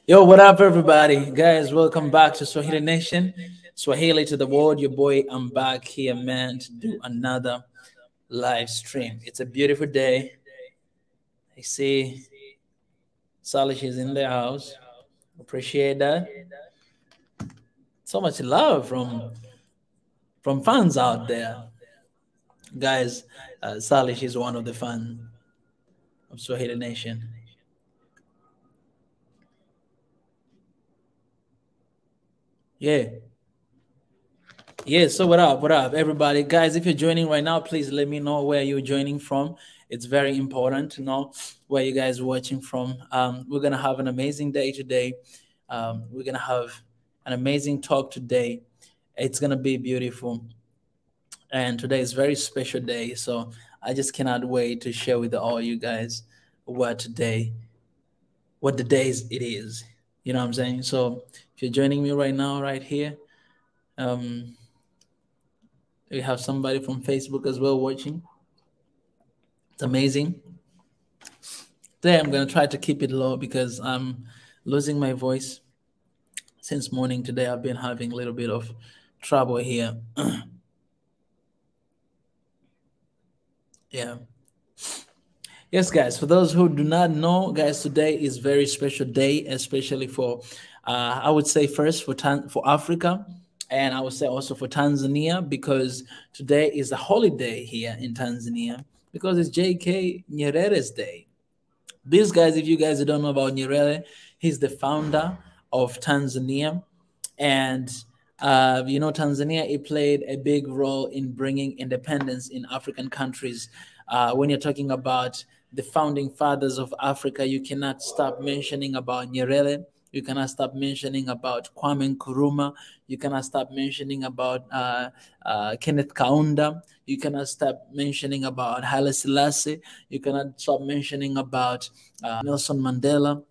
Yo, what up, everybody? Guys, welcome back to Swahili Nation. Swahili to the world. Your boy, I'm back here, man, to do another live stream. It's a beautiful day. I see Salish is in the house. Appreciate that. So much love from fans out there. Guys, Salish is one of the fans of Swahili Nation. Yeah. Yeah, so what up, everybody? Guys, if you're joining right now, please let me know where you're joining from. It's very important to know where you guys are watching from. We're going to have an amazing day today. We're going to have an amazing talk today. It's going to be beautiful. And today is a very special day. So I just cannot wait to share with all you guys what the days it is. You know what I'm saying? So if you're joining me right now, right here, we have somebody from Facebook as well watching. It's amazing. Today I'm going to try to keep it low because I'm losing my voice. Since morning today, I've been having a little bit of trouble here. Yeah. Yes, guys, for those who do not know, guys, today is a very special day, especially for, I would say first for Africa, and I would say also for Tanzania, because today is a holiday here in Tanzania, because it's J.K. Nyerere's day. These guys, if you guys don't know about Nyerere, he's the founder of Tanzania, and Tanzania, it played a big role in bringing independence in African countries. When you're talking about the founding fathers of Africa, you cannot stop mentioning about Nyerere. You cannot stop mentioning about Kwame Nkrumah. You cannot stop mentioning about Kenneth Kaunda. You cannot stop mentioning about Haile Selassie. You cannot stop mentioning about Nelson Mandela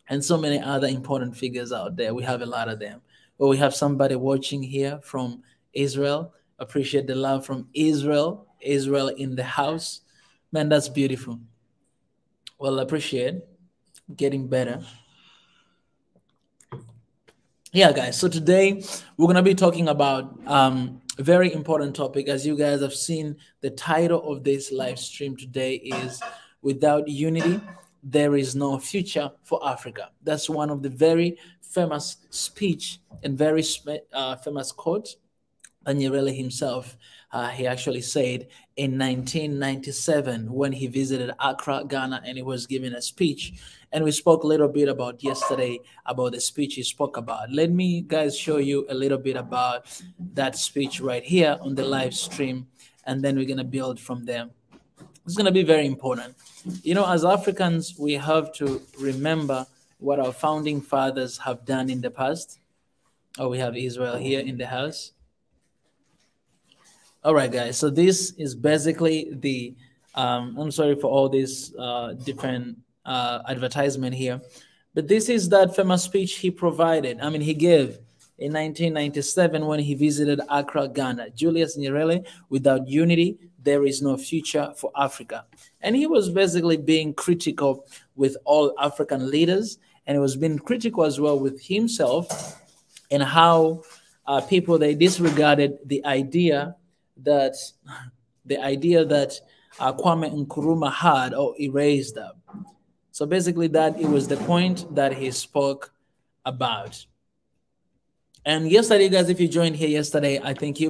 and so many other important figures out there. We have a lot of them. Well, we have somebody watching here from Israel. Appreciate the love from Israel. Israel in the house. Man, that's beautiful. Well, appreciate getting better. Yeah, guys. So today we're going to be talking about a very important topic. As you guys have seen, the title of this live stream today is Without Unity, There is No Future for Africa. That's one of the very famous speech and very famous quote that Nyerere himself, he actually said in 1997 when he visited Accra, Ghana, and he was giving a speech. And we spoke a little bit about yesterday about the speech he spoke about. Let me, guys, show you a little bit about that speech right here on the live stream, and then we're going to build from there. It's going to be very important. You know, as Africans, we have to remember what our founding fathers have done in the past. Oh, we have Israel here in the house. All right, guys. So this is basically the, I'm sorry for all this different advertisement here, but this is that famous speech he provided. I mean, he gave in 1997 when he visited Accra, Ghana. Julius Nyerere, without unity, there is no future for Africa. And he was basically being critical with all African leaders, and he was being critical as well with himself and how people, they disregarded the idea that Kwame Nkrumah had or erased them. So basically that it was the point that he spoke about. And yesterday, guys, if you joined here yesterday, I think you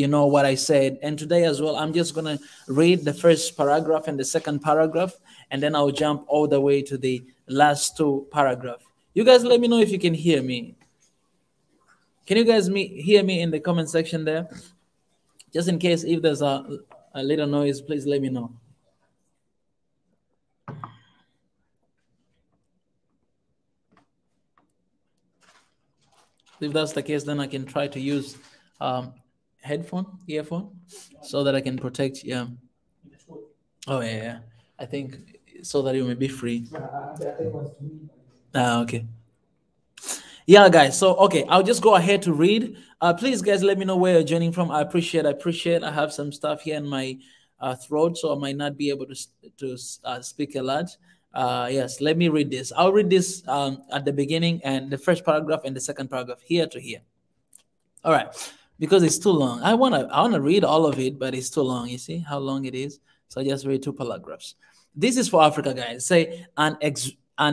know what I said. And today as well, I'm just gonna read the first paragraph and the second paragraph, and then I'll jump all the way to the last two paragraphs. You guys let me know if you can hear me. Can you guys hear me in the comment section there? Just in case if there's a little noise, please let me know. If that's the case, then I can try to use earphone, so that I can protect. Yeah. Oh yeah. I think so that you may be free. Okay. Yeah, guys. So, okay, I'll just go ahead to read. Please, guys, let me know where you're joining from. I appreciate. I have some stuff here in my throat, so I might not be able to speak a lot. Yes, let me read this. I'll read this at the beginning and the first paragraph and the second paragraph here to here. All right, because it's too long. I wanna read all of it, but it's too long. You see how long it is? So I just read two paragraphs. This is for Africa, guys. Say an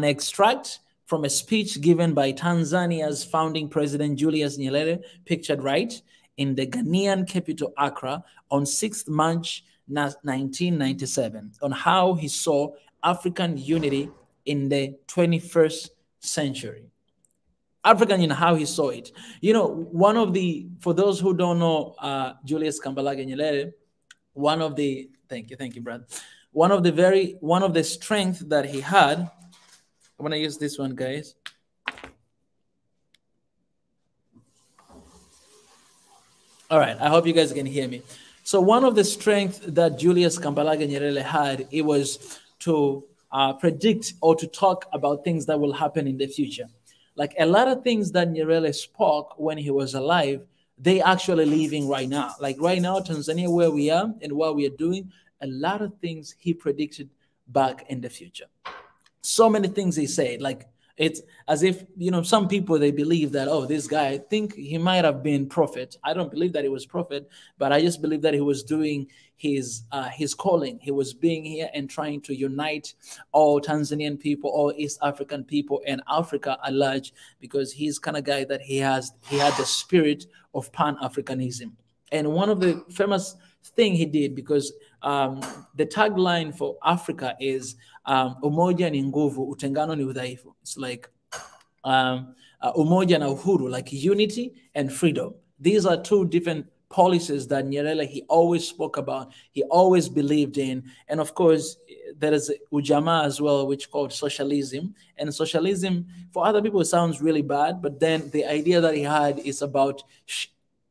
extract from a speech given by Tanzania's founding president Julius Nyerere, pictured right, in the Ghanaian capital Accra on 6th March 1997, on how he saw African unity in the 21st century. African, how he saw it. One of the, for those who don't know, Julius Kambarage Nyerere, one of the, thank you, Brad. One of the strength that he had, I want to use this one, guys. All right, I hope you guys can hear me. So one of the strengths that Julius Kambarage Nyerere had, it was to predict or to talk about things that will happen in the future. Like a lot of things that Nyerere spoke when he was alive, they actually living right now. Like right now, Tanzania, where we are and what we are doing, a lot of things he predicted back in the future. So many things he said, like it's as if, some people, they believe that, oh, this guy, I think he might have been prophet. I don't believe that he was prophet, but I just believe that he was doing his calling. He was being here and trying to unite all Tanzanian people, all East African people, and Africa at large, because he's kind of guy that he had the spirit of Pan-Africanism. And one of the famous thing he did, because the tagline for Africa is umoja ni nguvu, utengano ni udhaifu. It's like umoja na uhuru, like unity and freedom. These are two different policies that Nyerere, he always spoke about, he always believed in. And of course, there is Ujamaa as well, which called socialism. And socialism, for other people, sounds really bad, but then the idea that he had is about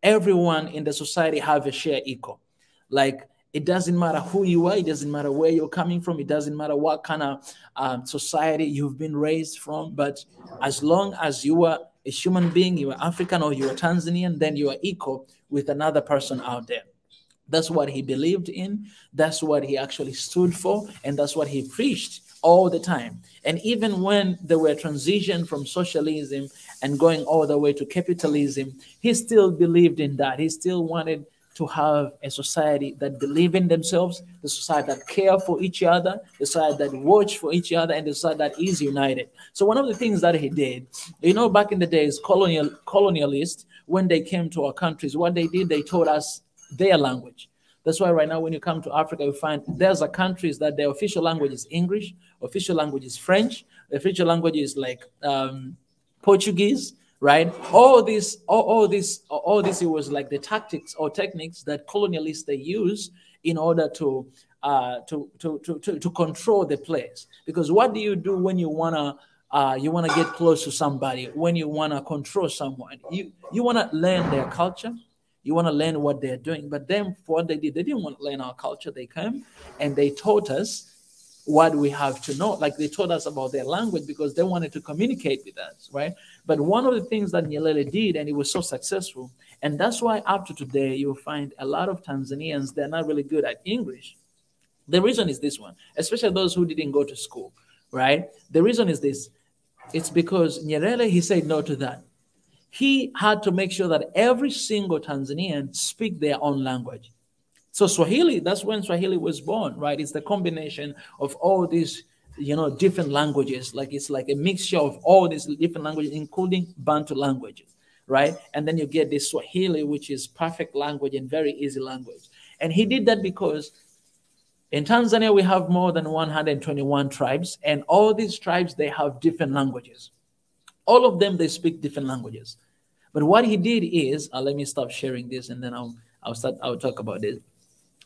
everyone in the society have a share equal. Like, it doesn't matter who you are, it doesn't matter where you're coming from, it doesn't matter what kind of society you've been raised from, but as long as you are a human being, you are African or you are Tanzanian, then you are equal with another person out there. That's what he believed in, that's what he actually stood for, and that's what he preached all the time. And even when there were transition from socialism and going all the way to capitalism, he still believed in that. He still wanted to have a society that believe in themselves, the society that care for each other, the society that watch for each other, and the society that is united. So one of the things that he did, back in the days, colonialists, when they came to our countries, what they did, they taught us their language. That's why right now when you come to Africa, you find there's a countries that their official language is English, official language is French, the official language is like Portuguese, right? All this, it was like the tactics or techniques that colonialists they use in order to control the place. Because what do you do when you wanna get close to somebody? When you wanna control someone, you wanna learn their culture, you wanna learn what they're doing. But then, for what they did, they didn't want to learn our culture. They came and they taught us what we have to know. Like they taught us about their language because they wanted to communicate with us, right? But one of the things that Nyerere did, and it was so successful, and that's why up to today, you'll find a lot of Tanzanians, they're not really good at English. The reason is this one, especially those who didn't go to school, right? The reason is this. It's because Nyerere, he said no to that. He had to make sure that every single Tanzanian speak their own language. So Swahili, that's when Swahili was born, right? It's the combination of all these, different languages. Like it's like a mixture of all these different languages, including Bantu languages, right? And then you get this Swahili, which is perfect language and very easy language. And he did that because in Tanzania, we have more than 121 tribes, and all these tribes, they have different languages. All of them, they speak different languages. But what he did is, let me stop sharing this, and then I'll talk about this.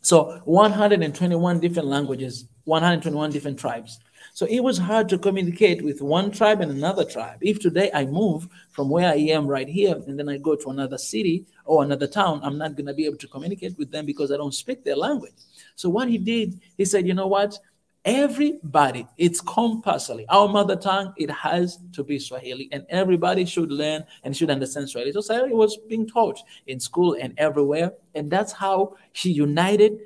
So 121 different languages, 121 different tribes. So it was hard to communicate with one tribe and another tribe. If today I move from where I am right here, and then I go to another city or another town, I'm not going to be able to communicate with them because I don't speak their language. So what he did, he said, you know what? Everybody, it's compulsory. Our mother tongue, it has to be Swahili, and everybody should learn and should understand Swahili. So it was being taught in school and everywhere, and that's how he united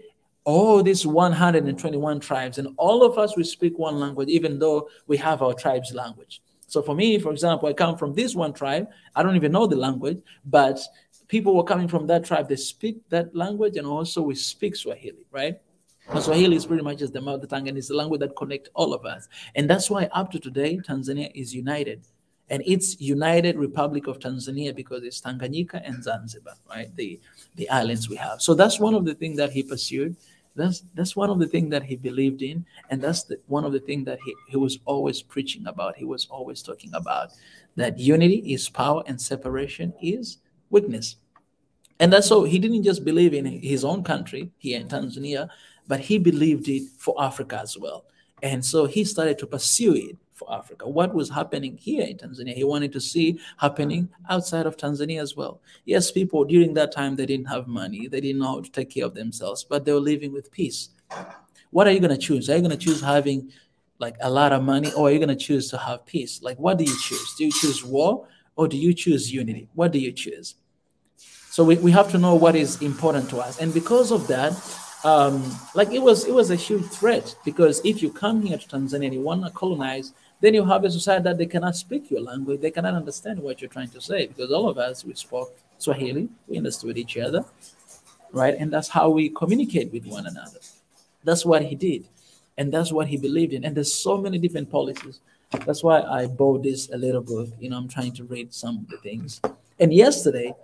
all these 121 tribes, and all of us, we speak one language, even though we have our tribe's language. So for me, for example, I come from this one tribe. I don't even know the language, but people were coming from that tribe. They speak that language, and also we speak Swahili, right? Swahili is pretty much just the mother tongue, and it's the language that connects all of us. And that's why up to today, Tanzania is united. And it's United Republic of Tanzania because it's Tanganyika and Zanzibar, right? The islands we have. So that's one of the things that he pursued. That's one of the things that he believed in. And that's one of the things that he was always preaching about. He was always talking about that unity is power and separation is weakness. And that's so he didn't just believe in his own country here in Tanzania, but he believed it for Africa as well. And so he started to pursue it for Africa. What was happening here in Tanzania, he wanted to see happening outside of Tanzania as well. Yes, people during that time, they didn't have money. They didn't know how to take care of themselves, but they were living with peace. What are you going to choose? Are you going to choose having like a lot of money, or are you going to choose to have peace? Like, what do you choose? Do you choose war, or do you choose unity? What do you choose? So we have to know what is important to us. And because of that, like it was a huge threat, because if you come here to Tanzania and you want to colonize, then you have a society that they cannot speak your language. They cannot understand what you're trying to say, because all of us, we spoke Swahili, we understood each other, right? And that's how we communicate with one another. That's what he did. And that's what he believed in. And there's so many different policies. That's why I bought this a little book. I'm trying to read some of the things. And yesterday,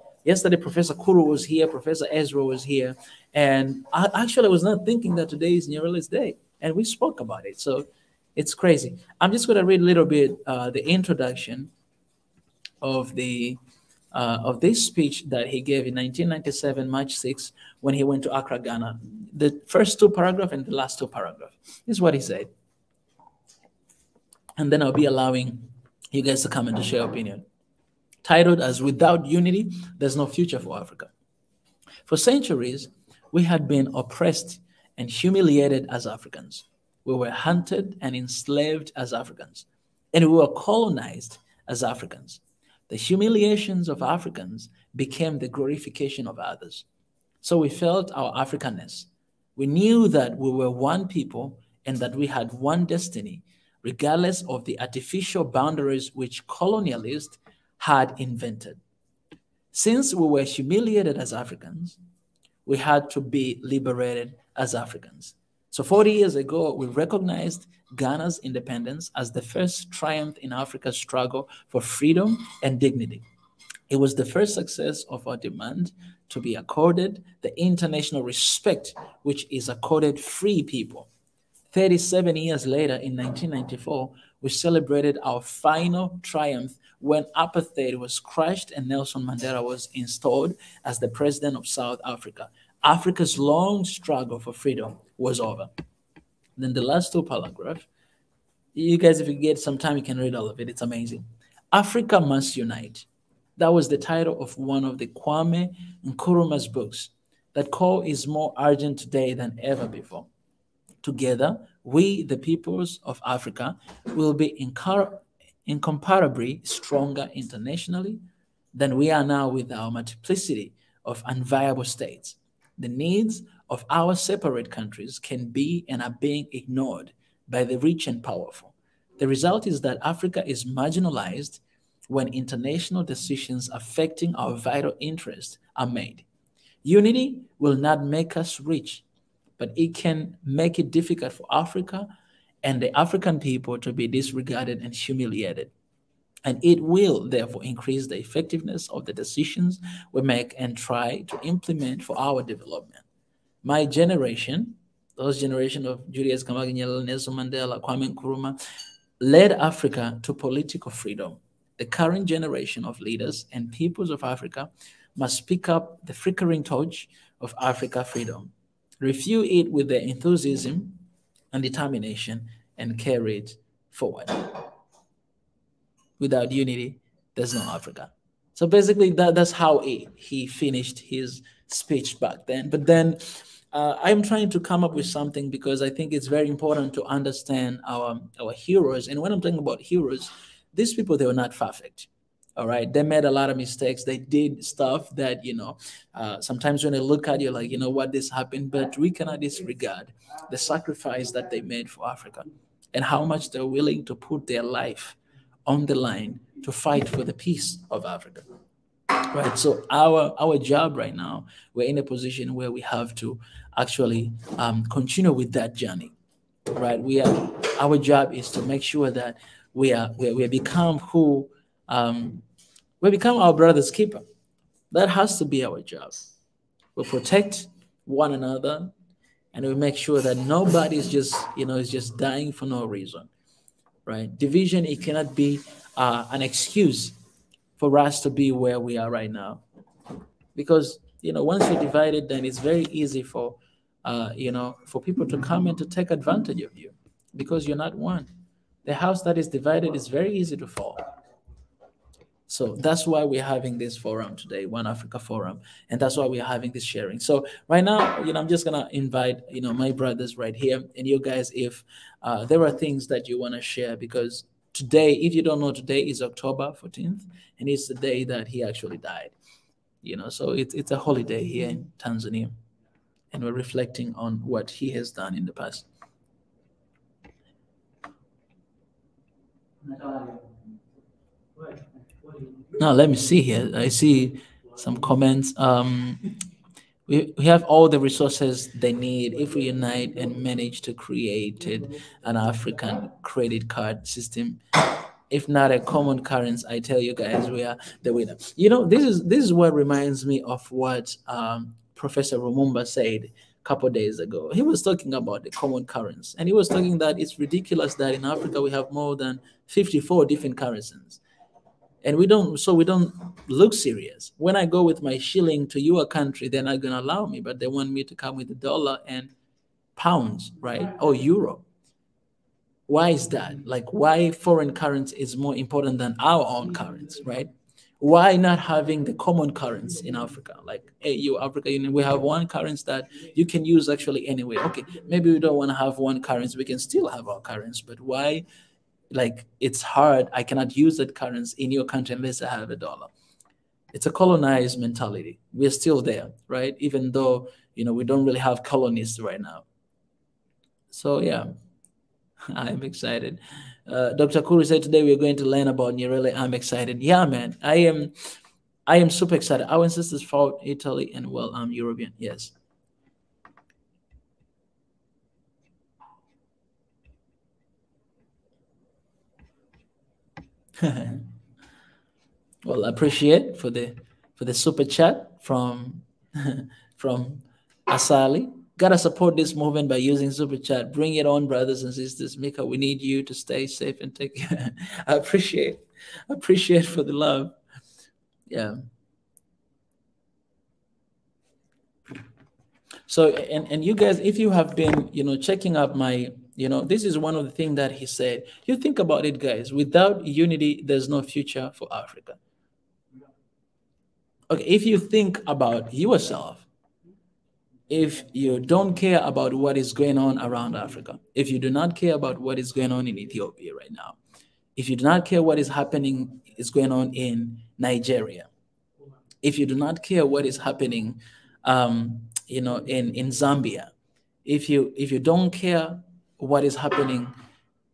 Professor Kuru was here, Professor Ezra was here. And I was not thinking that today is Neuralist Day. And we spoke about it. So it's crazy. I'm just going to read a little bit the introduction of this speech that he gave in 1997, March 6, when he went to Accra, Ghana. The first two paragraphs and the last two paragraphs. This is what he said. And then I'll be allowing you guys to come and to share opinion. Titled as "Without Unity, There's No Future for Africa." For centuries, we had been oppressed and humiliated as Africans. We were hunted and enslaved as Africans, and we were colonized as Africans. The humiliations of Africans became the glorification of others. So we felt our Africanness. We knew that we were one people and that we had one destiny, regardless of the artificial boundaries which colonialists had invented. Since we were humiliated as Africans, we had to be liberated as Africans. So 40 years ago, we recognized Ghana's independence as the first triumph in Africa's struggle for freedom and dignity. It was the first success of our demand to be accorded the international respect which is accorded free people. 37 years later, in 1994, we celebrated our final triumph when apartheid was crushed and Nelson Mandela was installed as the president of South Africa. Africa's long struggle for freedom was over. Then the last two paragraphs, you guys, if you get some time, you can read all of it. It's amazing. Africa Must Unite. That was the title of one of the Kwame Nkrumah's books. That call is more urgent today than ever before. Together, we, the peoples of Africa, will be incomparably stronger internationally than we are now with our multiplicity of unviable states. The needs of our separate countries can be and are being ignored by the rich and powerful. The result is that Africa is marginalized when international decisions affecting our vital interests are made. Unity will not make us rich, but it can make it difficult for Africa and the African people to be disregarded and humiliated. And it will therefore increase the effectiveness of the decisions we make and try to implement for our development. My generation, those generation of Julius Kambarage Nyerere, Nelson Mandela, Kwame Nkrumah, led Africa to political freedom. The current generation of leaders and peoples of Africa must pick up the flickering torch of Africa freedom, refuel it with their enthusiasm and determination, and carry it forward. Without unity, there's no Africa. So basically, that's how he finished his speech back then. But then I'm trying to come up with something because I think it's very important to understand our heroes. And when I'm talking about heroes, these people, they were not perfect. All right, they made a lot of mistakes. They did stuff that, sometimes when they look at you, like, you know what, this happened, but we cannot disregard the sacrifice that they made for Africa and how much they're willing to put their life on the line to fight for the peace of Africa. Right. So our job right now, we're in a position where we have to actually continue with that journey. Right. Our job is to make sure that we become who we become our brother's keeper. That has to be our job. We protect one another, and we make sure that nobody is just dying for no reason. Right. Division, it cannot be an excuse for us to be where we are right now, because once you're divided, then it's very easy for for people to come and to take advantage of you, because you're not one. The house that is divided is very easy to fall. So that's why we're having this forum today, One Africa Forum, and that's why we're having this sharing. So right now, I'm just gonna invite my brothers right here, and you guys, if there are things that you want to share, because today, if you don't know, today is October 14th, and it's the day that he actually died. So it's a holiday here in Tanzania, and we're reflecting on what he has done in the past. Now let me see here. I see some comments. We have all the resources they need if we unite and manage to create an African credit card system. If not a common currency, I tell you guys, we are the winner. This is what reminds me of what Professor Rumumba said a couple of days ago. He was talking about the common currency, and he was talking that it's ridiculous that in Africa we have more than 54 different currencies. And we don't look serious. When I go with my shilling to your country, they're not going to allow me, but they want me to come with the dollar and pounds, right? Or euro. Why is that? Like, why foreign currency is more important than our own currency, right? Why not having the common currency in Africa? Like, hey, you Africa Union, we have one currency that you can use actually anywhere. Okay, maybe we don't want to have one currency. We can still have our currency, but why? Like, it's hard. I cannot use that currency in your country unless I have a dollar. It's a colonized mentality. We're still there, right? Even though, we don't really have colonists right now. So, yeah, I'm excited. Dr. Kuru said today we're going to learn about Nyerere. I'm excited. Yeah, man, I am super excited. Our ancestors fought Italy, and well, I'm European. Yes. Well, I appreciate for the super chat from from Asali. Gotta support this movement by using super chat. Bring it on, brothers and sisters. Mika, we need you to stay safe and take care. I appreciate for the love. Yeah. So and you guys, if you have been checking out my this is one of the things that he said. You think about it, guys. Without unity, there's no future for Africa. Okay, if you think about yourself, if you don't care about what is going on around Africa, if you do not care about what is going on in Ethiopia right now, if you do not care what is going on in Nigeria, if you do not care what is happening, in Zambia, if you don't care what is happening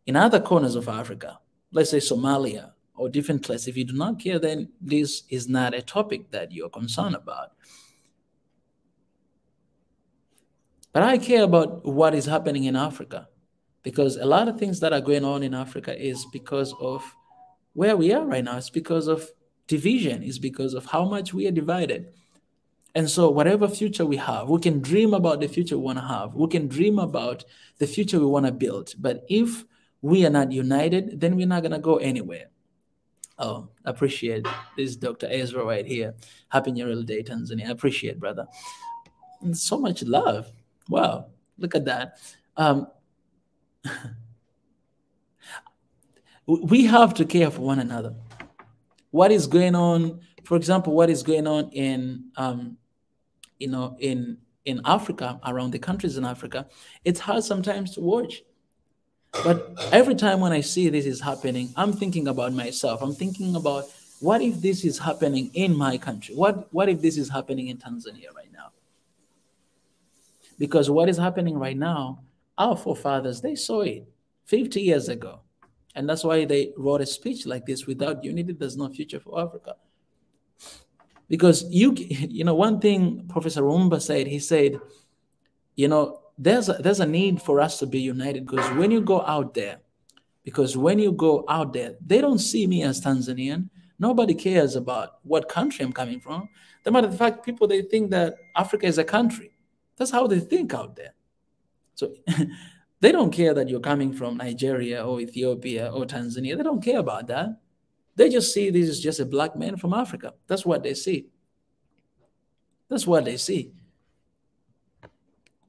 in other corners of Africa, let's say Somalia or different places, if you do not care, then this is not a topic that you're concerned about. But I care about what is happening in Africa, because a lot of things that are going on in Africa is because of where we are right now. It's because of division. It's because of how much we are divided. And so whatever future we have, we can dream about the future we want to have. We can dream about the future we want to build. But if we are not united, then we're not going to go anywhere. Oh, appreciate this, Dr. Ezra right here. Happy New Year Day, Tanzania. I appreciate, brother. And so much love. Wow, look at that. We have to care for one another. What is going on, for example, what is going on in Africa, around the countries in Africa, it's hard sometimes to watch. But every time when I see this is happening, I'm thinking about myself. I'm thinking about What if this is happening in my country? What if this is happening in Tanzania right now? Because what is happening right now, our forefathers, they saw it 50 years ago. And that's why they wrote a speech like this: without unity, there's no future for Africa. Because you know, one thing Professor Rumba said, he said, you know, there's a need for us to be united, because when you go out there, they don't see me as Tanzanian. Nobody cares about what country I'm coming from. The matter of fact, people, they think that Africa is a country. That's how they think out there. So they don't care that you're coming from Nigeria or Ethiopia or Tanzania. They don't care about that. They just see this is just a black man from Africa. That's what they see. That's what they see.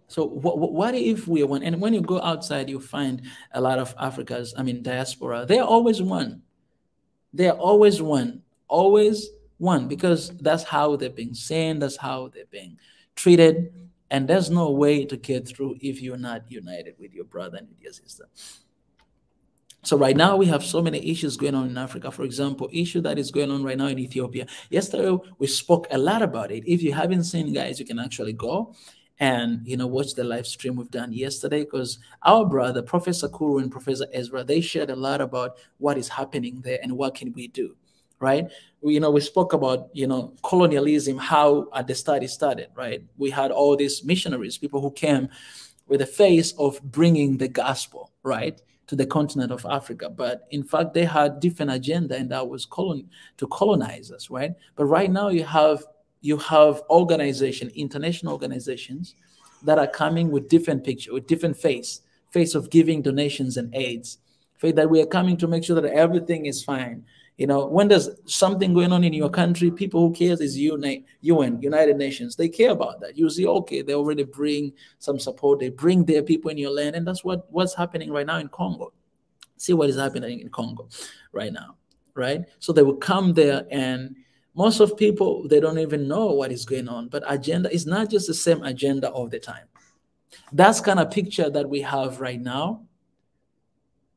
So what if we won? And when you go outside, you find a lot of diaspora. They're always one. They're always one, because that's how they're being seen. That's how they're being treated. And there's no way to get through if you're not united with your brother and with your sister. So right now we have so many issues going on in Africa. For example, issue that is going on right now in Ethiopia. Yesterday we spoke a lot about it. If you haven't seen, guys, you can actually go and watch the live stream we've done yesterday, because our brother Professor Kuru and Professor Ezra, they shared a lot about what is happening there and what can we do, right? We spoke about colonialism, how at the start it started, right? We had all these missionaries, people who came with the face of bringing the gospel, right, to the continent of Africa, but in fact they had different agenda, and that was to colonize us, right? But right now you have international organizations that are coming with different picture, with different face of giving donations and aids, that we are coming to make sure that everything is fine. When there's something going on in your country, people who cares is UN, United Nations. They care about that. You see, okay, they already bring some support. They bring their people in your land, and that's what's happening right now in Congo. See what is happening in Congo right now, right? So they will come there, and most of people, they don't even know what is going on. But agenda is not just the same agenda all the time. That's kind of picture that we have right now.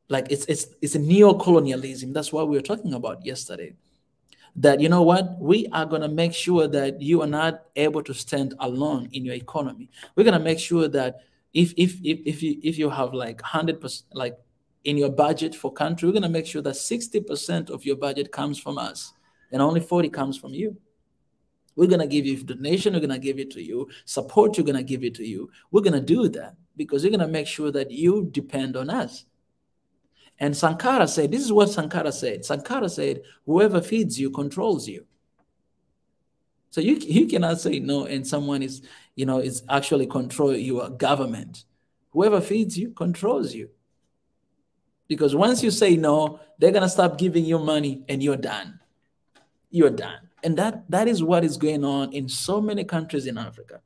Like it's a neo-colonialism. That's what we were talking about yesterday. That we are going to make sure that you are not able to stand alone in your economy. We're going to make sure that if you have like 100%, like in your budget for country, we're going to make sure that 60% of your budget comes from us, and only 40 comes from you. We're going to give you donation. We're going to give it to you. Support, you're going to give it to you. We're going to do that because we're going to make sure that you depend on us. And Sankara said, this is what Sankara said. Sankara said, whoever feeds you controls you. So you cannot say no and someone is actually control your government. Whoever feeds you controls you. Because once you say no, they're going to stop giving you money and you're done. You're done. And that is what is going on in so many countries in Africa.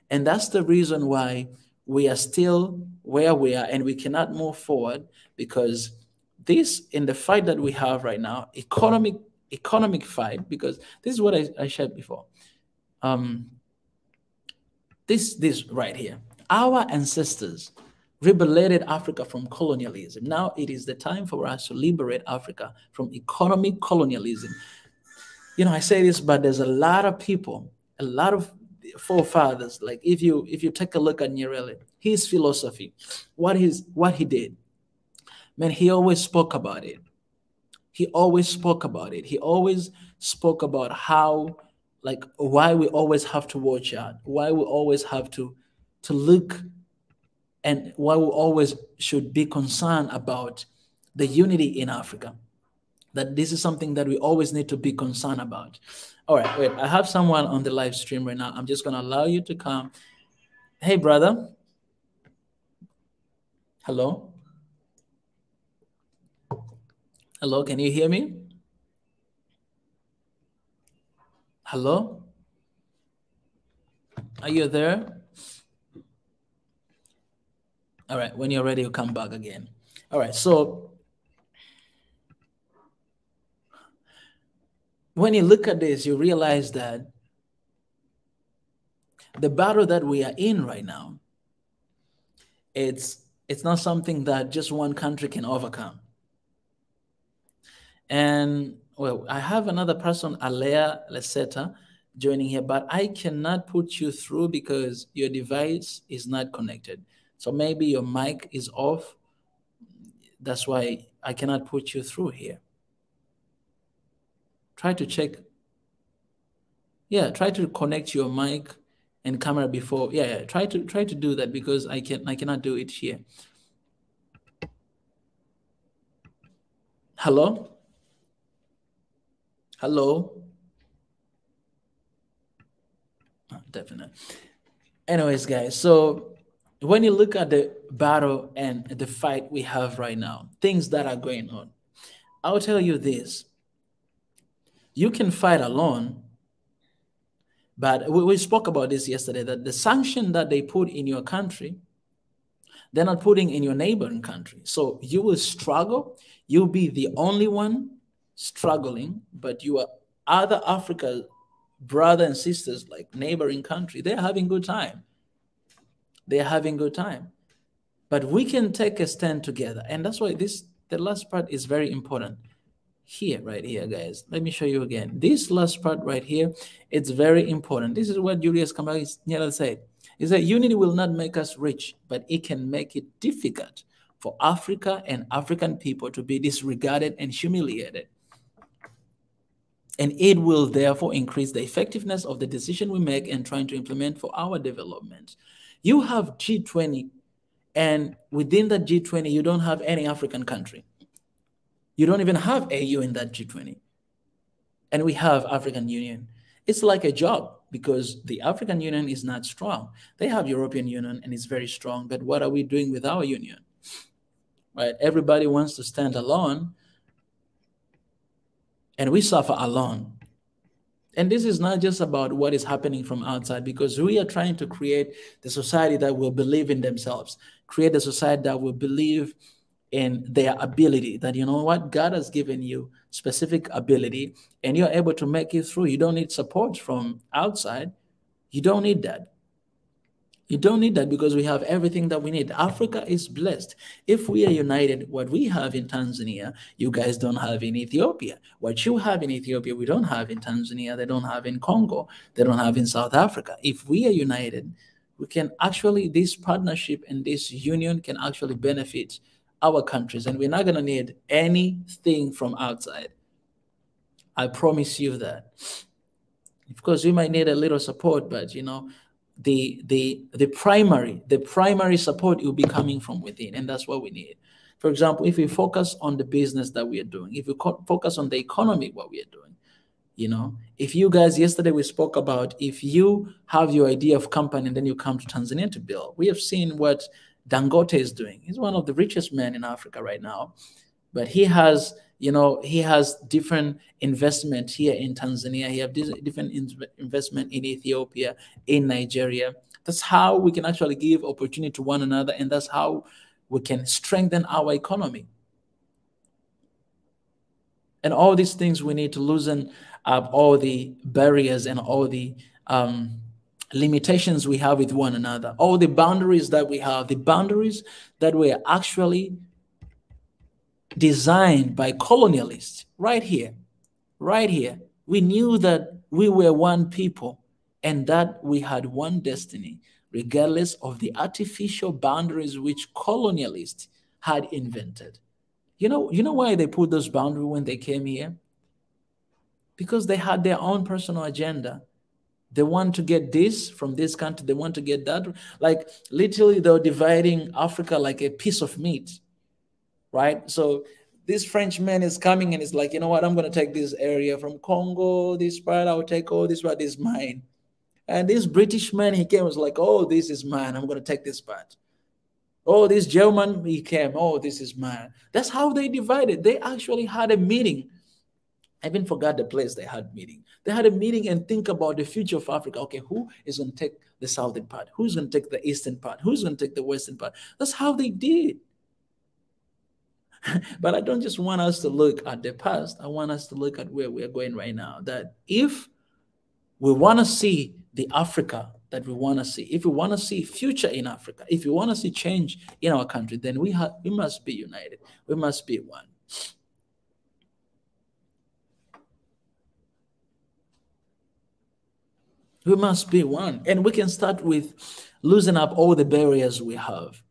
And that's the reason why we are still where we are and we cannot move forward, because in the fight that we have right now, economic fight, because this is what I shared before. This right here, our ancestors liberated Africa from colonialism. Now it is the time for us to liberate Africa from economic colonialism. I say this, but there's a lot of people, a lot of forefathers. Like if you take a look at Nyerere, his philosophy, what he did, man, he always spoke about it. He always spoke about it. He always spoke about how, like, why we always have to watch out, why we always have to look, and why we always should be concerned about the unity in Africa. That this is something that we always need to be concerned about. All right, wait, I have someone on the live stream right now. I'm just going to allow you to come. Hey, brother. Hello? Hello, can you hear me? Hello? Are you there? All right, when you're ready, you'll come back again. All right, so when you look at this, you realize that the battle that we are in right now, it's not something that just one country can overcome. And Well, I have another person, Alea Leseta, joining here, but I cannot put you through because your device is not connected. So maybe your mic is off. That's why I cannot put you through here. Try to check. Yeah, try to connect your mic and camera before. Yeah, try to do that because I cannot do it here. Hello? Hello? Oh, definitely. Anyways, guys, so when you look at the battle and the fight we have right now, things that are going on, I'll tell you this. You can fight alone, but we spoke about this yesterday, that the sanction that they put in your country, they're not putting in your neighboring country. So you will struggle. You'll be the only one struggling, but your other Africa brother and sisters, like neighboring country, they're having good time. They're having good time. But we can take a stand together. And that's why the last part is very important. Here, right here, guys. Let me show you again. This last part right here, it's very important. This is what Julius Nyerere said. He said, unity will not make us rich, but it can make it difficult for Africa and African people to be disregarded and humiliated. And it will therefore increase the effectiveness of the decision we make and trying to implement for our development. You have G20, and within that G20, you don't have any African country. You don't even have AU in that G20. And we have African Union. It's like a job because the African Union is not strong. They have European Union and it's very strong. But what are we doing with our union? Right? Everybody wants to stand alone and we suffer alone. And this is not just about what is happening from outside, because we are trying to create the society that will believe in themselves, create a society that will believe in their ability, that, you know what, God has given you specific ability and you're able to make it through. You don't need support from outside. You don't need that. You don't need that because we have everything that we need. Africa is blessed. If we are united, what we have in Tanzania, you guys don't have in Ethiopia. What you have in Ethiopia, we don't have in Tanzania. They don't have in Congo. They don't have in South Africa. If we are united, we can actually, this partnership and this union can actually benefit our countries, and we're not going to need anything from outside. I promise you that. Of course, we might need a little support, but you know, the primary support will be coming from within, and that's what we need. For example, if we focus on the business that we are doing, if we focus on the economy, what we are doing, you know, if you guys, yesterday we spoke about, if you have your idea of company and then you come to Tanzania to build, we have seen what Dangote is doing. He's one of the richest men in Africa right now, but he has, you know, he has different investment here in Tanzania. He has different investment in Ethiopia, in Nigeria. That's how we can actually give opportunity to one another, and that's how we can strengthen our economy. And all these things, we need to loosen up all the barriers and all the limitations we have with one another, all the boundaries that we have, the boundaries that were actually designed by colonialists. Right here, we knew that we were one people and that we had one destiny, regardless of the artificial boundaries which colonialists had invented. You know why they put those boundaries when they came here? Because they had their own personal agenda. They want to get this from this country. They want to get that. Like literally, they're dividing Africa like a piece of meat, right? So this Frenchman is coming and it's like, you know what? I'm going to take this area from Congo, this part, I'll take all this part, this is mine. And this British man, he came, was like, oh, this is mine. I'm going to take this part. Oh, this German, he came, oh, this is mine. That's how they divided. They actually had a meeting. I even forgot the place they had meeting. They had a meeting and think about the future of Africa. Okay, who is going to take the southern part? Who's going to take the eastern part? Who's going to take the western part? That's how they did. But I don't just want us to look at the past. I want us to look at where we're going right now. That if we want to see the Africa that we want to see, if we want to see future in Africa, if we want to see change in our country, then we must be united. We must be one. We must be one. And we can start with losing up all the barriers we have.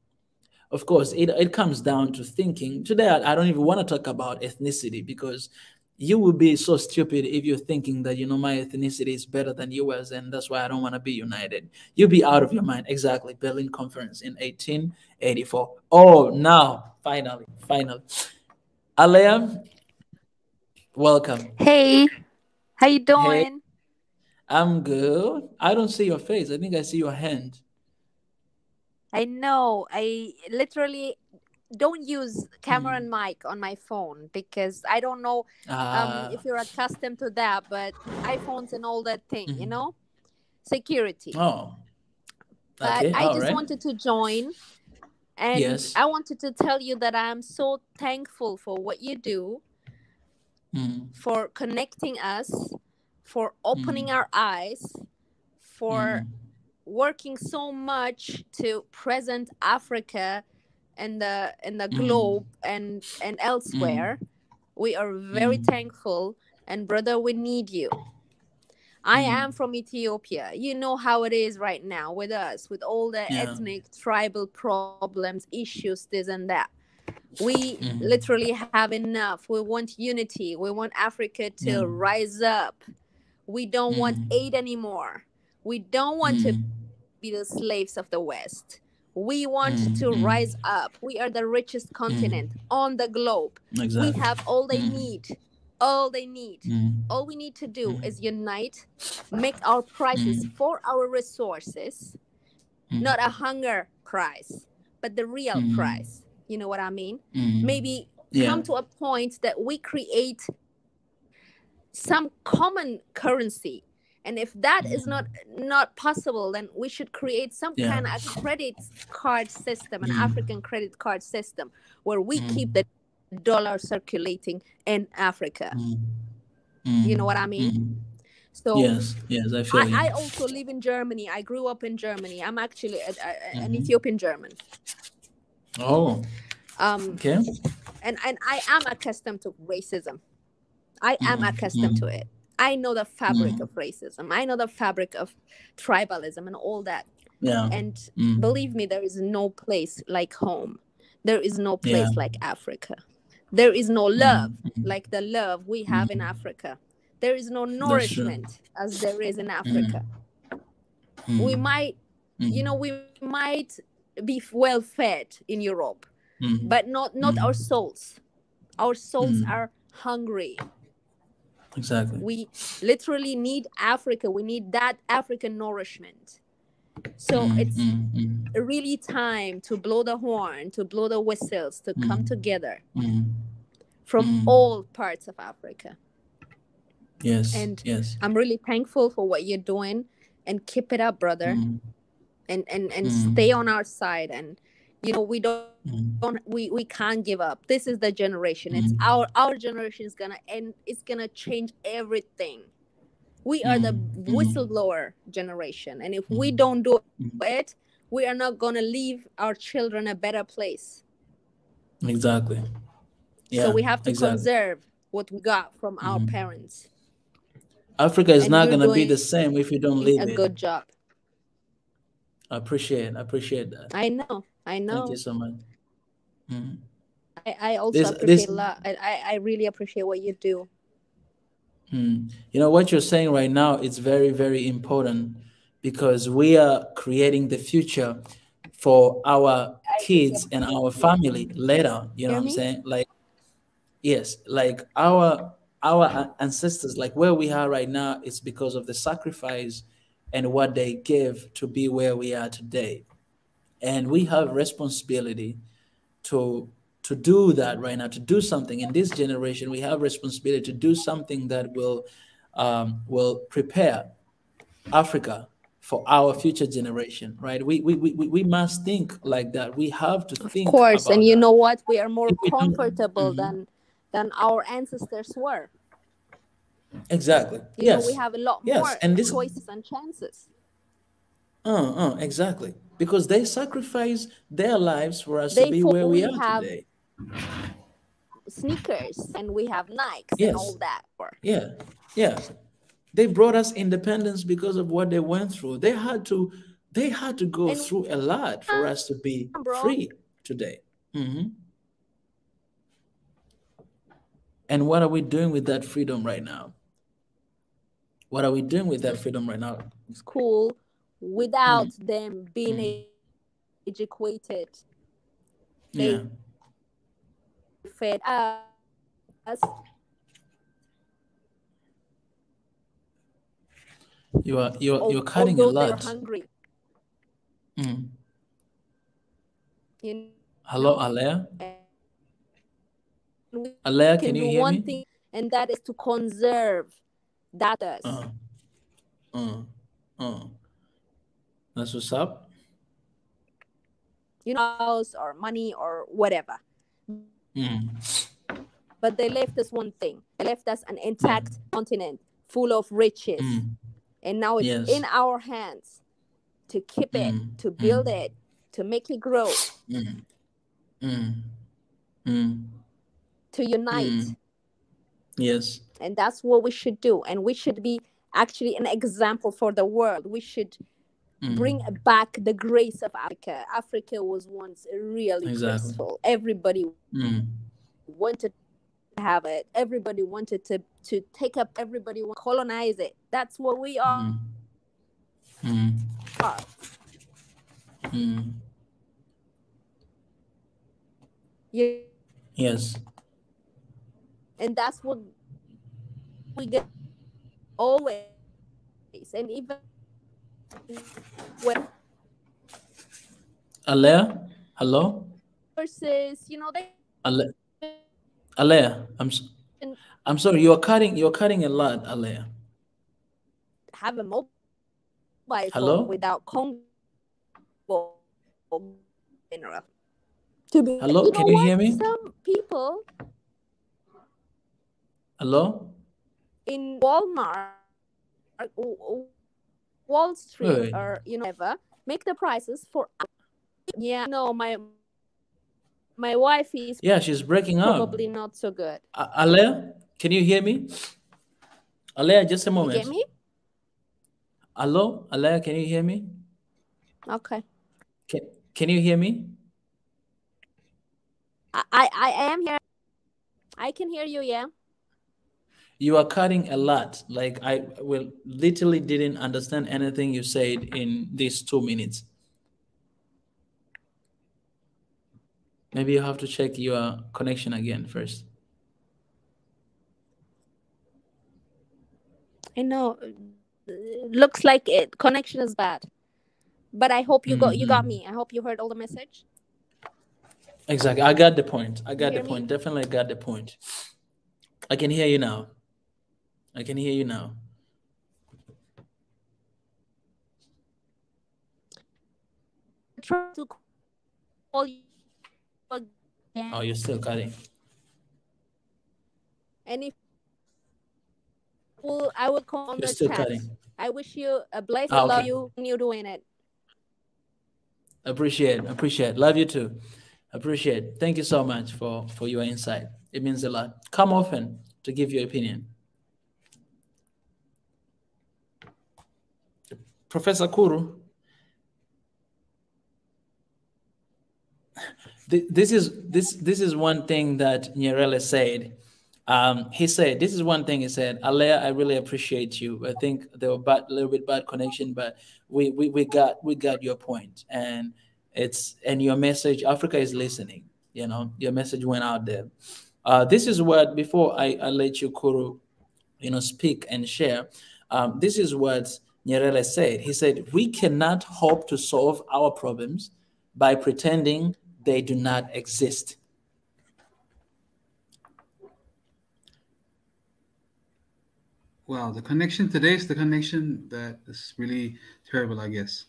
Of course, it comes down to thinking. Today, I don't even want to talk about ethnicity because you will be so stupid if you're thinking that, my ethnicity is better than yours, and that's why I don't want to be united. You'll be out of your mind. Exactly. Berlin Conference in 1884. Oh, now, finally. Alea, welcome. Hey, how you Hey, doing? I'm good. I don't see your face. I think I see your hand. I know. I literally don't use camera Hmm. and mic on my phone because I don't know Uh, if you're accustomed to that, but iPhones and all that thing, security. oh, But okay. I All just right. wanted to join, and Yes. I wanted to tell you that I'm so thankful for what you do, Mm, for connecting us, for opening mm, our eyes, for mm, working so much to present Africa and the globe mm, and mm, elsewhere. We are very mm, thankful, and brother, we need you. I am mm. from Ethiopia. You know how it is right now with us, with all the Yeah. ethnic, tribal problems, issues, this and that. We Mm, literally have enough. We want unity. We want Africa yeah. to rise up. We don't want Mm, aid anymore. We don't want to be mm, the slaves of the West. We want to rise mm, up. mm, We are the richest continent mm. on the globe. We have Exactly. all they Mm, need. All they need. mm, All we need to do is mm, unite, make our prices mm, for our resources, not a mm, hunger price, but the real mm, price. You know what I mean? mm. Maybe Yeah. come to a point that we create some common currency, and if that is not possible, then we should create some kind Yeah. of credit card system, an Mm, African credit card system, where we keep the mm, dollar circulating in Africa. mm, You know what I mm, mean? mm. So Yes. Yes, I feel I you. also live in Germany. I grew up in Germany. I'm actually an Hmm. Ethiopian German. Oh, Um, okay. and I am accustomed to racism. I am Mm, accustomed to mm, it. I know the fabric mm. of racism. I know the fabric of tribalism and all that. Yeah. And Mm, believe me, there is no place like home. There is no yeah. place like Africa. There is no love Mm, mm, like the love we have in mm. Africa. There is no That's true. nourishment as there is in Africa. Mm, We mm, might, mm, we might be well fed in Europe, but mm, not our mm, souls. Our souls mm. are hungry. Exactly. We literally need Africa. We need that African nourishment. So Mm, it's mm, mm, really time to blow the horn, to blow the whistles, to come mm, together mm, from mm. all parts of Africa. Yes. And Yes. I'm really thankful for what you're doing, and keep it up, brother. Mm, And stay mm, on our side. And we mm, can't give up. This is the generation. It's our mm, generation is gonna end. It's gonna change everything. We are the mm, mm, whistleblower generation, and if we mm, don't do it, mm. we are not going to leave our children a better place. Exactly. So we Yeah. have to Exactly. conserve what we got from our Mm. parents. Africa is And not you're gonna be doing the a same good if you don't job. leave it. I appreciate that. I know. Thank you so much. Mm. I also This appreciate a this lot. I really appreciate what you do. what you're saying right now is very, very important because we are creating the future for our I really kids and our appreciate what you family do. later. You know Hear what I'm me? saying? Like, yes, like our ancestors, like where we are right now, it's because of the sacrifice and what they gave to be where we are today. And we have responsibility to do that right now, to do something in this generation. We have responsibility to do something that will prepare Africa for our future generation, right? We must think like that. We have to Of think course. And about you that. know what? We are more If we don't, comfortable than our ancestors were. exactly. We Yes, have a lot yes, more and this, choices and chances. exactly, because they sacrifice their lives for us to They be for where we we are have today. sneakers and we have Nikes and Yes, all that. yeah, yeah. They brought us independence because of what they went through. They had to go And through a lot for us to be bro, free today. Mhm. And what are we doing with that freedom right now? What are we doing with that freedom right now? school Mm, without them being mm, educated. yeah. They fed us, You're cutting a although they were lot. hungry. Mm. You Hello, know, Alea? and we can do one thing, Alea, can and you that hear is me? to conserve that us. Uh, uh, uh. That's what's up. House or money or whatever. Mm, But they left us one thing. They left us an yeah. intact continent full of riches. Mm, And now it's in yes. our hands to keep it, Mm, to build mm, it, to make it grow, mm, mm, mm, to unite. mm. Yes. And that's what we should do. And we should be actually an example for the world. We should bring Mm, back the grace of Africa. Africa was once really exactly. graceful. Everybody Mm, wanted to have it. Everybody wanted to take up. Everybody wanted to colonize it. That's what we are. mm, mm, mm. You, Yes. and that's what we get always. And even when Alea? Hello? versus, they Ale Alea, I'm sorry, you're cutting a lot, Alea. have a mobile phone Hello? without Congo mineral. To be, Hello? Can you what? hear me? Some people Hello? in Walmart, Wall Street, Wait. or ever make the prices for. Yeah, no, my wife is Yeah, she's breaking up. probably not so good. Alea, can you hear me? Alea, just a You get moment. me? Hello? Alea, can you hear me? Okay. Can, can you hear me? I am here. I can hear you. Yeah. You are cutting a lot. Like I will literally didn't understand anything you said in these 2 minutes. Maybe you have to check your connection again first. I know. Looks like it connection is bad, but I hope you got Hmm. me. I hope you heard all the message. Exactly. I got the point. I You got the hear me? point. Definitely got the point. I can hear you now. I can hear you now. Try to call you again, Oh, you're still cutting. and if I will call on You're the still chat. cutting. I wish you a blessed. Ah, Love okay. you. You doing it. Appreciate. Love you too. Appreciate. Thank you so much for your insight. It means a lot. Come often to give your opinion. Professor Kuru, this is one thing that Nyerere said. He said, this is one thing he said, Alea, I really appreciate you. I think there were a little bit bad connection, but we got your point. And your message, Africa is listening. Your message went out there. This is what, before I let you, Kuru, speak and share. This is what Nyerere said. He said, we cannot hope to solve our problems by pretending they do not exist. Wow, the connection today is the connection that is really terrible, I guess.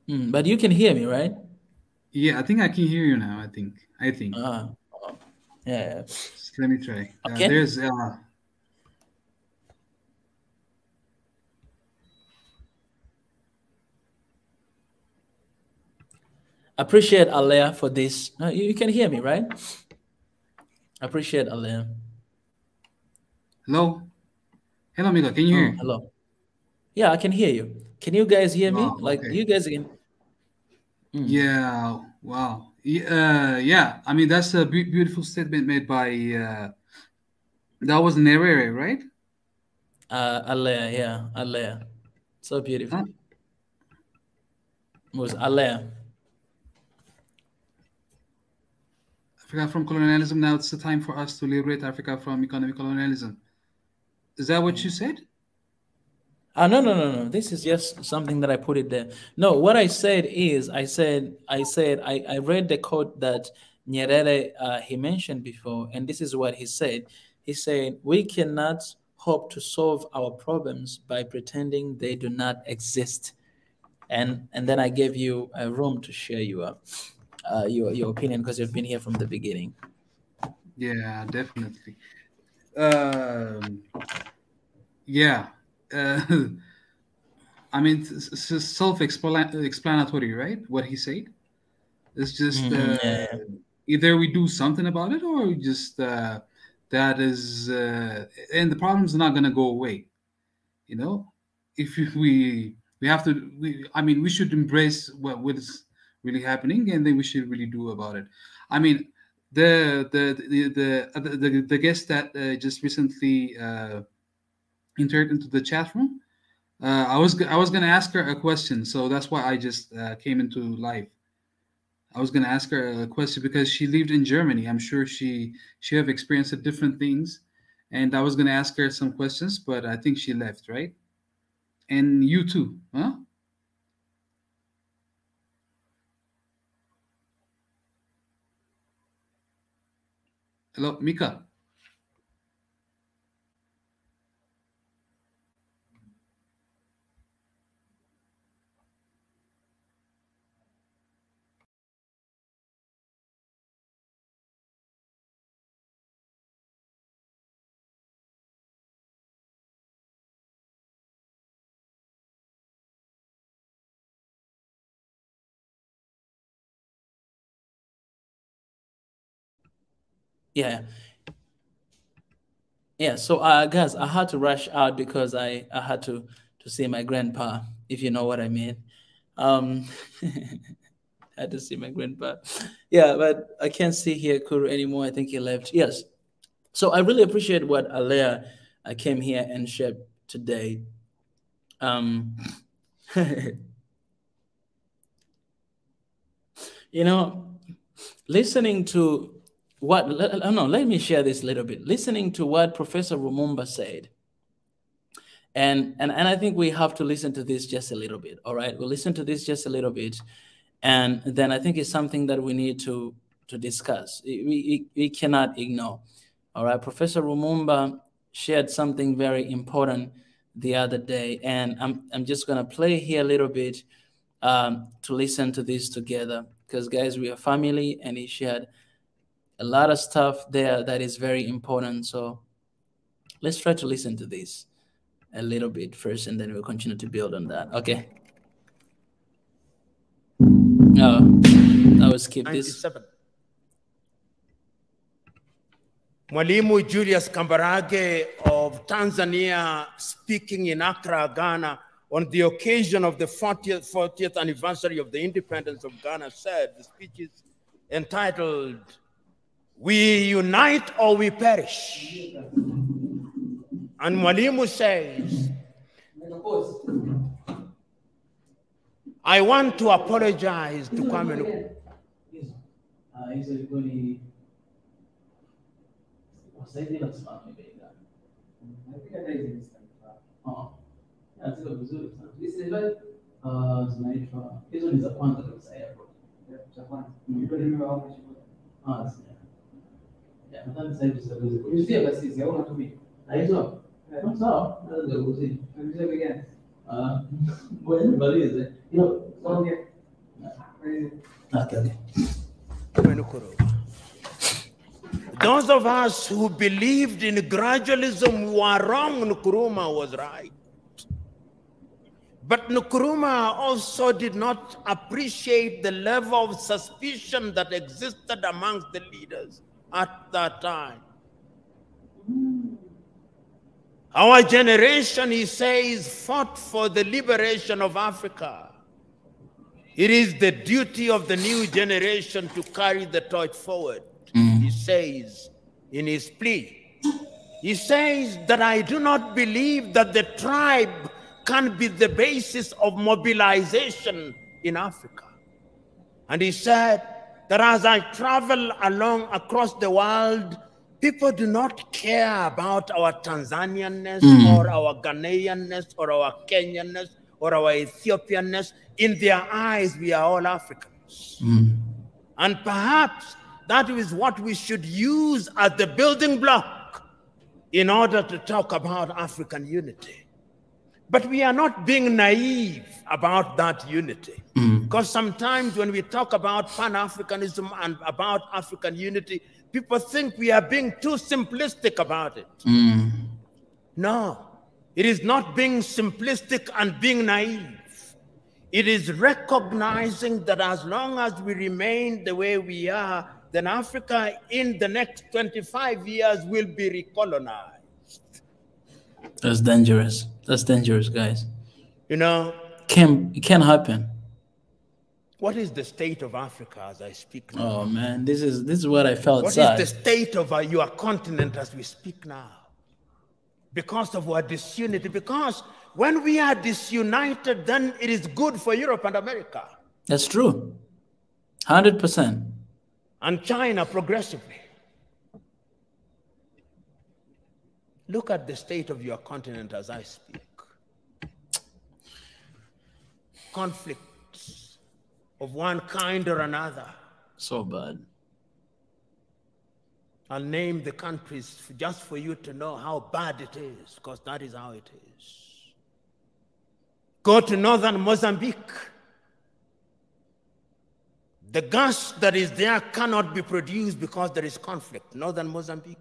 But you can hear me, right? Yeah, I think I can hear you now. I think. Uh, yeah. Just let me try. Okay. There's Appreciate Alea for this. No, you can hear me, right? Appreciate Alea. hello. Hello, Mika. Can you hear? Hello. Yeah, I can hear you. Can you guys hear me? Wow. Like Okay. you guys can. Yeah. Wow. Yeah. I mean, that's a beautiful statement made by. That was Nerere, right? Alea, yeah, Alea. So beautiful. Huh? It was Alea. Africa from colonialism. Now it's the time for us to liberate Africa from economic colonialism. Is that what you said? No, no, no, no. This is just something that I put it there. No, what I said is, I read the quote that Nyerere he mentioned before, and this is what he said. He said, "We cannot hope to solve our problems by pretending they do not exist." And then I gave you a room to share your opinion because you've been here from the beginning. Yeah, definitely. Um, yeah. Uh, I mean, it's self-explanatory, right? What he said. It's just Yeah. either we do something about it, or we just that is, and the problem's not gonna go away. You know, if we have to, I mean, we should embrace what is really happening, and then we should really do about it. I mean, the guest that just recently entered into the chat room. I was gonna ask her a question, so that's why I just came into live. I was gonna ask her a question because she lived in Germany. I'm sure she have experienced different things, and I was gonna ask her some questions, but I think she left, right? And you too, huh? Hello, Mika. Yeah. Yeah, so guys, I had to rush out because I had to see my grandpa, if you know what I mean. Um I had to see my grandpa. Yeah, but I can't see here Kuru anymore. I think he left. Yes. So I really appreciate what Alea came here and shared today. Um you know, listening to let me share this a little bit. Listening to what Professor Rumumba said. And I think we have to listen to this just a little bit. All right, we'll listen to this just a little bit, and then I think it's something that we need to discuss. We cannot ignore. All right, Professor Rumumba shared something very important the other day, and I'm just gonna play here a little bit to listen to this together because guys, we are family, and he shared a lot of stuff there that is very important. So let's try to listen to this a little bit first, and then we'll continue to build on that. Okay. I will skip this. 97. Mwalimu Julius Kambarage of Tanzania, speaking in Accra, Ghana, on the occasion of the 40th anniversary of the independence of Ghana, said, the speech is entitled, "We Unite or We Perish." And Mwalimu says, I want to apologize to Kwame Nkrumah. Those of us who believed in gradualism were wrong. Nkrumah was right. But Nkrumah also did not appreciate the level of suspicion that existed amongst the leaders at that time. Our generation, he says, fought for the liberation of Africa. It is the duty of the new generation to carry the torch forward, he says in his plea. He says that I do not believe that the tribe can be the basis of mobilization in Africa. And he said that as I travel along across the world, people do not care about our Tanzanianness or our Ghanaianness or our Kenyanness or our Ethiopianness. In their eyes, we are all Africans. And perhaps that is what we should use as the building block in order to talk about African unity. But we are not being naive about that unity. Because sometimes when we talk about Pan-Africanism and about African unity, people think we are being too simplistic about it. No, it is not being simplistic and being naive. It is recognizing that as long as we remain the way we are, then Africa in the next 25 years will be recolonized. That's dangerous. That's dangerous, guys. You know, It can't happen. what is the state of Africa as I speak now? Oh man, this is what I felt. What is the state of your continent as we speak now? Because of our disunity. Because when we are disunited, then it is good for Europe and America. That's true. 100%. And China progressively. Look at the state of your continent as I speak. Conflicts of one kind or another. So bad. I'll name the countries just for you to know how bad it is, because that is how it is. Go to northern Mozambique. The gas that is there cannot be produced because there is conflict. Northern Mozambique.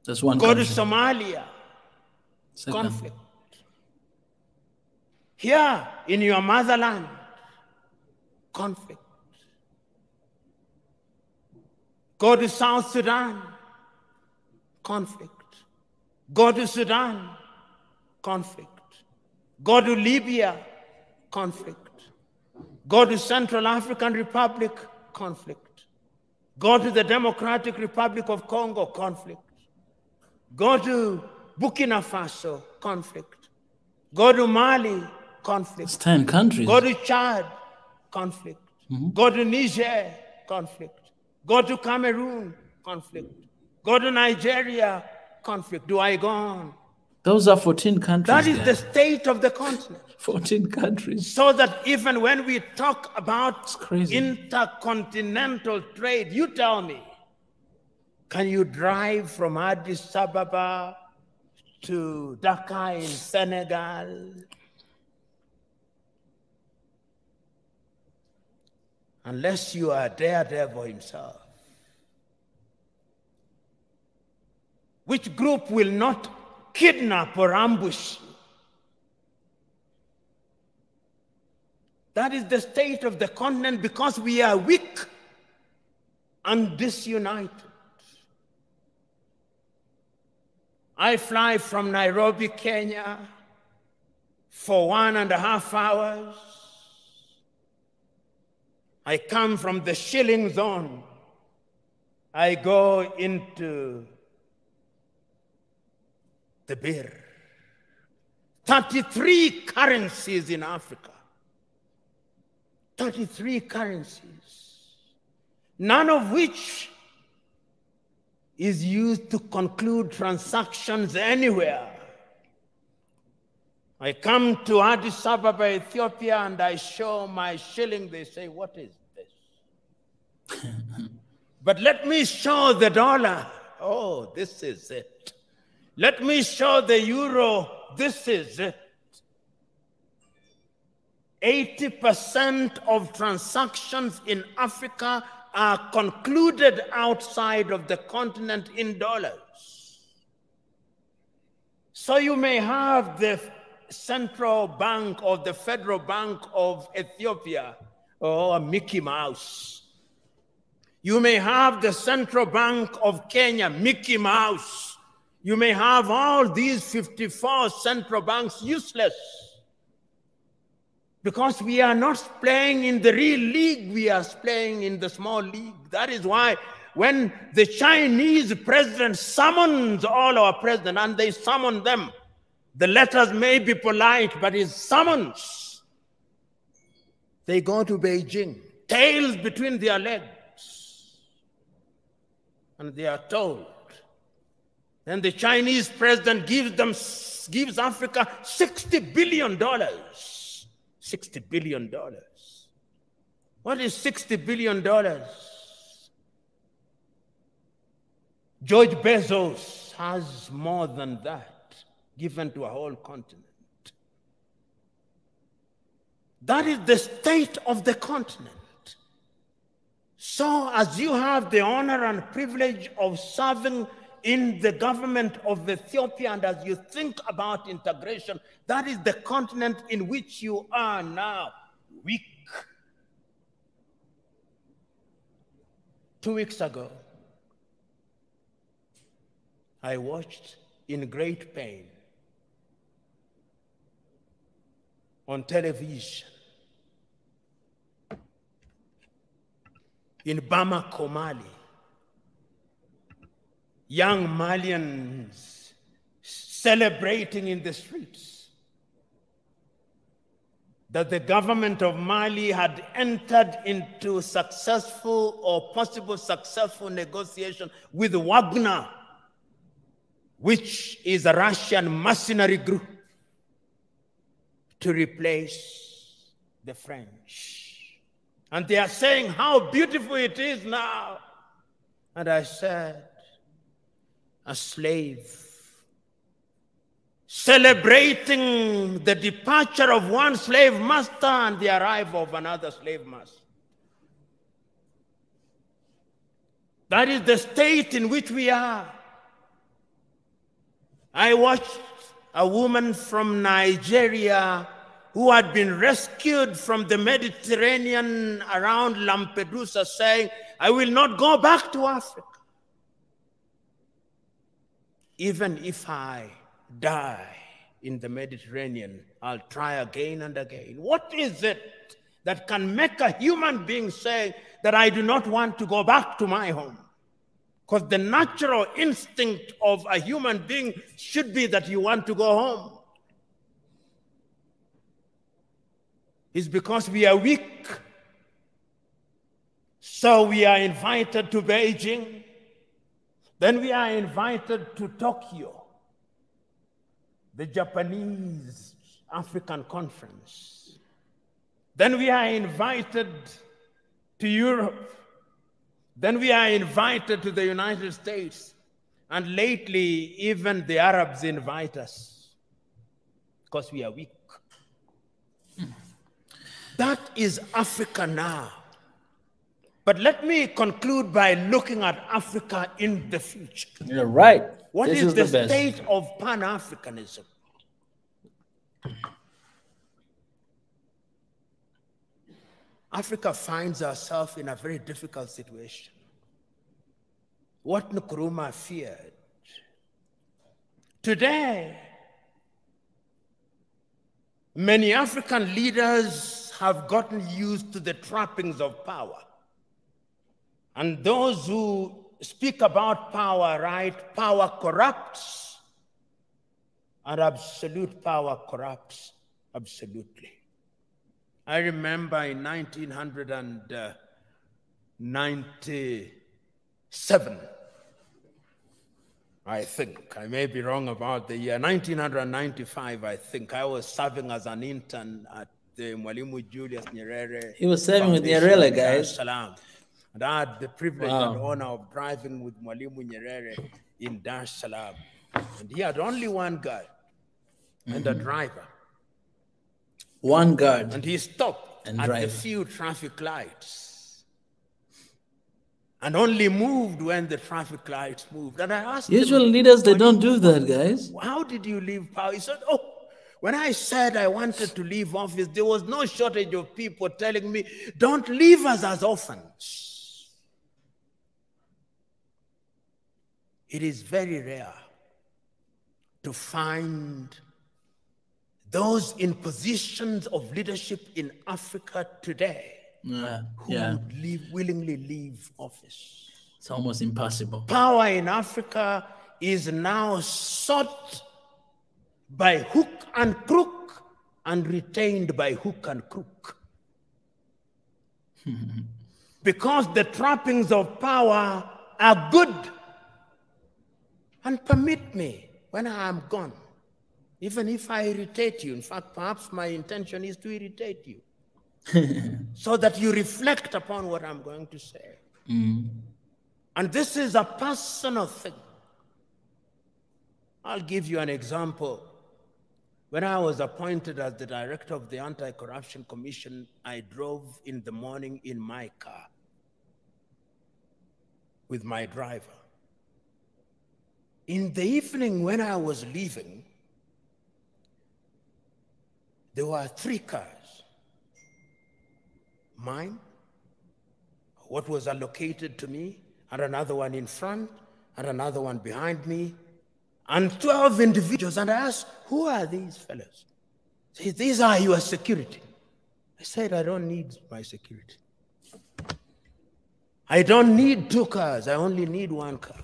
That's one Go country. to Somalia. Second. Conflict. Here in your motherland, conflict. Go to South Sudan, conflict. Go to Sudan, conflict. Go to Libya, conflict. Go to Central African Republic, conflict. Go to the Democratic Republic of Congo, conflict. Go to Burkina Faso, conflict. Go to Mali, conflict. It's 10 countries. Go to Chad, conflict. Go to Niger, conflict. Go to Cameroon, conflict. Go to Nigeria, conflict. Do I go on? Those are 14 countries. That is guys. the state of the continent. 14 countries. So that even when we talk about crazy. intercontinental trade, you tell me, can you drive from Addis Ababa to Dakar in Senegal? Unless you are Daredevil himself. Which group will not kidnap or ambush you? That is the state of the continent because we are weak and disunited. I fly from Nairobi, Kenya for 1.5 hours. I come from the shilling zone. I go into the birr. 33 currencies in Africa. 33 currencies. None of which is used to conclude transactions anywhere. I come to Addis Ababa, Ethiopia, and I show my shilling. They say, what is this? But let me show the dollar. Oh, this is it. Let me show the euro. This is it. 80% of transactions in Africa are concluded outside of the continent in dollars. So you may have the Central Bank or the Federal Bank of Ethiopia, or Mickey Mouse. You may have the Central Bank of Kenya, Mickey Mouse. You may have all these 54 central banks useless because we are not playing in the real league, we are playing in the small league. That is why when the Chinese president summons all our presidents, and they summon them, the letters may be polite, but it's summons. They go to Beijing, tails between their legs, and they are told. And the Chinese president gives Africa $60 billion. $60 billion. What is $60 billion? George Bezos has more than that given to a whole continent. That is the state of the continent. So as you have the honor and privilege of serving in the government of Ethiopia, and as you think about integration, that is the continent in which you are now weak. 2 weeks ago, I watched in great pain on television in Bamako, Mali, young Malians celebrating in the streets that the government of Mali had entered into successful or possible successful negotiation with Wagner, which is a Russian mercenary group, to replace the French. And they are saying how beautiful it is now. And I said, a slave celebrating the departure of one slave master and the arrival of another slave master. That is the state in which we are. I watched a woman from Nigeria who had been rescued from the Mediterranean around Lampedusa saying, I will not go back to Africa. Even if I die in the Mediterranean, I'll try again and again. What is it that can make a human being say that I do not want to go back to my home? Because the natural instinct of a human being should be that you want to go home. It's because we are weak. So we are invited to Beijing. Then we are invited to Tokyo, the Japanese African Conference. Then we are invited to Europe. Then we are invited to the United States. And lately, even the Arabs invite us because we are weak. That is Africa now. But let me conclude by looking at Africa in the future. You're right. What is the state of Pan-Africanism? Africa finds herself in a very difficult situation. What Nkrumah feared. Today, many African leaders have gotten used to the trappings of power. And those who speak about power, right? Power corrupts, and absolute power corrupts absolutely. I remember in 1997, I think, I may be wrong about the year, 1995, I think, I was serving as an intern at the Mwalimu Julius Nyerere. He was serving with Nyerere, guys. And I had the privilege and honor of driving with Mwalimu Nyerere in Dar es Salaam. And he had only one guard and a driver. One guard. And he stopped at the few traffic lights. And only moved when the traffic lights moved. And I asked Usual leaders, they don't do that, guys. How did you leave power? He said, oh, when I said I wanted to leave office, there was no shortage of people telling me, don't leave us as orphans. It is very rare to find those in positions of leadership in Africa today who would willingly leave office. It's almost impossible. Power in Africa is now sought by hook and crook and retained by hook and crook. Because the trappings of power are good. And permit me, when I am gone, even if I irritate you, in fact, perhaps my intention is to irritate you, so that you reflect upon what I'm going to say. And this is a personal thing. I'll give you an example. When I was appointed as the director of the Anti-Corruption Commission, I drove in the morning in my car with my driver. In the evening when I was leaving, there were 3 cars. Mine, what was allocated to me, and another one in front, and another one behind me, and 12 individuals. And I asked, who are these fellows? They said, these are your security. I said, I don't need my security. I don't need 2 cars, I only need 1 car.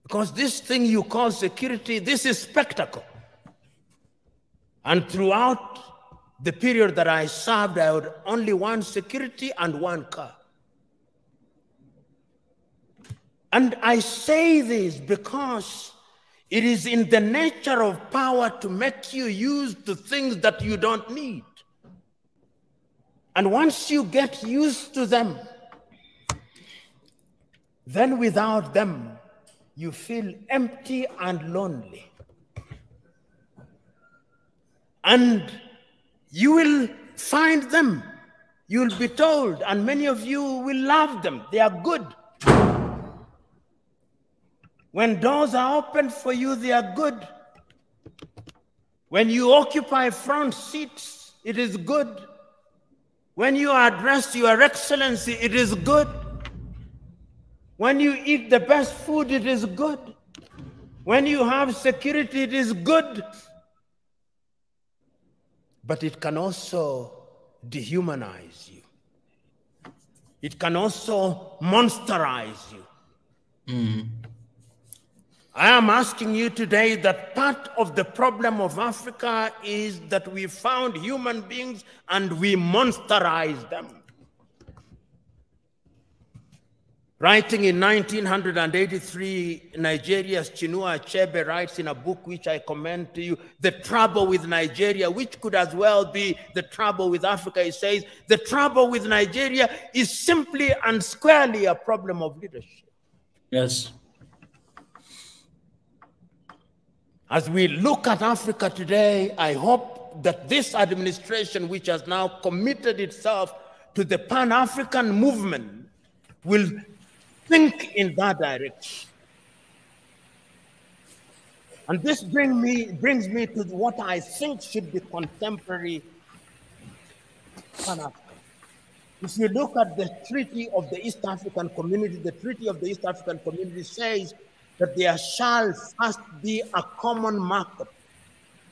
Because this thing you call security, this is spectacle. And throughout the period that I served, I had only 1 security and 1 car. And I say this because it is in the nature of power to make you use the things that you don't need. And once you get used to them, then without them, you feel empty and lonely. And you will find them. You'll be told, and many of you will love them. They are good. When doors are open for you, they are good. When you occupy front seats, it is good. When you are addressed Your Excellency, it is good. When you eat the best food, it is good. When you have security, it is good. But it can also dehumanize you. It can also monsterize you. I am asking you today that part of the problem of Africa is that we found human beings and we monsterize them. Writing in 1983, Nigeria's Chinua Achebe writes in a book which I commend to you, The Trouble with Nigeria, which could as well be the trouble with Africa. He says, the trouble with Nigeria is simply and squarely a problem of leadership. Yes. As we look at Africa today, I hope that this administration, which has now committed itself to the Pan-African movement, will think in that direction. And this brings me to what I think should be contemporary Pan-African. If you look at the Treaty of the East African Community, the Treaty of the East African Community says that there shall first be a common market,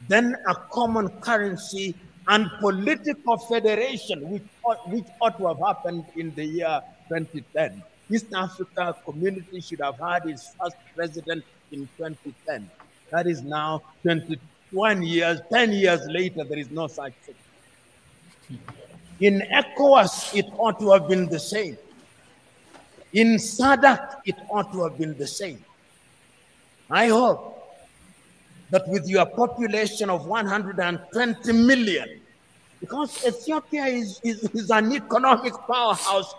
then a common currency, and political federation, which ought to have happened in the year 2010. East Africa Community should have had its first president in 2010. That is now 21 years, 10 years later, there is no such thing. In ECOWAS, it ought to have been the same. In SADC, it ought to have been the same. I hope that with your population of 120 million, because Ethiopia is an economic powerhouse,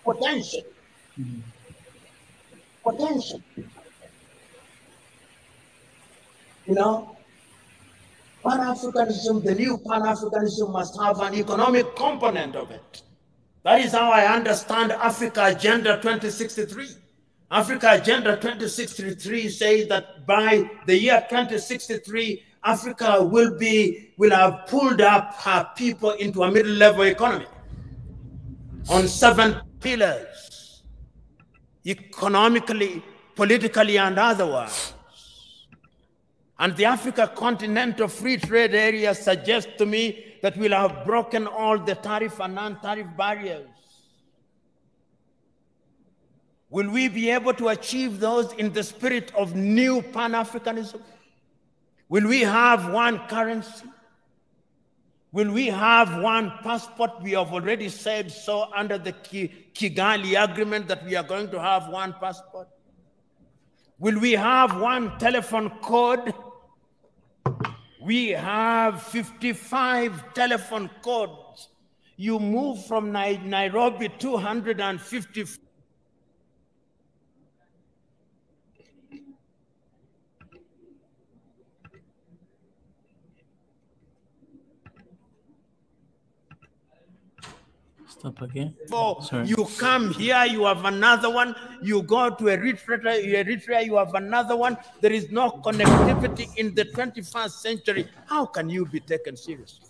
potential. Potential. You know, Pan-Africanism, the new Pan-Africanism must have an economic component of it. That is how I understand Africa Agenda 2063. Africa Agenda 2063 says that by the year 2063, Africa will have pulled up her people into a middle-level economy on 7 pillars, economically, politically, and otherwise. And the Africa Continental Free Trade Area suggests to me that we'll have broken all the tariff and non-tariff barriers. Will we be able to achieve those in the spirit of new Pan-Africanism? Will we have one currency? Will we have one passport? We have already said so under the Kigali Agreement that we are going to have one passport. Will we have one telephone code? We have 55 telephone codes. You move from Nairobi 250. Stop again. Sorry. You come here, you have another one. You go to Eritrea, you have another one. There is no connectivity in the 21st century. How can you be taken seriously?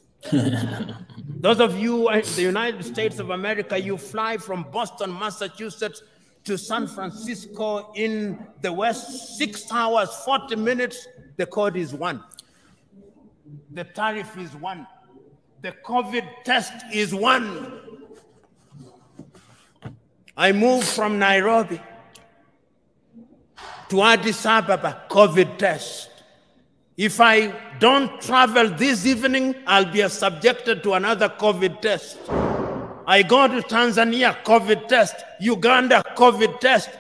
Those of you in the United States of America, you fly from Boston, Massachusetts to San Francisco in the West, 6 hours, 40 minutes. The code is 1. The tariff is 1. The COVID test is 1. I moved from Nairobi to Addis Ababa, COVID test. If I don't travel this evening, I'll be subjected to another COVID test. I go to Tanzania, COVID test. Uganda, COVID test.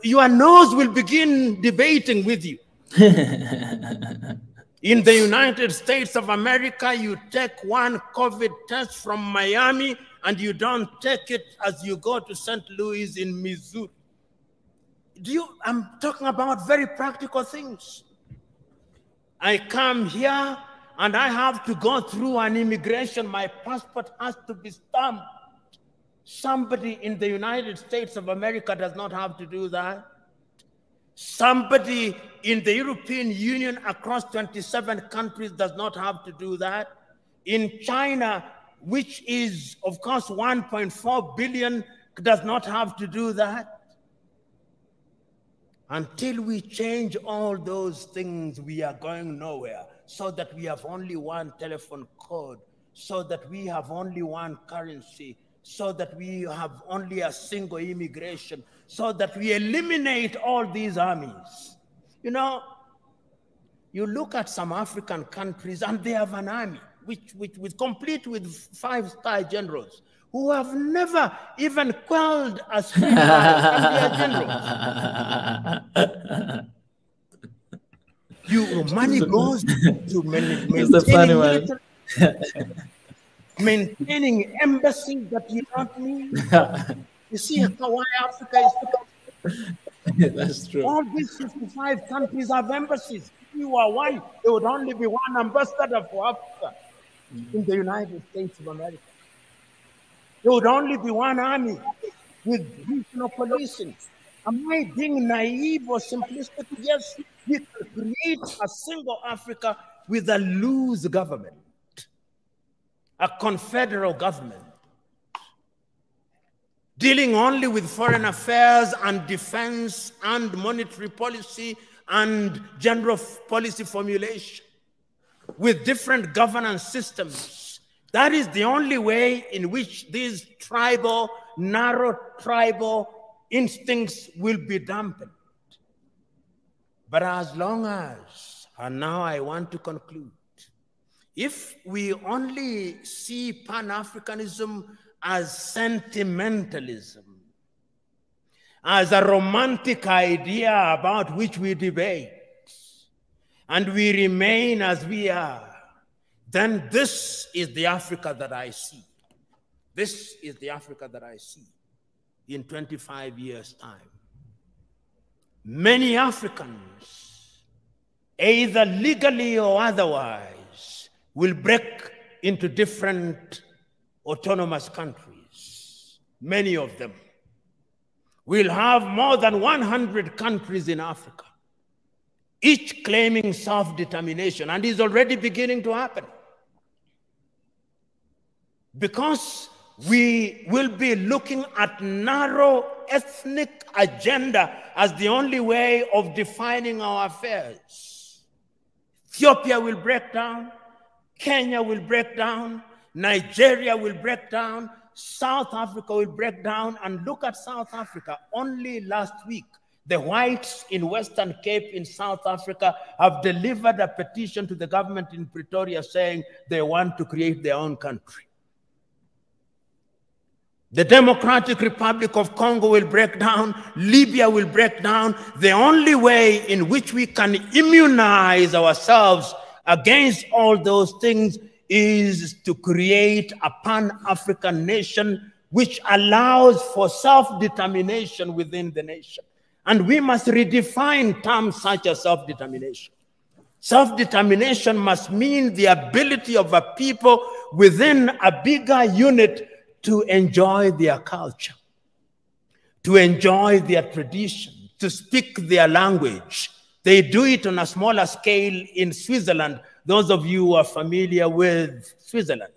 Your nose will begin debating with you. In the United States of America, you take one COVID test from Miami and you don't take it as you go to St. Louis in Missouri. I'm talking about very practical things. I come here and I have to go through an immigration. My passport has to be stamped. Somebody in the United States of America does not have to do that. Somebody in the European Union across 27 countries does not have to do that. In China, which is, of course, 1.4 billion, does not have to do that. Until we change all those things, we are going nowhere. So that we have only one telephone code, so that we have only one currency, so that we have only a single immigration, so that we eliminate all these armies. You know, you look at some African countries and they have an army, which complete with 5-star generals who have never even quelled a street fight, and they are generals. Money goes to maintaining embassies that you don't need. You see why Africa is. That's true. All these 55 countries have embassies. If you are one, there would only be one ambassador for Africa in the United States of America. There would only be one army with regional policing. Am I being naive or simplistic? Yes, we could create a single Africa with a loose government, a confederal government, dealing only with foreign affairs and defense and monetary policy and general policy formulation, with different governance systems. That is the only way in which these narrow tribal instincts will be dampened. But as long as, and now I want to conclude, if we only see Pan-Africanism as sentimentalism, as a romantic idea about which we debate, and we remain as we are, then this is the Africa that I see. This is the Africa that I see in 25 years' time. Many Africans, either legally or otherwise, will break into different autonomous countries, many of them. we'll have more than 100 countries in Africa, each claiming self-determination, and is already beginning to happen. Because we will be looking at narrow ethnic agenda as the only way of defining our affairs. Ethiopia will break down, Kenya will break down, Nigeria will break down, South Africa will break down. And look at South Africa. Only last week, the whites in Western Cape in South Africa have delivered a petition to the government in Pretoria saying they want to create their own country. The Democratic Republic of Congo will break down. Libya will break down. The only way in which we can immunize ourselves against all those things is to create a Pan-African nation which allows for self-determination within the nation. And we must redefine terms such as self-determination. Self-determination must mean the ability of a people within a bigger unit to enjoy their culture, to enjoy their tradition, to speak their language. They do it on a smaller scale in Switzerland, those of you who are familiar with Switzerland.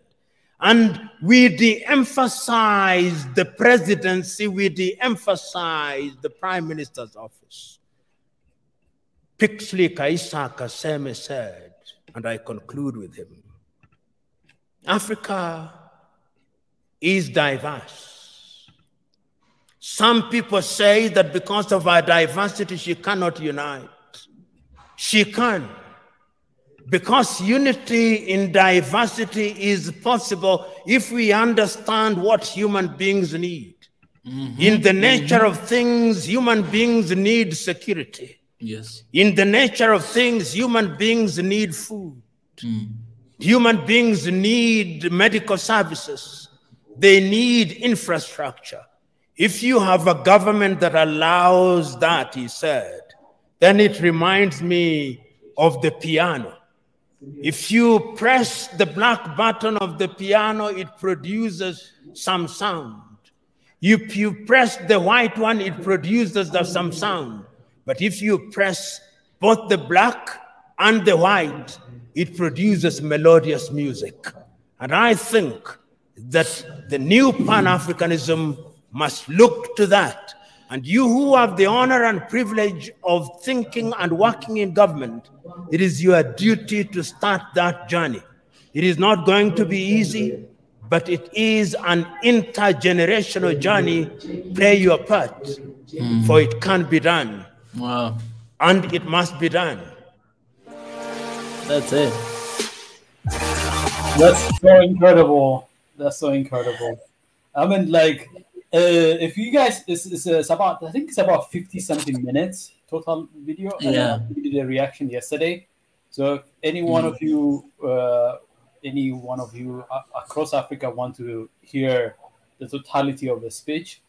And we de-emphasize the presidency, we de-emphasize the prime minister's office. Pixley Kaisa Kaseme said, and I conclude with him, Africa is diverse. Some people say that because of our diversity, she cannot unite. She can. Because unity in diversity is possible if we understand what human beings need. In the nature of things, human beings need security. Yes. In the nature of things, human beings need food. Human beings need medical services. They need infrastructure. If you have a government that allows that, he said, then it reminds me of the piano. If you press the black button of the piano, it produces some sound. If you press the white one, it produces some sound. But if you press both the black and the white, it produces melodious music. And I think that the new Pan-Africanism must look to that. And you who have the honor and privilege of thinking and working in government, it is your duty to start that journey. It is not going to be easy, but it is an intergenerational journey. Play your part, for it can be done. Wow. And it must be done. That's it. That's so incredible. That's so incredible. I mean, like, if you guys, it's about, I think it's about 50-something minutes total video. Yeah. We did a reaction yesterday. So if any one of you, across Africa want to hear the totality of the speech,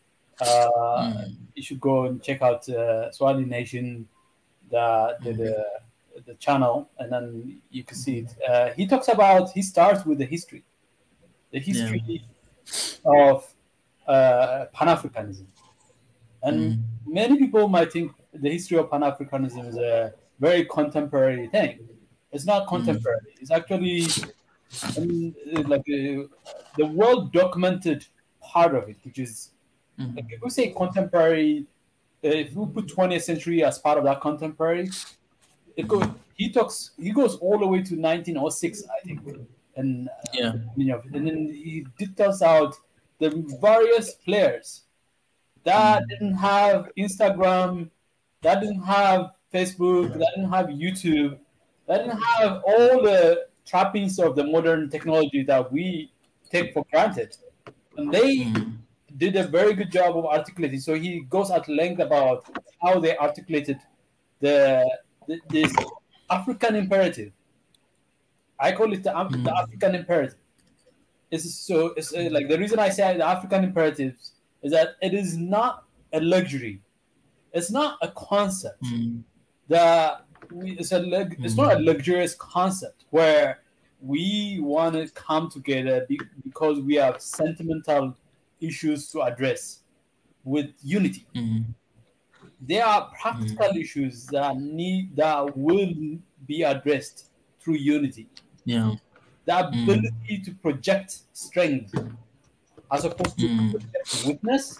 you should go and check out Swahili Nation, the channel, and then you can see it. He talks about, he starts with the history of Pan-Africanism. And many people might think the history of Pan-Africanism is a very contemporary thing. It's not contemporary. It's actually like the well-documented part of it, which is, like, if we say contemporary, if we put 20th century as part of that contemporary, he goes all the way to 1906, I think. And and then he details out the various players that didn't have Instagram, that didn't have Facebook, that didn't have YouTube, that didn't have all the trappings of the modern technology that we take for granted. And they did a very good job of articulating. So he goes at length about how they articulated this African imperative. I call it the African imperative. It's like, the reason I say the African imperative is that it is not a luxury. It's not a concept. It's not a luxurious concept where we want to come together because we have sentimental issues to address. with unity. There are practical issues that will be addressed through unity. Yeah. The ability to project strength as opposed to project weakness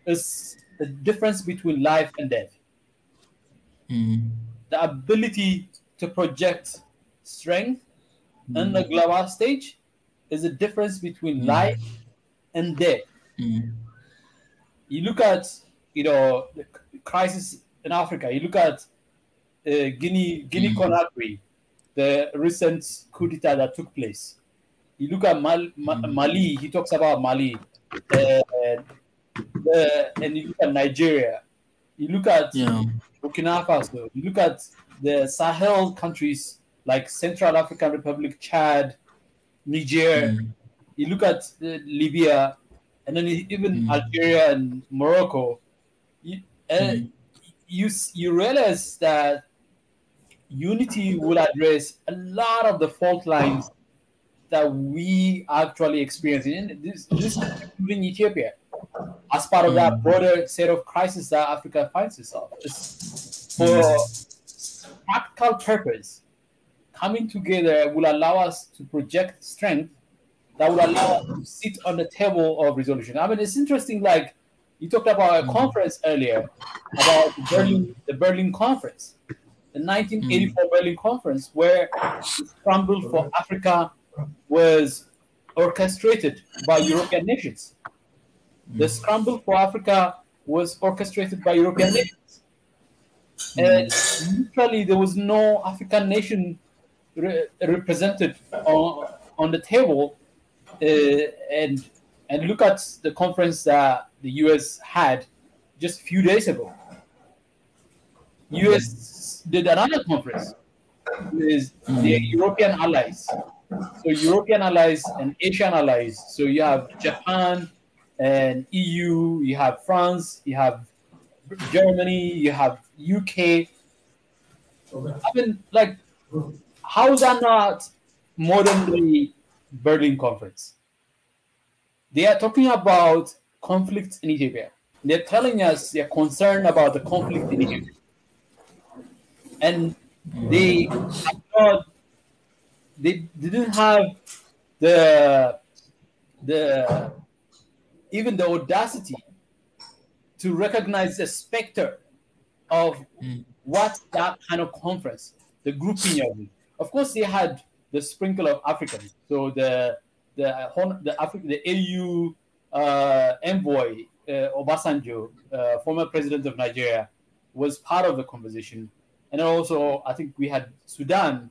is the difference between life and death. The ability to project strength in the global stage is the difference between life and death. You look at, the crisis in Africa. You look at Guinea Conakry, the recent coup d'etat that took place. You look at Mali. He talks about Mali, and you look at Nigeria. You look at Burkina Faso. You look at the Sahel countries like Central African Republic, Chad, Niger. You look at Libya, and then even Algeria and Morocco. You realize that unity will address a lot of the fault lines that we actually experience in this including Ethiopia, as part of that broader set of crises that Africa finds itself. For practical purpose, coming together will allow us to project strength that will allow us to sit on the table of resolution. I mean, it's interesting, like you talked about a conference earlier, about the Berlin Conference, the 1984 Berlin Conference, where the scramble for Africa was orchestrated by European nations. The scramble for Africa was orchestrated by European nations. And literally, there was no African nation represented on the table. And look at the conference that the US had just a few days ago. US did another conference with the European allies. So European allies and Asian allies. So you have Japan and EU, you have France, you have Germany, you have UK. I mean, like, how is that not modern day Berlin Conference? They are talking about conflict in Ethiopia. They're telling us they're concerned about the conflict in Ethiopia. And they didn't have even the audacity to recognize the specter of what that kind of conference, the grouping of it. Of course, they had the sprinkle of Africans. So the AU envoy Obasanjo, former president of Nigeria, was part of the conversation. And also, I think we had Sudan,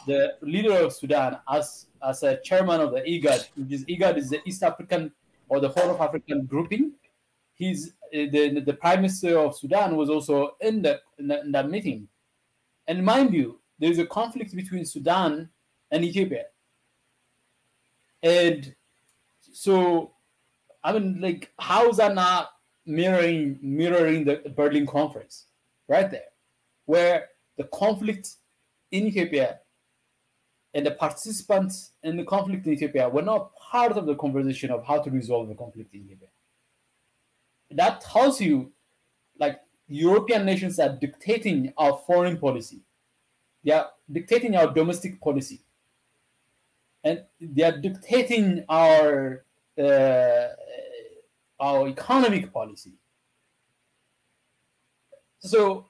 the leader of Sudan, as a chairman of the IGAD, which is IGAD is the East African or the Horn of African grouping. He's the prime minister of Sudan was also in that meeting. And mind you, there is a conflict between Sudan and Ethiopia. And so, I mean, like, how is that not mirroring the Berlin Conference right there, where the conflict in Ethiopia and the participants in the conflict in Ethiopia were not part of the conversation of how to resolve the conflict in Ethiopia. That tells you, like, European nations are dictating our foreign policy. They are dictating our domestic policy. And they are dictating our economic policy. So,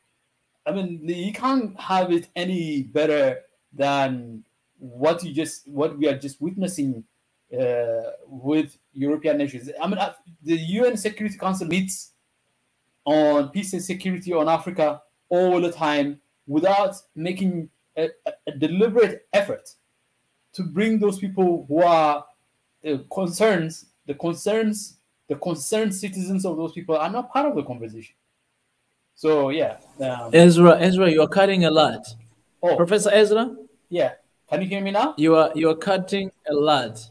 I mean, you can't have it any better than what we are just witnessing with European nations. I mean, the UN Security Council meets on peace and security on Africa all the time without making a deliberate effort to bring those people who are concerned citizens of those people are not part of the conversation. So yeah. Ezra, you are cutting a lot. Oh, Professor Ezra? Yeah. Can you hear me now? You are cutting a lot.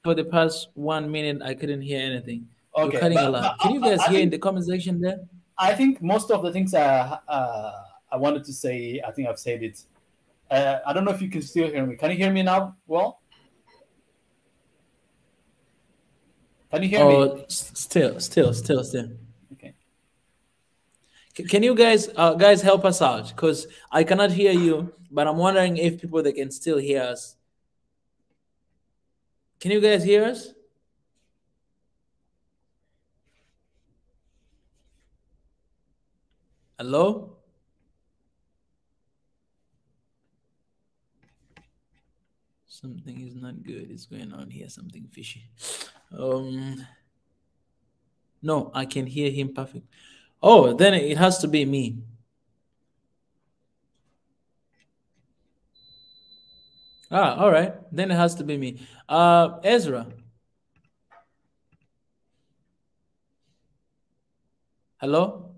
For the past 1 minute, I couldn't hear anything. Okay, you're cutting a lot. Can you guys hear in the comment section there? I think most of the things I wanted to say, I think I've said it. I don't know if you can still hear me. Can you hear me now? Well, Can you hear me? Oh, still. Okay. Can you guys help us out? Because I cannot hear you, but I'm wondering if people they can still hear us. Can you guys hear us? Hello? Something is not good. It's going on here. Something fishy. No, I can hear him perfect. Oh, then it has to be me. All right. Then it has to be me. Ezra. Hello?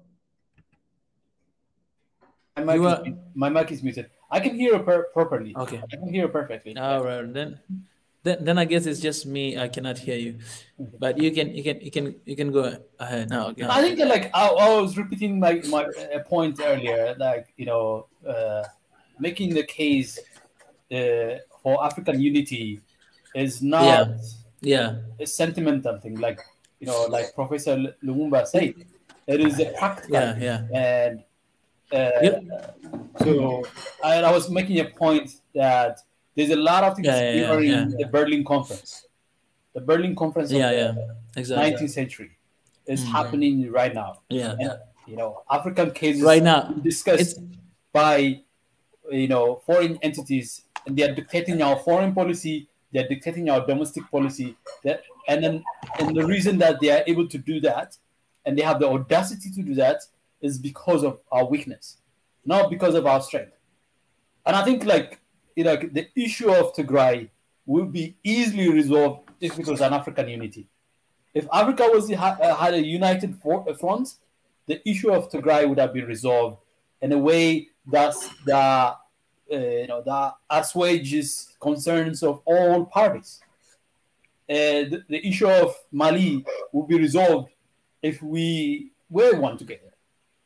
My mic is muted. I can hear you properly. Okay. I can hear you perfectly. All right. Then I guess it's just me. I cannot hear you. But you can go ahead now. Okay. I think like I was repeating my point earlier, like making the case for African unity is not a sentimental thing, like like Professor Lumumba said. It is a practical and so I was making a point that there's a lot of things during the Berlin Conference. The Berlin Conference of the 19th century is happening right now. And, African cases right now discussed by foreign entities, and they are dictating our foreign policy. They are dictating our domestic policy. And the reason that they are able to do that, and they have the audacity to do that, is because of our weakness, not because of our strength. And I think the issue of Tigray will be easily resolved if it was an African unity. If Africa had a united front, the issue of Tigray would have been resolved in a way that assuages concerns of all parties. The issue of Mali would be resolved if we were one together.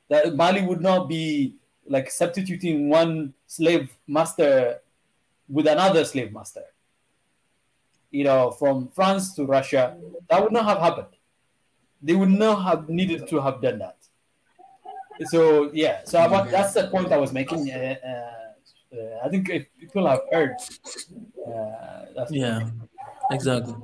That Mali would not be like substituting one slave master with another slave master. From France to Russia, that would not have happened. They would not have needed to have done that. So that's the point I was making. I think if people have heard. Exactly.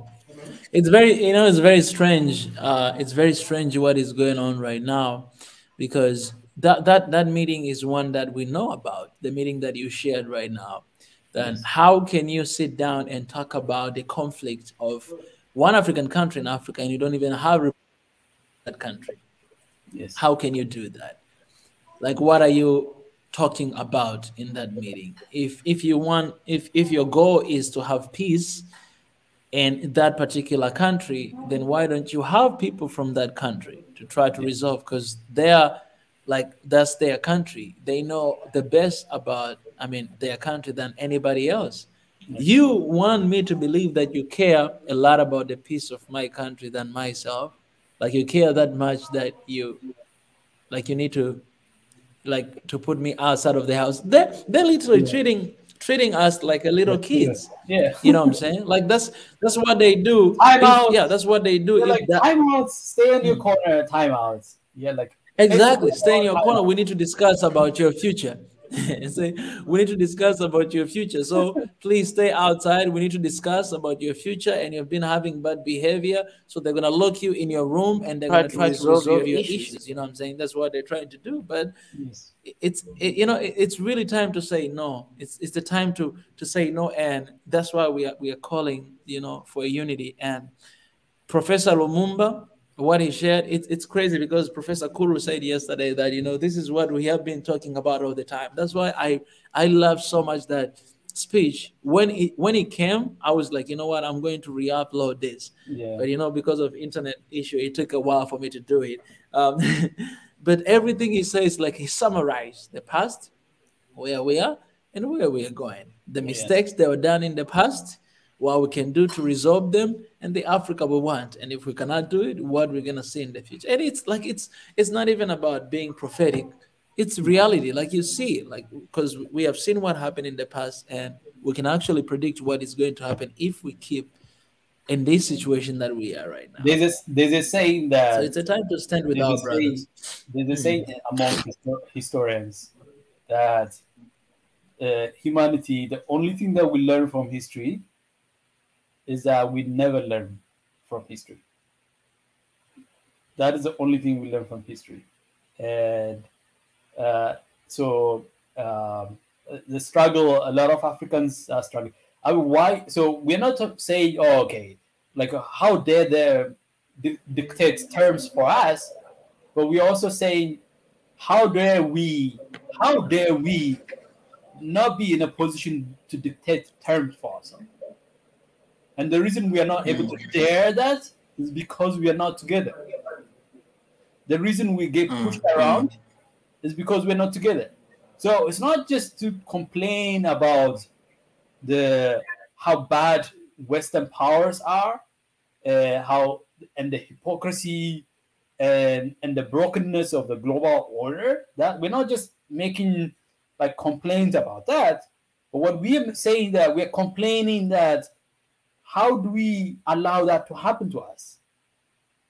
It's very strange. It's very strange what is going on right now, because that meeting is one that we know about. The meeting that you shared right now. Then how can you sit down and talk about the conflict of one African country in Africa and you don't even have that country? Yes. How can you do that? Like, what are you talking about in that meeting? If your goal is to have peace in that particular country, then why don't you have people from that country to try to resolve? Because that's their country. They know the best about their country than anybody else. You want me to believe that you care a lot about the peace of my country than myself? Like, you care that much that you need to put me outside of the house? They're literally treating us like a little kids. Yeah. You know what I'm saying? Like, that's what they do. That's what they do. Like timeouts, stay in your corner, timeouts. Yeah, like exactly. Stay in your corner. We need to discuss about your future. We need to discuss about your future. So please stay outside. We need to discuss about your future, and you've been having bad behavior. So they're gonna lock you in your room and they're gonna try to resolve your issues. You know what I'm saying? That's what they're trying to do. But it's really time to say no. It's the time to say no, and that's why we are calling for a unity. And Professor Lumumba, what he shared, it's crazy, because Professor Kuru said yesterday that this is what we have been talking about all the time. That's why I love so much that speech. When it came, I was like, what, I'm going to re-upload this. But because of internet issue, it took a while for me to do it. But everything he says, like, he summarized the past, where we are and where we are going, the mistakes that were done in the past, what we can do to resolve them, and the Africa we want. And if we cannot do it, what we're gonna see in the future. And it's like it's not even about being prophetic. It's reality, like you see, because we have seen what happened in the past, and we can actually predict what is going to happen if we keep in this situation that we are right now. There's a saying that So it's a time to stand with our brothers. There's a saying among historians that humanity, the only thing that we learn from history is that we never learn from history. That is the only thing we learn from history. And the struggle, a lot of Africans are struggling. I mean, why? So we're not saying, oh, okay, like how dare they dictate terms for us, but we're also saying, how dare we not be in a position to dictate terms for ourselves? And the reason we are not able to dare that is because we are not together. The reason we get pushed around is because we're not together. So it's not just to complain about how bad Western powers are, and the hypocrisy and the brokenness of the global order. That we're not just making like complaints about that, but what we are saying that we're complaining that how do we allow that to happen to us?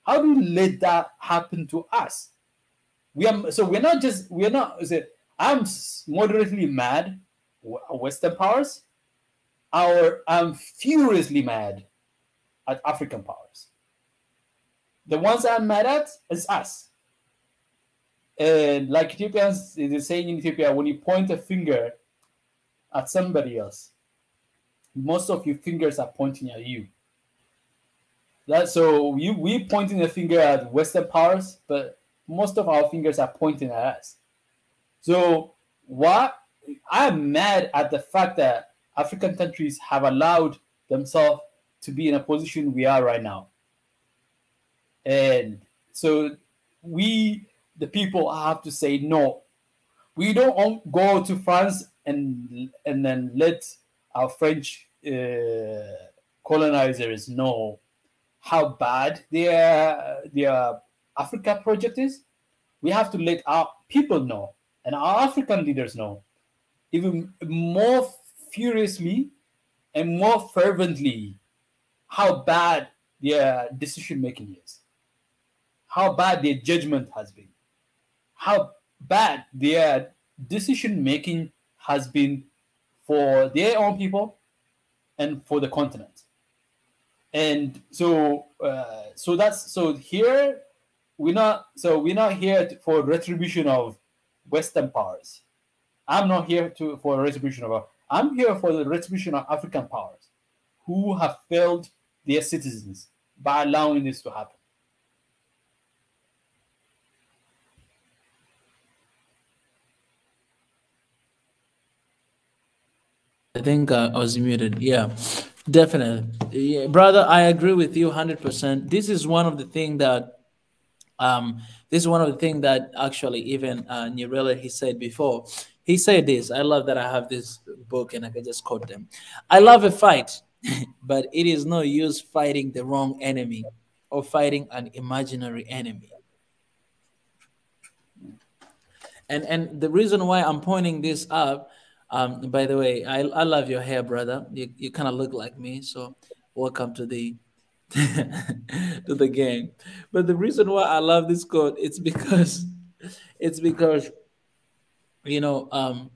How do we let that happen to us? We're not. I'm moderately mad at Western powers, or I'm furiously mad at African powers. The ones I'm mad at is us. And like Ethiopians, they're saying in Ethiopia, when you point a finger at somebody else, most of your fingers are pointing at you. We pointing a finger at Western powers, but most of our fingers are pointing at us. So I'm mad at the fact that African countries have allowed themselves to be in a position we are right now. And so the people have to say no. We don't go to France and then let our French colonizers know how bad their Africa project is. We have to let our people know and our African leaders know even more furiously and more fervently how bad their decision making is, how bad their judgment has been, how bad their decision making has been for their own people and for the continent. And so here we're not here for retribution of Western powers. I'm not here for retribution of. I'm here for the retribution of African powers who have failed their citizens by allowing this to happen. I think I was muted. Yeah, definitely. Yeah, brother, I agree with you 100%. This is one of the things that actually even Nirela, he said before. He said this. I love that I have this book and I can just quote them. I love a fight, but it is no use fighting the wrong enemy or fighting an imaginary enemy. And the reason why I'm pointing this up, by the way, I love your hair, brother. You kind of look like me, so welcome to the to the game. But the reason why I love this quote, it's because you know,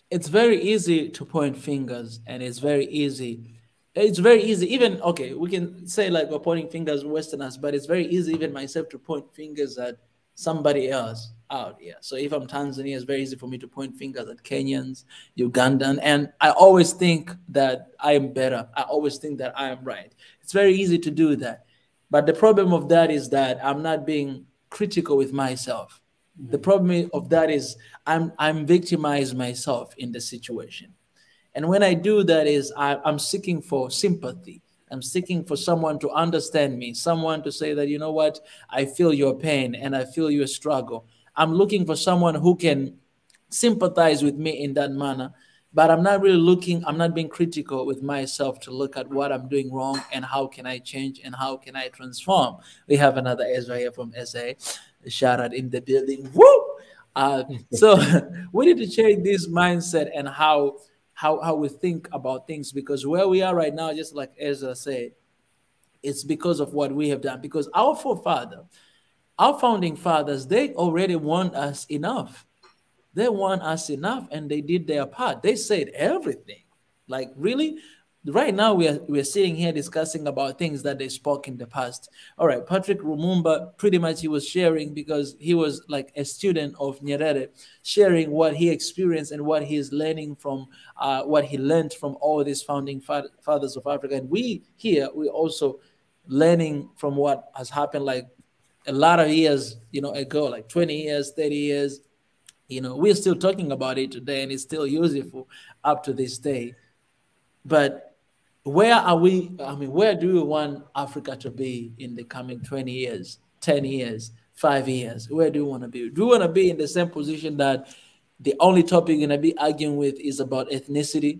it's very easy to point fingers, and it's very easy. Even okay, we can say like we're pointing fingers Westerners, but it's very easy even myself to point fingers at somebody else out here. So if I'm Tanzania, it's very easy for me to point fingers at Kenyans, Ugandan, and I always think that I am better. I always think that I am right. It's very easy to do that. But the problem of that is that I'm not being critical with myself. The problem of that is I'm victimized myself in the situation. And when I do that is I'm seeking for sympathy. I'm seeking for someone to understand me, someone to say that, you know what, I feel your pain and I feel your struggle. I'm looking for someone who can sympathize with me in that manner, but I'm not being critical with myself to look at what I'm doing wrong and how can I change and how can I transform. We have another Ezra here from SA. Shout out in the building. Woo! So we need to change this mindset and how how we think about things. Because where we are right now, just like Ezra said, it's because of what we have done. Because our forefather, our founding fathers, they already want us enough. They want us enough, and they did their part. They said everything. Like, really, right now we are sitting here discussing about things that they spoke in the past. All right, Patrick Lumumba, pretty much he was sharing, because he was like a student of Nyerere, sharing what he experienced and what he's learning from, what he learned from all these founding fathers of Africa. And we here, we also learning from what has happened, like a lot of years, ago, like 20 years, 30 years. We're still talking about it today, and it's still useful up to this day. But where are we? I mean, where do we want Africa to be in the coming 20 years, 10 years, 5 years? Where do we want to be? Do we want to be in the same position that the only topic we're going to be arguing with is about ethnicity?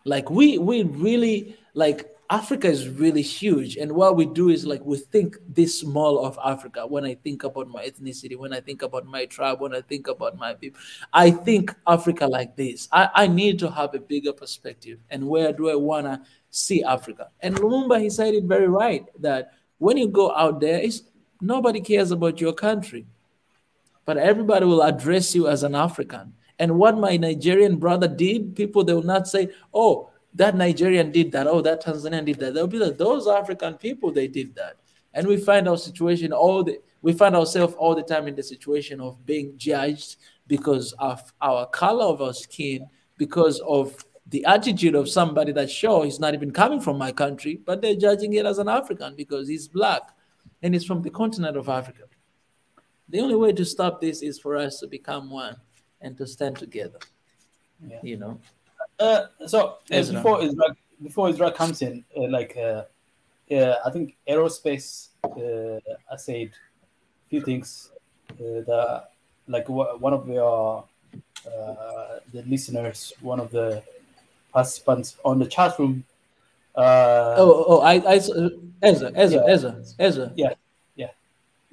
Like, we really, like, Africa is really huge, and what we do is, like, we think this small of Africa. When I think about my ethnicity, when I think about my tribe, when I think about my people, I think Africa like this. I need to have a bigger perspective, and where do I want to see Africa? And Lumumba, he said it very right, that when you go out there, nobody cares about your country, but everybody will address you as an African. And what my Nigerian brother did, people, they will not say, oh, that Nigerian did that. Oh, that Tanzanian did that. They'll be like, those African people, they did that. And we find our situation we find ourselves all the time in the situation of being judged because of our color of our skin, because of the attitude of somebody that he's not even coming from my country, but they're judging it as an African because he's black and he's from the continent of Africa. The only way to stop this is for us to become one and to stand together. Yeah. Ezra. Before Ezra comes in, I think aerospace. I said a few things that, like, one of the listeners, one of the participants on the chat room. Ezra. Yeah.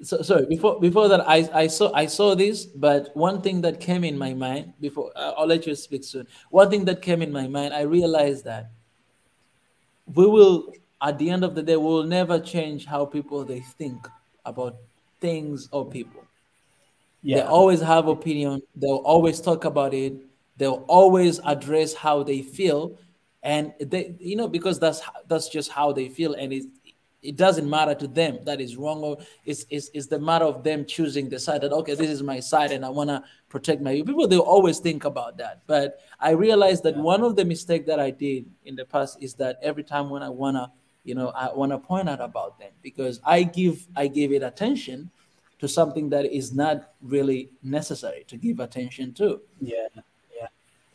So sorry. Before that, I saw this, but one thing that came in my mind before I'll let you speak soon. One thing that came in my mind, I realized that we will, at the end of the day, we will never change how people they think about things or people. Yeah. They always have opinion. They'll always talk about it. They'll always address how they feel, and they, because that's just how they feel, and it doesn't matter to them that is wrong, or it's the matter of them choosing the side that, okay, this is my side and I want to protect my people. They'll always think about that. But I realized that one of the mistakes that I did in the past is that every time when I want to point out about them, because I give it attention to something that is not really necessary to give attention to.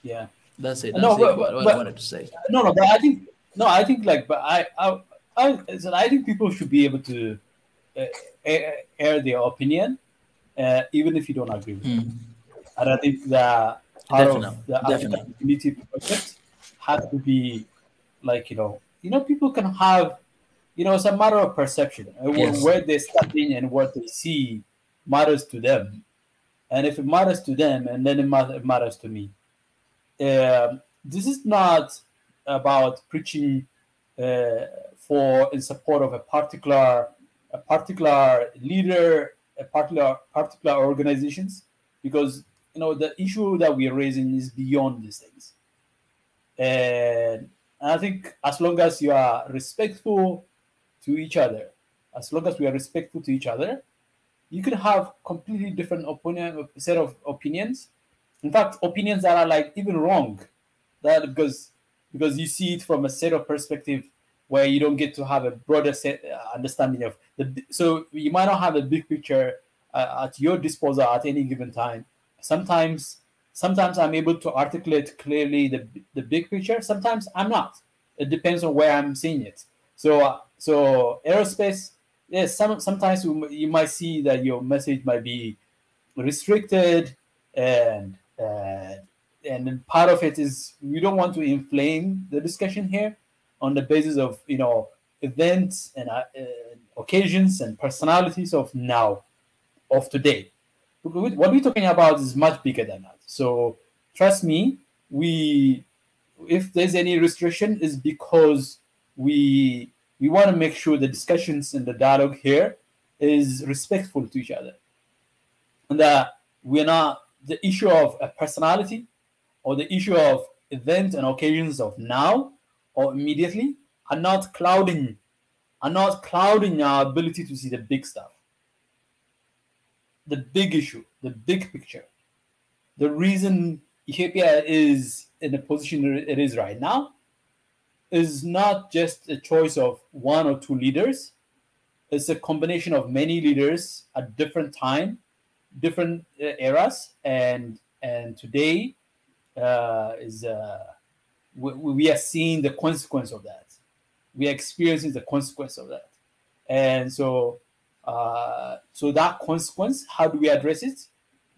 Yeah. That's it. No, what I wanted to say. But I think I think people should be able to air their opinion, even if you don't agree with it. And I think that part of the African community project has to be, like, people can have, it's a matter of perception. Where they're standing and what they see matters to them. And if it matters to them, and then it matters to me. This is not about preaching in support of a particular leader, a particular organizations, because the issue that we are raising is beyond these things. And I think as long as you are respectful to each other, you can have completely different set of opinions. In fact, opinions that are, like, even wrong, that because you see it from a set of perspective where you don't get to have a broader set understanding of so you might not have a big picture at your disposal at any given time. Sometimes I'm able to articulate clearly the big picture. Sometimes I'm not. It depends on where I'm seeing it. So aerospace, yes, sometimes you might see that your message might be restricted, and part of it is we don't want to inflame the discussion here on the basis of events and occasions and personalities of today. What we're talking about is much bigger than that. So trust me, we if there's any restriction, is because we want to make sure the discussions and the dialogue here is respectful to each other, and that we're not the issue of a personality or the issue of events and occasions of now or immediately are not clouding our ability to see the big stuff, the big issue, the big picture. The reason Ethiopia is in the position it is right now is not just a choice of one or two leaders. It's a combination of many leaders at different time, different eras, and today we are seeing the consequence of that. We are experiencing the consequence of that, and so that consequence, how do we address it?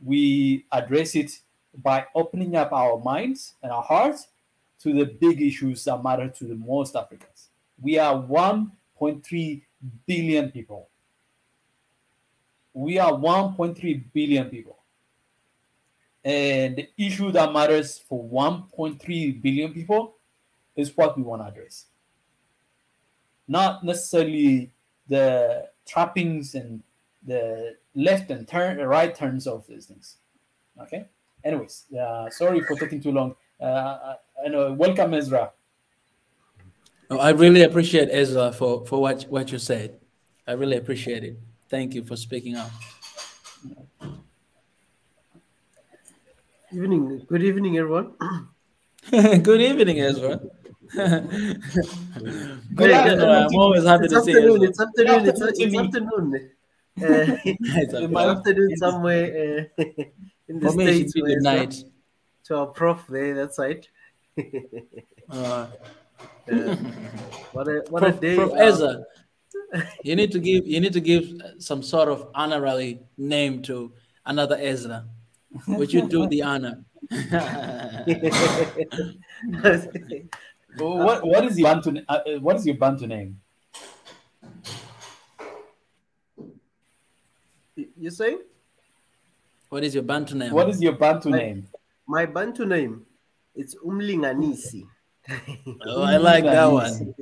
We address it by opening up our minds and our hearts to the big issues that matter to the most Africans. We are 1.3 billion people. We are 1.3 billion people. And the issue that matters for 1.3 billion people is what we want to address. Not necessarily the trappings and the left and right turns of these things. Okay? Anyways, sorry for taking too long. Welcome, Ezra. Oh, I really appreciate Ezra for what you said. I really appreciate it. Thank you for speaking up. Good evening, everyone. Good evening, Ezra. Good afternoon. I'm always happy to see you. It's afternoon. It's afternoon. It's afternoon somewhere in the For me, it States. should be good night. To our prof there, that side. What a day. Prof Ezra, you need to give some sort of honorary name to another Ezra. Would you do the honor? What is your Bantu name? You saying? What is your Bantu name? What is your Bantu name? My Bantu name, it's Umlinganisi. Oh, I like that one.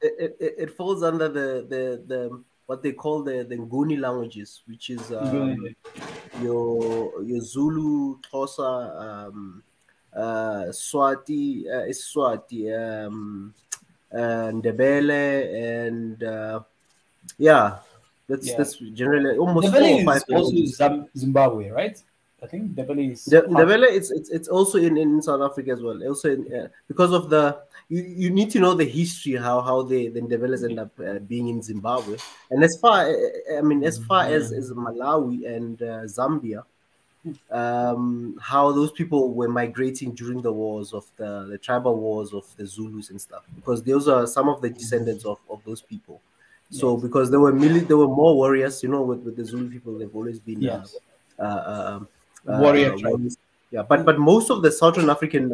It falls under the what they call the Nguni languages, which is your Zulu, Xhosa, Swati, Ndebele, and that's generally almost Ndebele 4 or 5 is also Zimbabwe, right? I think Ndebele is Ndebele. It's also in South Africa as well. Also because of you need to know the history how the Ndebeles end up being in Zimbabwe, and as far as Malawi and Zambia, how those people were migrating during the wars of the tribal wars of the Zulus and stuff, because those are some of the descendants of those people. So because they were more warriors, with the Zulu people, they've always been warrior tribes. Yeah, but most of the Southern African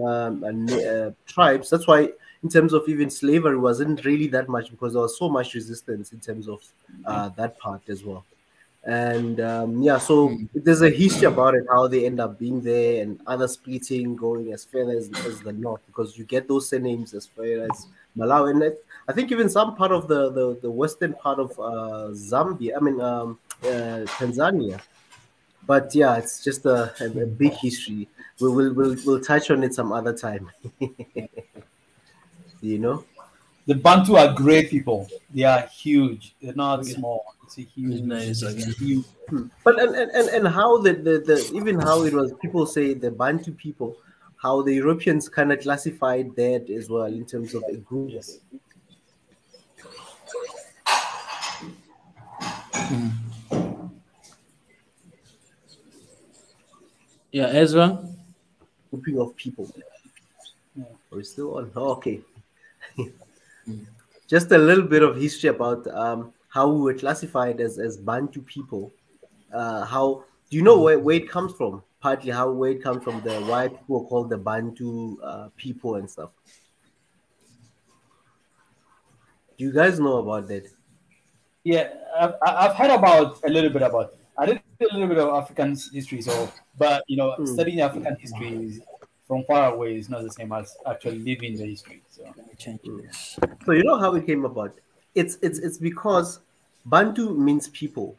tribes, that's why in terms of even slavery wasn't really that much, because there was so much resistance in terms of that part as well. And so there's a history about it, how they end up being there, and other splitting going as far as the north, because you get those surnames as far as Malawi, and I think even some part of the western part of Tanzania. But yeah, it's just a big history. We'll touch on it some other time. The Bantu are great people. They are huge. They're not small. It's a huge. Nice. Huge. But and how the even how it was, people say the Bantu people, how the Europeans kind of classified that as well in terms of a group. Yes. Yeah, Ezra. Grouping of people. We're still on. Oh, okay. Just a little bit of history about how we were classified as Bantu people. How do you know where it comes from? Partly where it comes from, why people are called the Bantu people and stuff. Do you guys know about that? Yeah, I've heard about a little bit about it. I did a little bit of African history, but studying African history from far away is not the same as actually living the history. So Let me change this. So you know how it came about? It's because Bantu means people,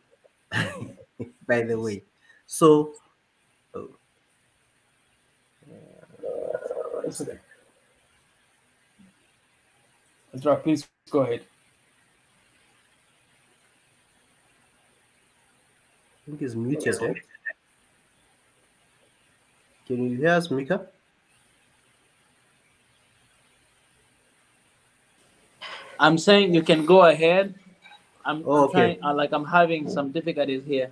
by the way. So it's okay. Ezra, please go ahead. I think it's muted. Eh? Can you hear us, Mika? I'm saying you can go ahead. I'm Okay. trying. Like I'm having some difficulties here.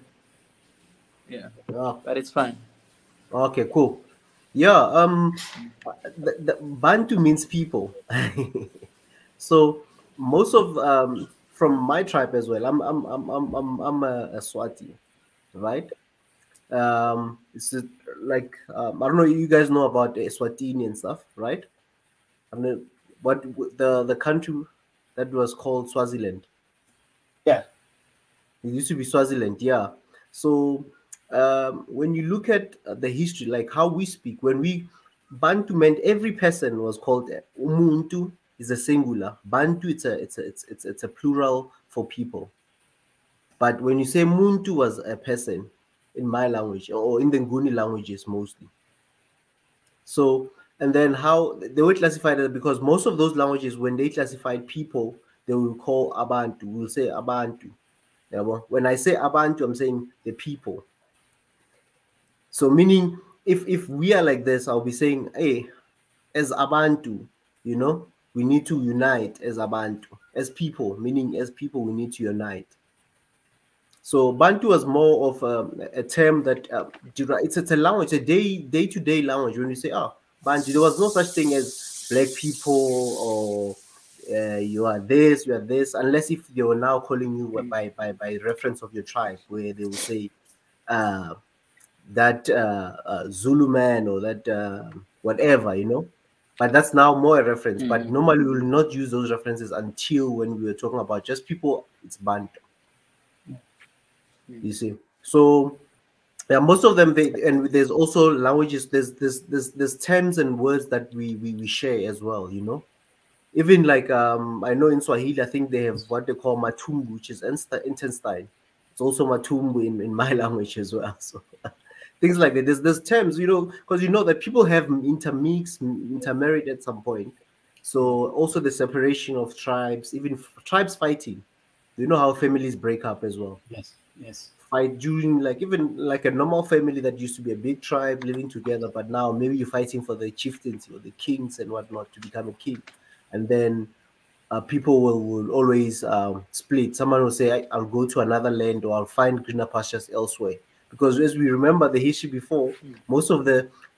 Yeah, Oh, but it's fine. okay, cool. Yeah. The Bantu means people. So most of from my tribe as well. I'm a Swati, right? It's like I don't know. You guys know about Eswatini and stuff, right? I mean, what the country that was called Swaziland. Yeah. It used to be Swaziland, yeah. So when you look at the history, like how we speak, when we Bantu meant every person was called Umuntu is a singular. Bantu it's a plural for people. But when you say Muntu was a person in my language or in the Nguni languages mostly. So and then how they were classified because most of those languages when they classified people they will call Abantu. We'll say Abantu. Yeah, well, when I say Abantu, I'm saying the people. So meaning if we are like this, I'll be saying, hey, as Abantu, you know, we need to unite as Abantu, as people, meaning as people, we need to unite. So Bantu was more of a term that it's a language, a day-to-day language. When you say, oh, Bantu, there was no such thing as black people or you are this, unless if they were now calling you by reference of your tribe, where they will say that Zulu man or that whatever, you know. But that's now more a reference. But normally we will not use those references until when we were talking about just people, it's Bantu. You see, so yeah, most of them and there's also languages. There's terms and words that we share as well. You know, even like I know in Swahili, I think they have what they call matumbu, which is intestine. It's also matumbu in my language as well. So things like that. There's terms, you know, because you know that people have intermarried at some point. So also the separation of tribes, even tribes fighting. You know how families break up as well. Yes. Fight during like even like a normal family that used to be a big tribe living together, but now maybe you're fighting for the chieftaincy or the kings and whatnot to become a king, and then people will always split. Someone will say, I'll go to another land or I'll find greener pastures elsewhere. Because as we remember the history before, most of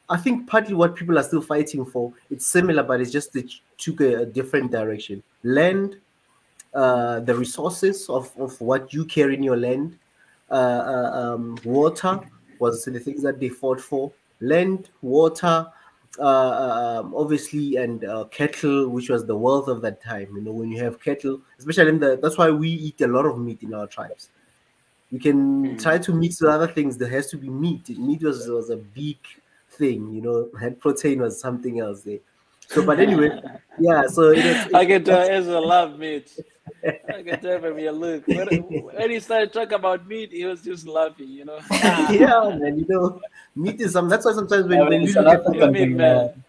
I think partly what people are still fighting for, it's similar, but it's just they took a different direction. Land, the resources of what you carry in your land, water was the things that they fought for. Land, water, obviously, and cattle, which was the wealth of that time. You know, when you have cattle, especially that's why we eat a lot of meat in our tribes. You can try to mix with other things. There has to be meat. Meat was a big thing. You know, and protein was something else there. So, but anyway, yeah. So I can tell Ezra love meat. I can tell from your look. When he started talking about meat, he was just laughing, you know. Yeah, man. You know, meat is That's why sometimes when we look at meat, man.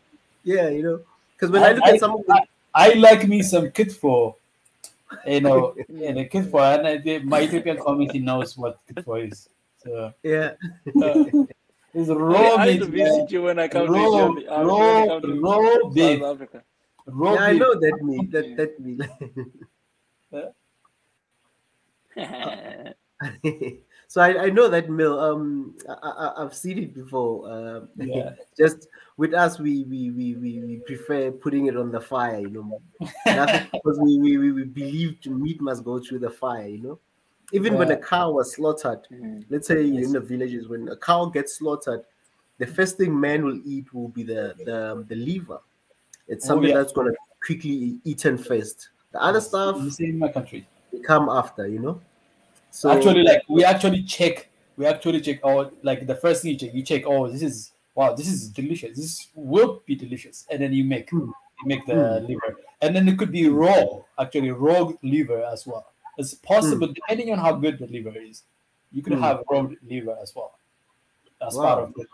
Yeah, you know, because when I look at some of the, I like me some kitfo. You know, and the kitfo, and my Ethiopian community knows what kitfo is. So yeah. It's raw I meat. need to visit you when I come to Ethiopia. Raw beef. South Africa. Raw Yeah, I beef. know that meat. That meat. So I know that meal. I've seen it before. Yeah. Just with us, we prefer putting it on the fire. You know, nothing because we believed meat must go through the fire. You know, even when a cow was slaughtered, let's say in the villages, when a cow gets slaughtered, the first thing man will eat will be the liver. It's something that's gonna quickly eaten first. The other stuff, you see in my country, they come after. You know. So actually, like we actually check. Oh, like the first thing you check. Oh, this is wow, this is delicious. This will be delicious, and then you make the liver, and then it could be raw, actually raw liver as well. It's possible depending on how good the liver is. You could have raw liver as well as part of the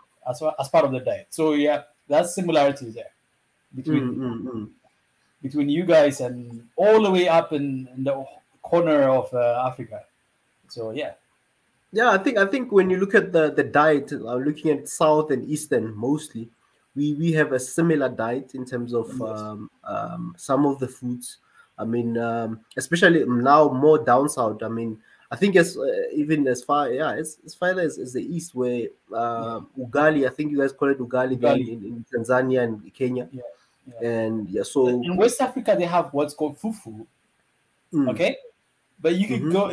as part of the diet. So yeah, that's similarities there between you guys and all the way up in the corner of Africa. So yeah. Yeah, I think when you look at the diet, looking at South and Eastern mostly, we have a similar diet in terms of some of the foods. I mean, especially now more down south. I mean, I think even as far as far as the East, where ugali. I think you guys call it ugali, there in Tanzania and Kenya. And so in West Africa they have what's called fufu. Okay. But you could go,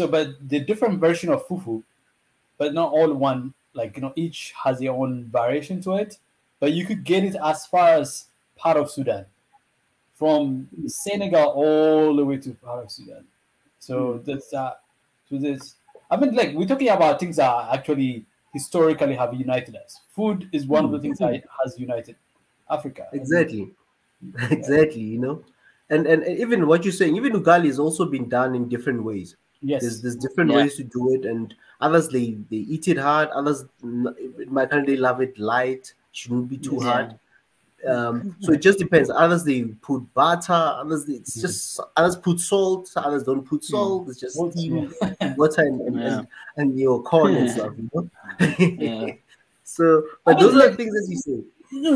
but the different version of fufu, but not all one, like, each has their own variation to it. But you could get it as far as part of Sudan, from Senegal all the way to part of Sudan. So that's, I mean, like, we're talking about things that actually historically have united us. Food is one of the things that has united Africa. Exactly. Exactly, And even what you're saying, even ugali has also been done in different ways. Yes, there's different ways to do it, and others they eat it hard. Others they love it light. Shouldn't be too hard. So it just depends. Others they put butter. Others others put salt. Others don't put salt. It's just steam, butter, and your corn and stuff. So, but those are the things that you say.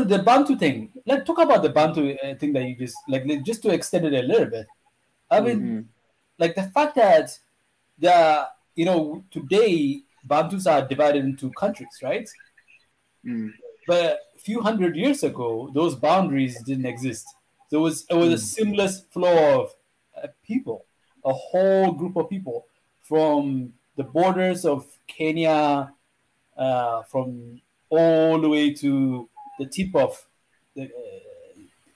The Bantu thing. Let's talk about the Bantu thing that you just to extend it a little bit. I mean, like the fact that today Bantus are divided into countries, right? But a few hundred years ago, those boundaries didn't exist. There was a seamless flow of people, a whole group of people from the borders of Kenya, from all the way to the tip of the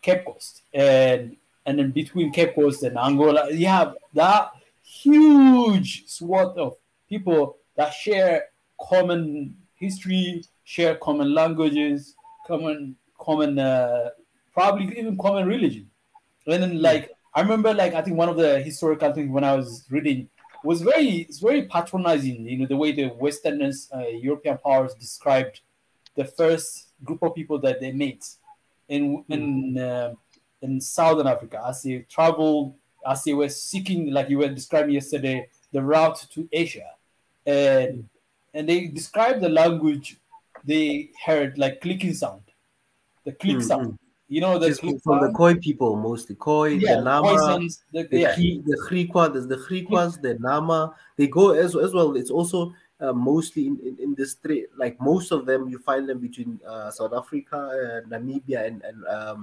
Cape Coast, and then between Cape Coast and Angola, you have that huge swath of people that share common history, share common languages, common probably even common religion. And then, like, I remember, I think one of the historical things when I was reading was very patronizing. The way the Westerners, European powers described the first group of people that they met in Southern Africa as they traveled, as they were seeking, like you were describing yesterday, the route to Asia, and they described the language they heard like clicking sound, the click sound. The click from sound? The Khoi people mostly. Khoi, the Nama, Khoi sounds, the Griqua, there's the Griquas, the Nama. They go as well. It's also mostly in the street, like most of them you find them between South Africa, Namibia, and I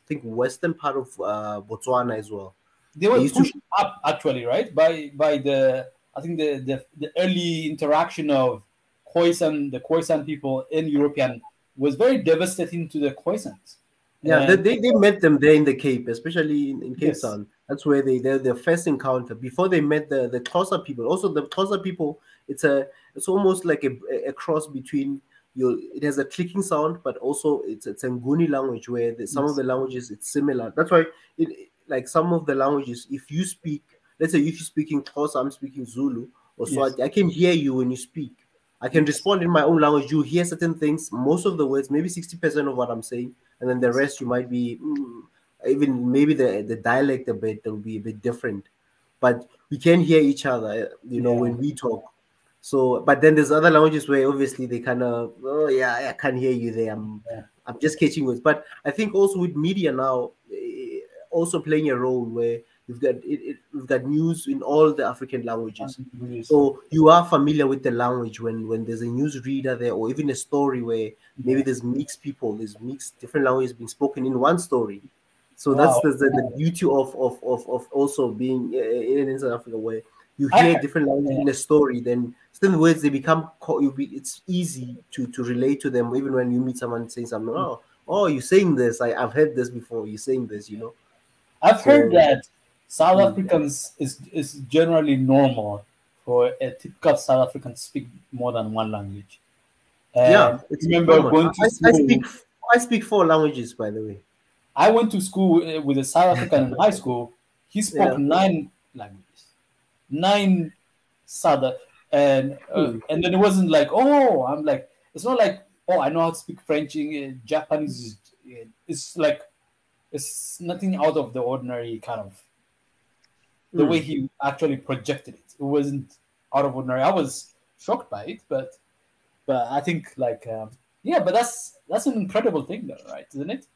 think western part of Botswana as well. They were pushed up actually, right? By the early interaction of Khoisan, the Khoisan people in European was very devastating to the Khoisans. Yeah, they met them there in the Cape, especially in Cape Town. That's where their first encounter before they met the Xhosa people. Also, the Xhosa people, it's almost like a cross between it has a clicking sound, but also it's a Nguni language where some of the languages it's similar. That's why like some of the languages, if you speak, let's say if you're speaking Xhosa, I'm speaking Zulu or Swahili, I can hear you when you speak. I can respond in my own language. You hear certain things, most of the words, maybe 60% of what I'm saying, and then the rest you might be even maybe the dialect a bit will be a bit different, but we can hear each other, when we talk. So, but then there's other languages where obviously they kind of, I can't hear you there. I'm just catching words. But I think also with media now, also playing a role where we've got news in all the African languages. So you are familiar with the language when there's a news reader there, or even a story where maybe there's mixed people, there's mixed different languages being spoken in one story. So that's the beauty of also being in South Africa, where you hear different languages in a story, then certain words they become it's easy to relate to them, even when you meet someone saying something. Oh, you're saying this. I've heard this before. You're saying this, I've heard that South Africans is generally normal for a typical South African to speak more than one language. Yeah, And I it's remember common. going to I school. speak 4 languages, by the way. I went to school with a South African in high school. He spoke Yeah. 9 languages, 9 Southern, Hmm. and then it wasn't like, oh, I'm like, it's not like, oh, I know how to speak French, Japanese. It's like it's nothing out of the ordinary kind of the way Hmm. he actually projected it. It wasn't out of ordinary. I was shocked by it, but I think like yeah, but that's an incredible thing, though, right? Isn't it?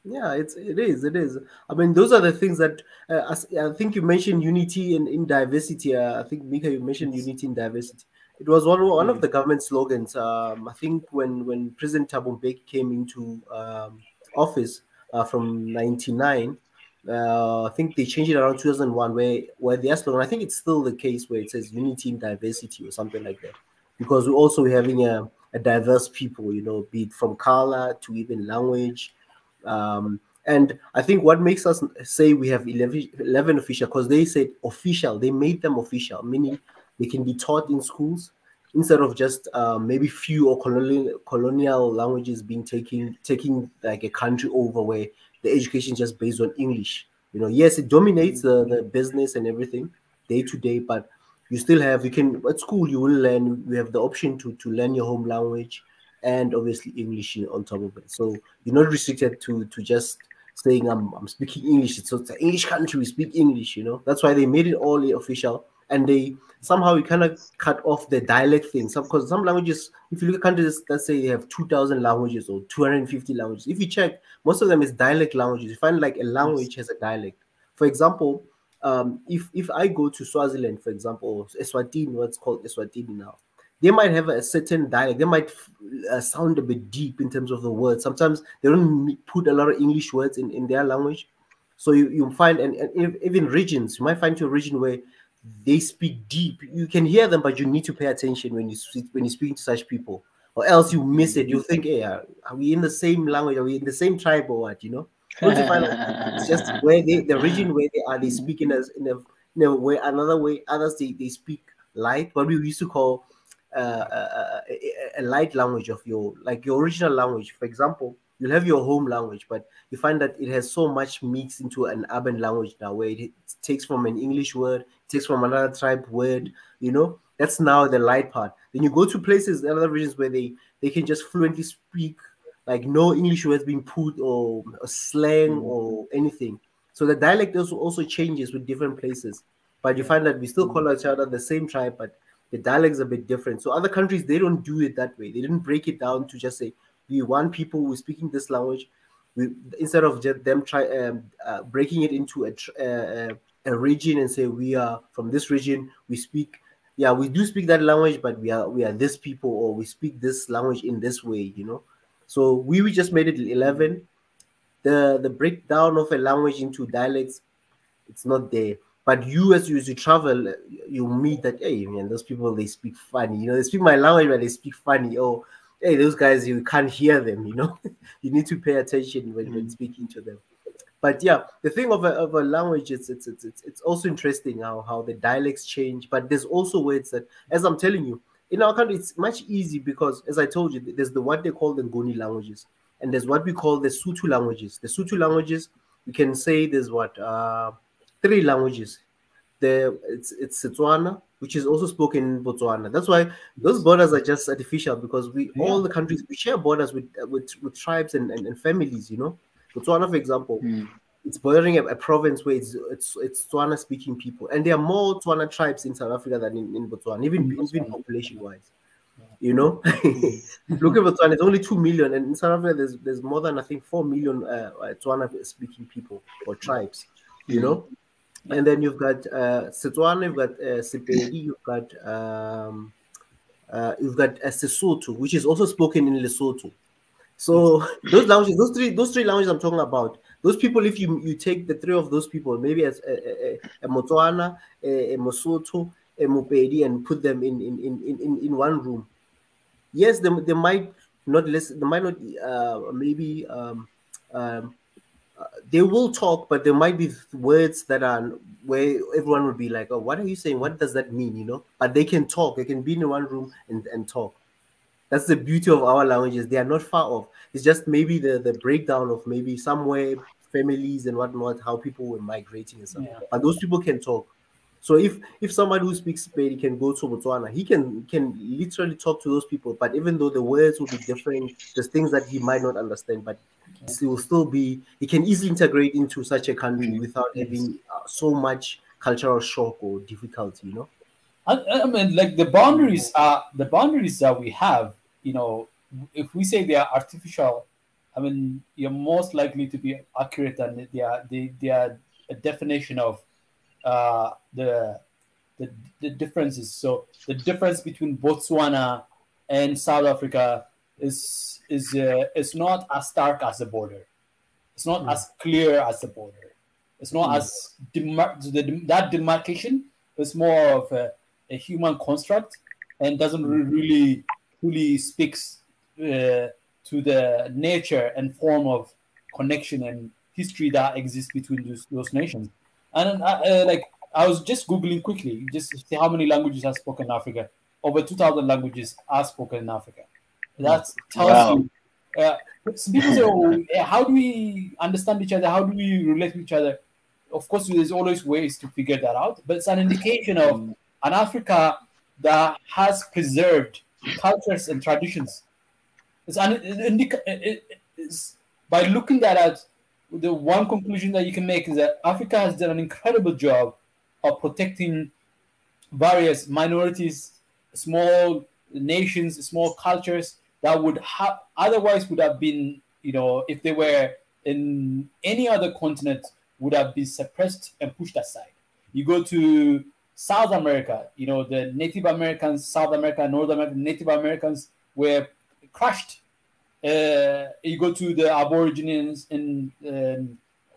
Yeah, it is. I mean, those are the things that I think you mentioned unity in diversity. I think Mika, you mentioned Yes. unity in diversity. It was one of Yeah. the government slogans. I think when President Thabo Mbeki came into office from '99, I think they changed it around 2001, where their slogan. I think it's still the case where it says unity in diversity or something like that, because we're also having a diverse people. You know, be it from color to even language. And I think what makes us say we have 11 official, because they said official, they made them official, meaning they can be taught in schools instead of just maybe few or colonial languages being taking like a country over where the education is just based on English. You know, yes, it dominates the business and everything day to day, but you can at school you will learn, you have the option to learn your home language and obviously English on top of it. So you're not restricted to just saying I'm speaking English. It's an English country, we speak English, you know. That's why they made it all official. And they somehow you kind of cut off the dialect thing. Because some languages, if you look at countries that say they have 2,000 languages or 250 languages, if you check, most of them is dialect languages. You find like a Yes. language has a dialect. For example, if I go to Swaziland, for example, or Eswatini, what's called Eswatini now, they might have a certain dialect. They might sound a bit deep in terms of the words. Sometimes they don't put a lot of English words in their language. So you find, and even regions, you might find to a region where they speak deep. You can hear them, but you need to pay attention when you're speaking to such people, or else you miss it. You think, hey, are we in the same language? Are we in the same tribe or what? You know, once you find out it's just where the region where they are, they speak in a way, another way. Others they speak light, what we used to call a light language of your original language. For example, you'll have your home language, but you find that it has so much mixed into an urban language now, where it takes from an English word, takes from another tribe word. You know, that's now the light part. Then you go to places, other regions where they can just fluently speak, like no English words being put or slang or anything. So the dialect also changes with different places. But you find that we still call each other the same tribe, but the dialect's a bit different. So other countries, they don't do it that way. They didn't break it down to just say we want people who are speaking this language. Instead of just them breaking it into a region and say we are from this region, we speak. Yeah, we do speak that language, but we are this people, or we speak this language in this way. You know, so we just made it 11. The breakdown of a language into dialects, it's not there. But as you travel, you meet that, hey man, those people, they speak funny. You know, they speak my language, but they speak funny. Oh, hey, those guys, you can't hear them. You know, you need to pay attention when speaking to them. But yeah, the thing of a language, it's also interesting how the dialects change. But there's also words that, as I'm telling you, in our country, it's much easy because, as I told you, there's what they call the Nguni languages, and there's what we call the Sotho languages. The Sotho languages, you can say there's three languages. It's Setswana, which is also spoken in Botswana. That's why those borders are just artificial, because all the countries, we share borders with tribes and families. You know, Botswana, for example, it's bordering a province where it's Tswana speaking people, and there are more Tswana tribes in South Africa than in Botswana, even population wise. You know, look at Botswana, it's only 2 million, and in South Africa there's more than, I think, 4 million Tswana speaking people or tribes. You know, and then you've got Setswana, you've got Sepedi, you've got Sesotho, which is also spoken in Lesotho. So those languages, those three languages I'm talking about, those people, if you take the three of those people, maybe as a Motswana, a Mosotho, a Mopedi, and put them in one room, yes, they might not listen, they might not maybe they will talk, but there might be words that are where everyone would be like, oh, what are you saying? What does that mean? You know, but they can talk, they can be in one room and talk. That's the beauty of our languages. They are not far off. It's just maybe the breakdown of maybe somewhere families and whatnot, how people were migrating and stuff. Yeah. But those people can talk. So if somebody who speaks Spain can go to Botswana, he can literally talk to those people. But even though the words will be different, there's things that he might not understand, but he will still be. He can easily integrate into such a country without having so much cultural shock or difficulty. You know. I mean, like the boundaries that we have, you know, if we say they are artificial, I mean, you're most likely to be accurate, and they are a definition of the differences. So the difference between Botswana and South Africa is not as stark as the border. It's not as clear as the border. It's not as that demarcation is more of a human construct and doesn't really fully speaks to the nature and form of connection and history that exists between those nations. And I was just Googling quickly, just to see how many languages are spoken in Africa. Over 2,000 languages are spoken in Africa. That tells you. Some people say, "Oh, how do we understand each other? How do we relate to each other?" Of course, there's always ways to figure that out, but it's an indication of an Africa that has preserved cultures and traditions. It's by looking at it, the one conclusion that you can make is that Africa has done an incredible job of protecting various minorities, small nations, small cultures that would have otherwise would have been, you know, if they were in any other continent, would have been suppressed and pushed aside. You go to South America, you know, the Native Americans, South America, North America, Native Americans were crushed. You go to the Aborigines in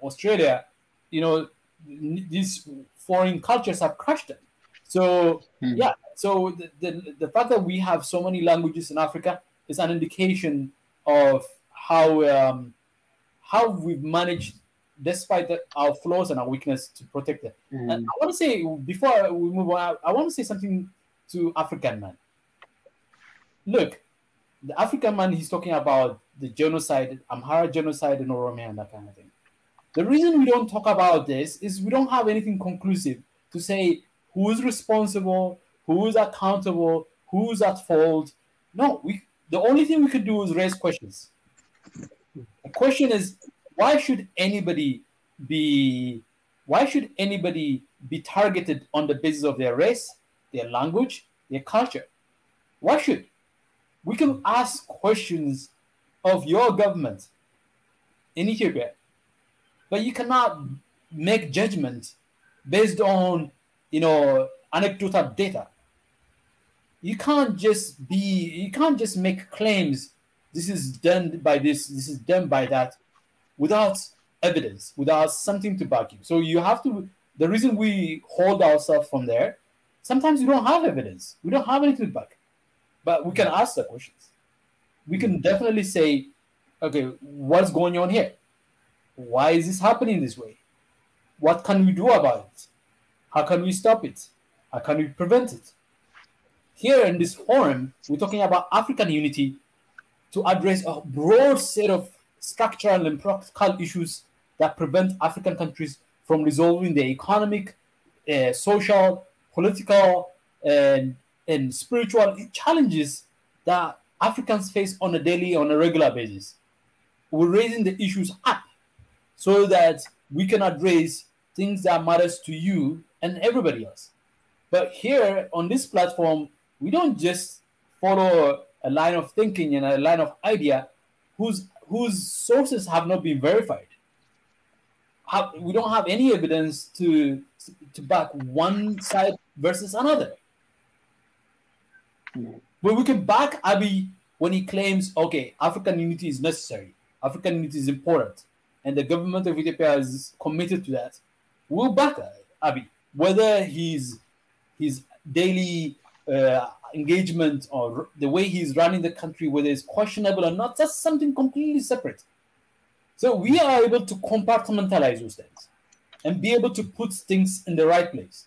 Australia, you know, these foreign cultures have crushed them. So so the fact that we have so many languages in Africa is an indication of how we've managed, despite our flaws and our weakness, to protect it. And I want to say, before we move on, I want to say something to African man. Look, the African man, he's talking about the genocide, Amhara genocide in Oromia and that kind of thing. The reason we don't talk about this is we don't have anything conclusive to say who's responsible, who's accountable, who's at fault. No, the only thing we could do is raise questions. The question is, why should anybody be targeted on the basis of their race, their language, their culture? Why should? We can ask questions of your government in Ethiopia, but you cannot make judgments based on, you know, anecdotal data. You can't just make claims. This is done by this is done by that, without evidence, without something to back you. So you have to. The reason we hold ourselves from there, sometimes we don't have evidence. We don't have anything to back, but we can ask the questions. We can definitely say, okay, what's going on here? Why is this happening this way? What can we do about it? How can we stop it? How can we prevent it? Here in this forum, we're talking about African unity to address a broad set of structural and practical issues that prevent African countries from resolving their economic, social, political, and spiritual challenges that Africans face on a regular basis. We're raising the issues up so that we can address things that matters to you and everybody else. But here on this platform, we don't just follow a line of thinking and a line of idea whose sources have not been verified. We don't have any evidence to back one side versus another. But we can back Abiy when he claims, okay, African unity is necessary, African unity is important, and the government of Ethiopia is committed to that. We'll back Abiy, whether his daily engagement or the way he's running the country, whether it's questionable or not, that's something completely separate. So we are able to compartmentalize those things and be able to put things in the right place.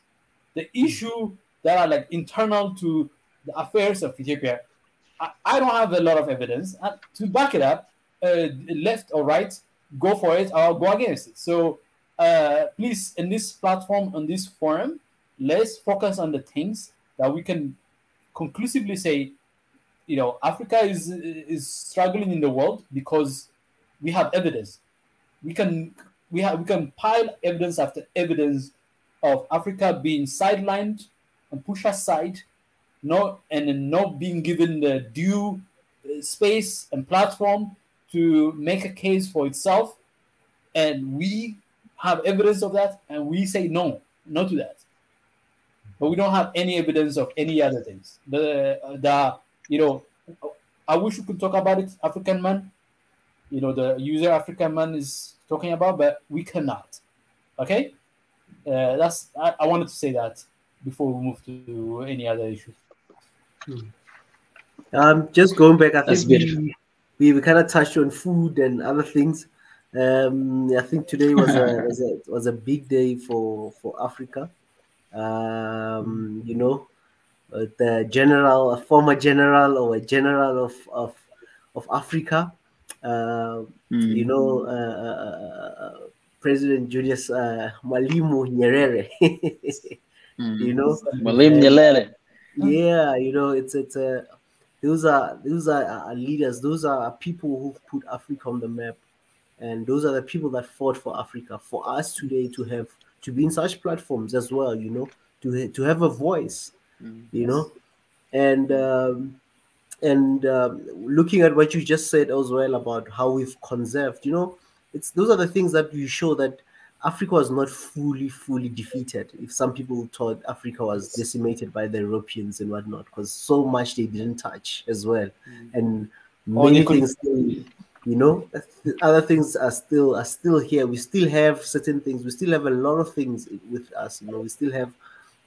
The issue that are like internal to the affairs of Ethiopia, I don't have a lot of evidence to back it up. Left or right, go for it or go against it. So please, in this platform, on this forum, let's focus on the things that we can conclusively say, you know, Africa is struggling in the world because we have evidence. We can pile evidence after evidence of Africa being sidelined and pushed aside, and not being given the due space and platform to make a case for itself. And we have evidence of that, and we say no to that. But we don't have any evidence of any other things. I wish we could talk about it, African man. You know, the user African man is talking about, but we cannot. Okay, I wanted to say that before we move to any other issue. Just going back, I That's think we kind of touched on food and other things. I think today was a big day for Africa. You know, a former general or a general of Africa. You know, President Julius Mwalimu Nyerere. You know, Mwalimu Nyerere. Yeah, you know, those are leaders. Those are people who've put Africa on the map, and those are the people that fought for Africa. For us today to be in such platforms as well, you know, to have a voice, you know, and looking at what you just said as well about how we've conserved, you know, those are the things that you show that Africa was not fully defeated. If some people thought Africa was decimated by the Europeans and whatnot, because so much they didn't touch as well, and many things still, you know, other things are still here. We still have certain things. We still have a lot of things with us. You know, we still have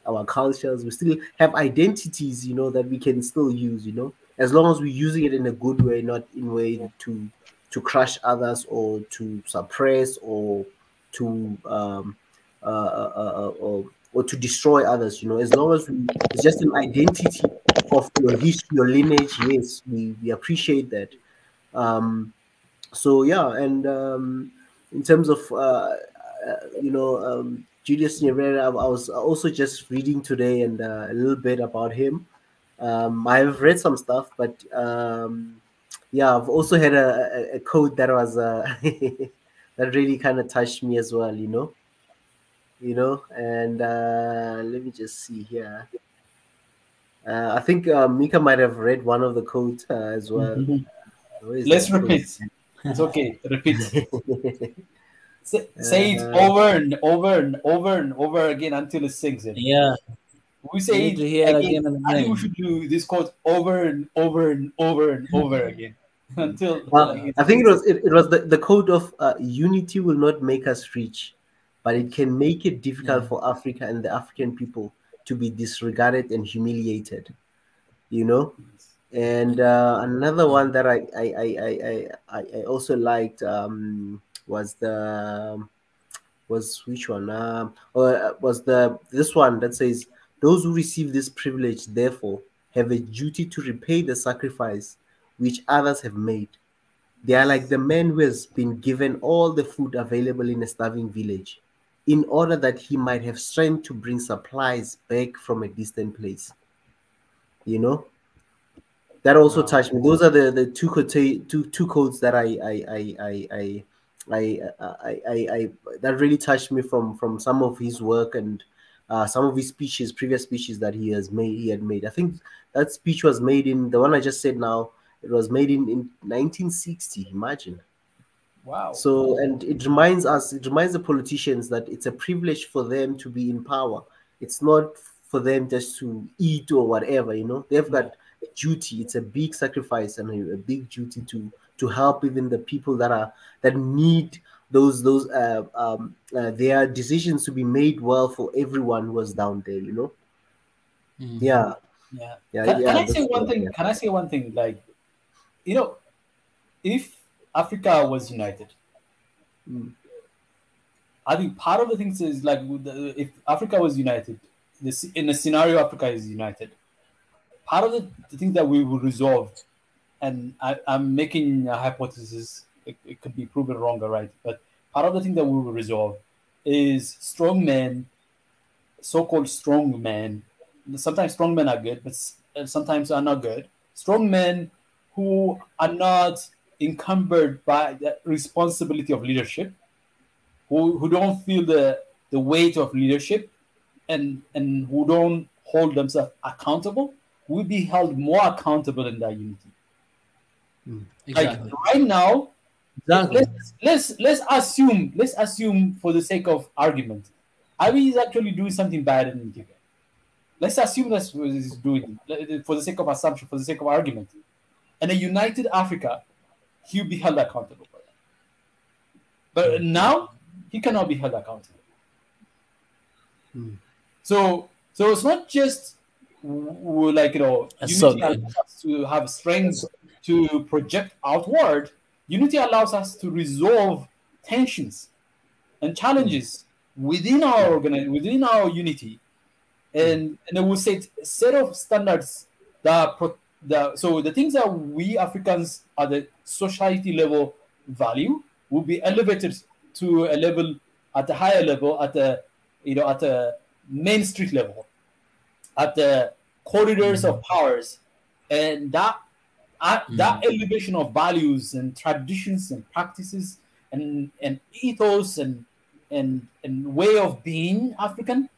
our cultures. We still have identities. You know, that we can still use. You know, as long as we're using it in a good way, not in a way to crush others or to suppress or to or to destroy others, you know. As long as it's just an identity of your history, your lineage, yes, we appreciate that. So yeah, and in terms of you know, Julius Nyerere, I was also just reading today and a little bit about him. I've read some stuff, but yeah, I've also had a quote that was that really kind of touched me as well, you know, and let me just see here. I think Mika might have read one of the quotes as well. Let's repeat. It's okay. Repeat. Say it over and over and over and over again until it sinks in. Yeah. We say it again. I think we should do this quote over and over and over and over again until. I think it was the quote of unity will not make us rich, but it can make it difficult for Africa and the African people to be disregarded and humiliated. You know. And another one that I also liked was which one? Was this one that says, those who receive this privilege therefore have a duty to repay the sacrifice which others have made. They are like the man who has been given all the food available in a starving village, in order that he might have strength to bring supplies back from a distant place. You know. That also touched me. Those are the two quotes that I that really touched me from some of his work and some of his previous speeches that he had made. I think that speech was made in the one I just said now. It was made in 1960. Imagine. Wow. So, and it reminds the politicians that it's a privilege for them to be in power. It's not for them just to eat or whatever, you know. They've got a duty. It's a big sacrifice and a big duty to help even the people that need those their decisions to be made well for everyone who was down there, you know. Yeah. Can I say one thing? Can I say one thing? Like, you know, if Africa was united, I think part of the things is like, if Africa was united, in a scenario Africa is united, part of the thing that we will resolve, and I'm making a hypothesis, it could be proven wrong or right, but part of the thing that we will resolve is strong men, so-called strong men. Sometimes strong men are good, but sometimes are not good. Strong men who are not encumbered by the responsibility of leadership, who don't feel the weight of leadership, and who don't hold themselves accountable, will be held more accountable in that unity. Exactly. Like right now, Exactly. let's assume for the sake of argument, Abiy is actually doing something bad in Ethiopia. Let's assume that's what he's doing for the sake of assumption, for the sake of argument. And a united Africa, he'll be held accountable for that. But now he cannot be held accountable. So it's not just like, you know, unity allows us to have strength to project outward. Unity allows us to resolve tensions and challenges within our within our unity, and it will set of standards so the things that we Africans at the society level value will be elevated to a level, at a higher level, at the, you know, at the main street level, at the corridors of powers, and that elevation of values and traditions and practices and ethos and way of being African,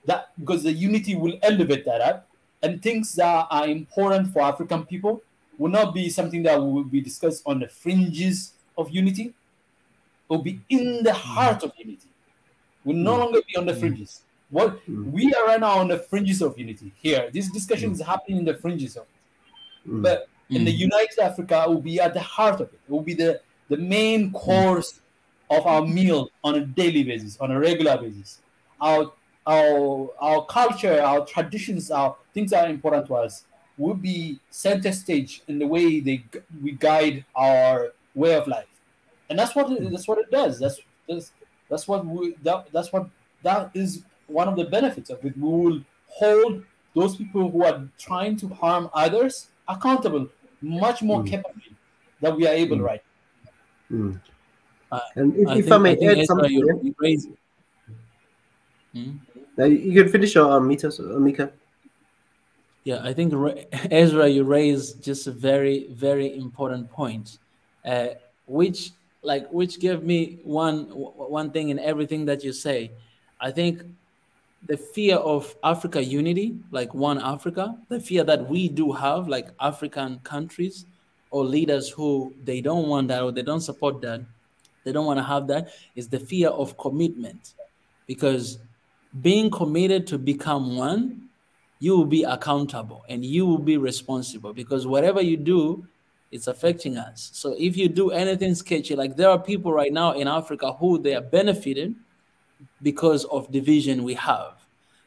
that because the unity will elevate that up, and things that are important for African people will not be something that will be discussed on the fringes of unity. It will be in the heart of unity. Will no longer be on the fringes. What we are right now on the fringes of unity here. This discussion is happening in the fringes of it. But in the United Africa, it will be at the heart of it. It will be the main course of our meal on a daily basis, on a regular basis. Our culture, our traditions, our things that are important to us will be center stage in the way we guide our way of life, and that's what it does. That is one of the benefits of it. We will hold those people who are trying to harm others accountable much more capably than we are able right. And if I may add something, you can finish your Mika. Yeah, I think Ezra, you raised just a very, very important point, which gave me one thing in everything that you say. I think the fear of Africa unity, like one Africa, the fear that we do have, like African countries or leaders who they don't want that or they don't support that, they don't want to have that, is the fear of commitment. Because being committed to become one, you will be accountable and you will be responsible, because whatever you do, it's affecting us. So if you do anything sketchy, like there are people right now in Africa who they are benefiting because of division we have.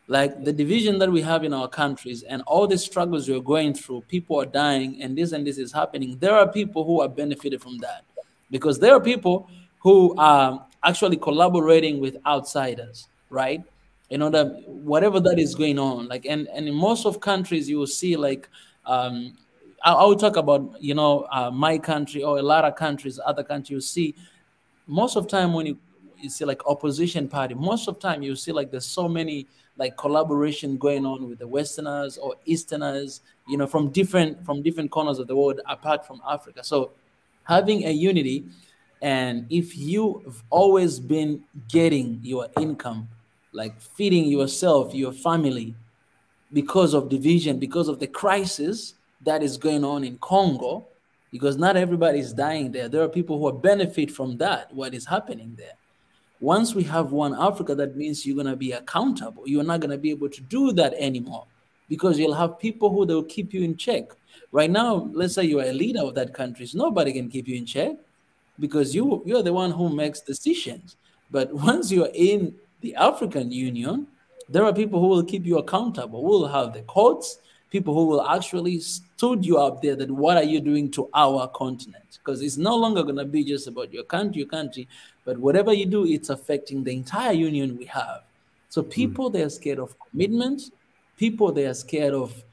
Like the division that we have in our countries and all the struggles we're going through, people are dying and this is happening. There are people who are benefited from that, because there are people who are actually collaborating with outsiders, right? You know, that whatever that is going on, like, and in most of countries you will see, like, I will talk about, you know, my country or a lot of countries, other countries, you see most of time when you see like opposition party, most of time you see like there's so many like collaboration going on with the Westerners or Easterners, you know, from different corners of the world apart from Africa. So having a unity, and if you've always been getting your income, like feeding yourself, your family, because of division, because of the crisis that is going on in Congo, because not everybody is dying there. There are people who benefit from that, what is happening there. Once we have one Africa, that means you're going to be accountable. You're not going to be able to do that anymore, because you'll have people who they'll keep you in check. Right now, let's say you're a leader of that country. So nobody can keep you in check, because you're the one who makes decisions. But once you're in the African Union, there are people who will keep you accountable. We'll have the courts, people who will actually stood you up there that what are you doing to our continent? Because it's no longer going to be just about your country, but whatever you do, it's affecting the entire union we have. So people, they're scared of commitment. People, they are scared of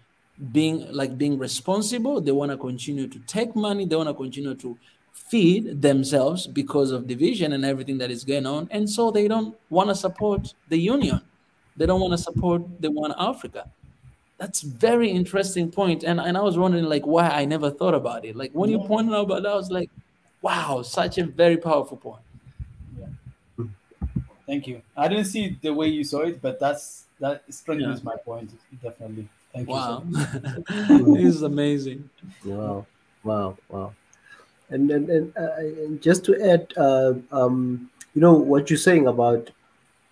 being responsible. They want to continue to take money. They want to continue to feed themselves because of division and everything that is going on. And so they don't want to support the union. They don't want to support the One Africa. That's very interesting point. And I was wondering like why I never thought about it. Like when you pointed out about that, I was like, wow, such a very powerful point. Yeah. Thank you. I didn't see it the way you saw it, but that strengthens my point, definitely. Thank you so much. This is amazing. Wow. And just to add, what you're saying about,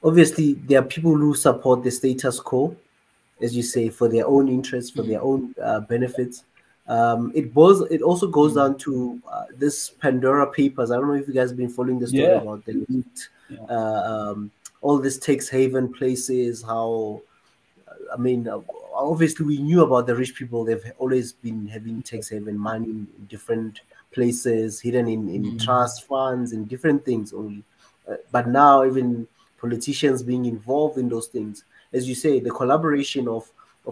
obviously there are people who support the status quo, as you say, for their own interests, for their own benefits. It also goes down to this Pandora Papers. I don't know if you guys have been following the story about the elite, all these tax haven places. How, obviously we knew about the rich people. They've always been having tax haven money in different places, hidden in trust funds and different things only. But now even politicians being involved in those things, as you say, the collaboration of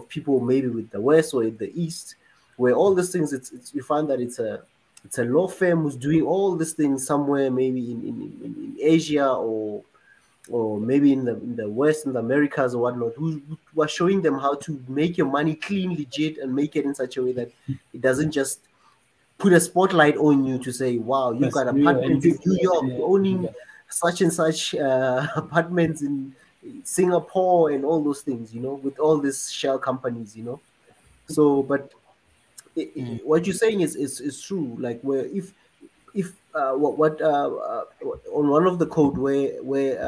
people maybe with the West or the East, where all these things, you find that it's a law firm who's doing all these things somewhere, maybe in Asia or maybe in the West, in the Americas or whatnot, who are showing them how to make your money clean, legit, and make it in such a way that it doesn't just put a spotlight on you to say, wow, you've got apartments in New York, owning such and such apartments in Singapore and all those things, with all these shell companies, So, but what you're saying is true. Like where if on one of the code where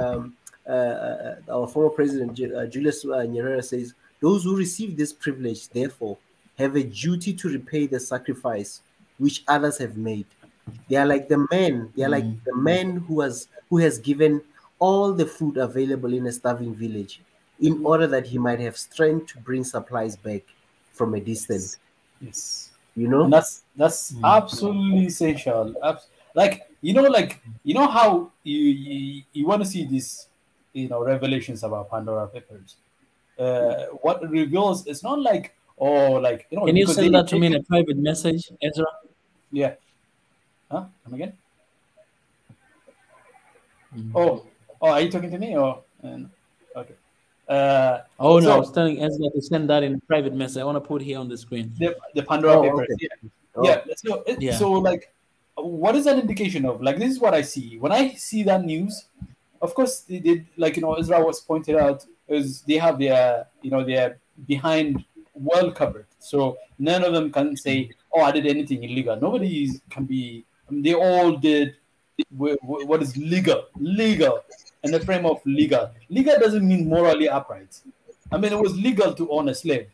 our former president Julius Nyerere says, those who receive this privilege therefore have a duty to repay the sacrifice which others have made. They are like the man. They are like the man who has given all the food available in a starving village in order that he might have strength to bring supplies back from a distance. Yes. And that's absolutely essential. Like how you want to see this, revelations about Pandora Papers. What it reveals, it's not like, Can you send that to me in a private message, Ezra? Yeah. Huh? Come again? Oh, are you talking to me or? Okay. I was telling Ezra to send that in a private message. I want to put here on the screen. The Pandora Papers. Okay. Yeah. So like, what is that indication of? Like, this is what I see when I see that news. Of course, they did, Ezra was pointed out, is they have their behind well covered, so none of them can say, "Oh, I did anything illegal." Nobody can be. They all did what is legal in the frame of legal. Legal doesn't mean morally upright. It was legal to own a slave.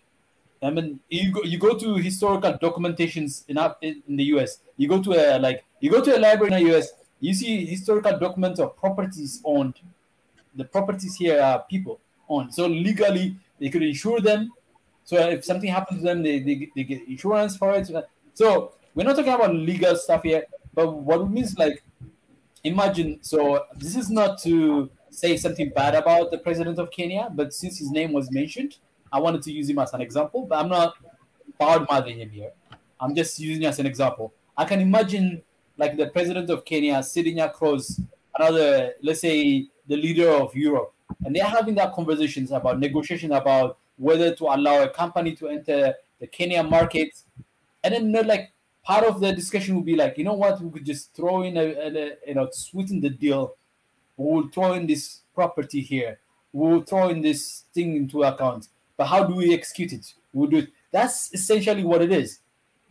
You go to historical documentations in the US. You go to a library in the US. You see historical documents of properties owned. The properties here are people owned. So legally, they could insure them. So if something happens to them, they get insurance for it. So we're not talking about legal stuff here. But what it means, imagine. So this is not to say something bad about the president of Kenya, but since his name was mentioned, I wanted to use him as an example. But I'm not bad-mouthing him here. I'm just using it as an example. I can imagine the president of Kenya sitting across another, let's say, the leader of Europe, and they're having that conversations about negotiation about whether to allow a company to enter the Kenyan market, and then part of the discussion would be you know what, we could just throw in to sweeten the deal. We'll throw in this property here. We'll throw in this thing into account. But how do we execute it? We'll do it. That's essentially what it is.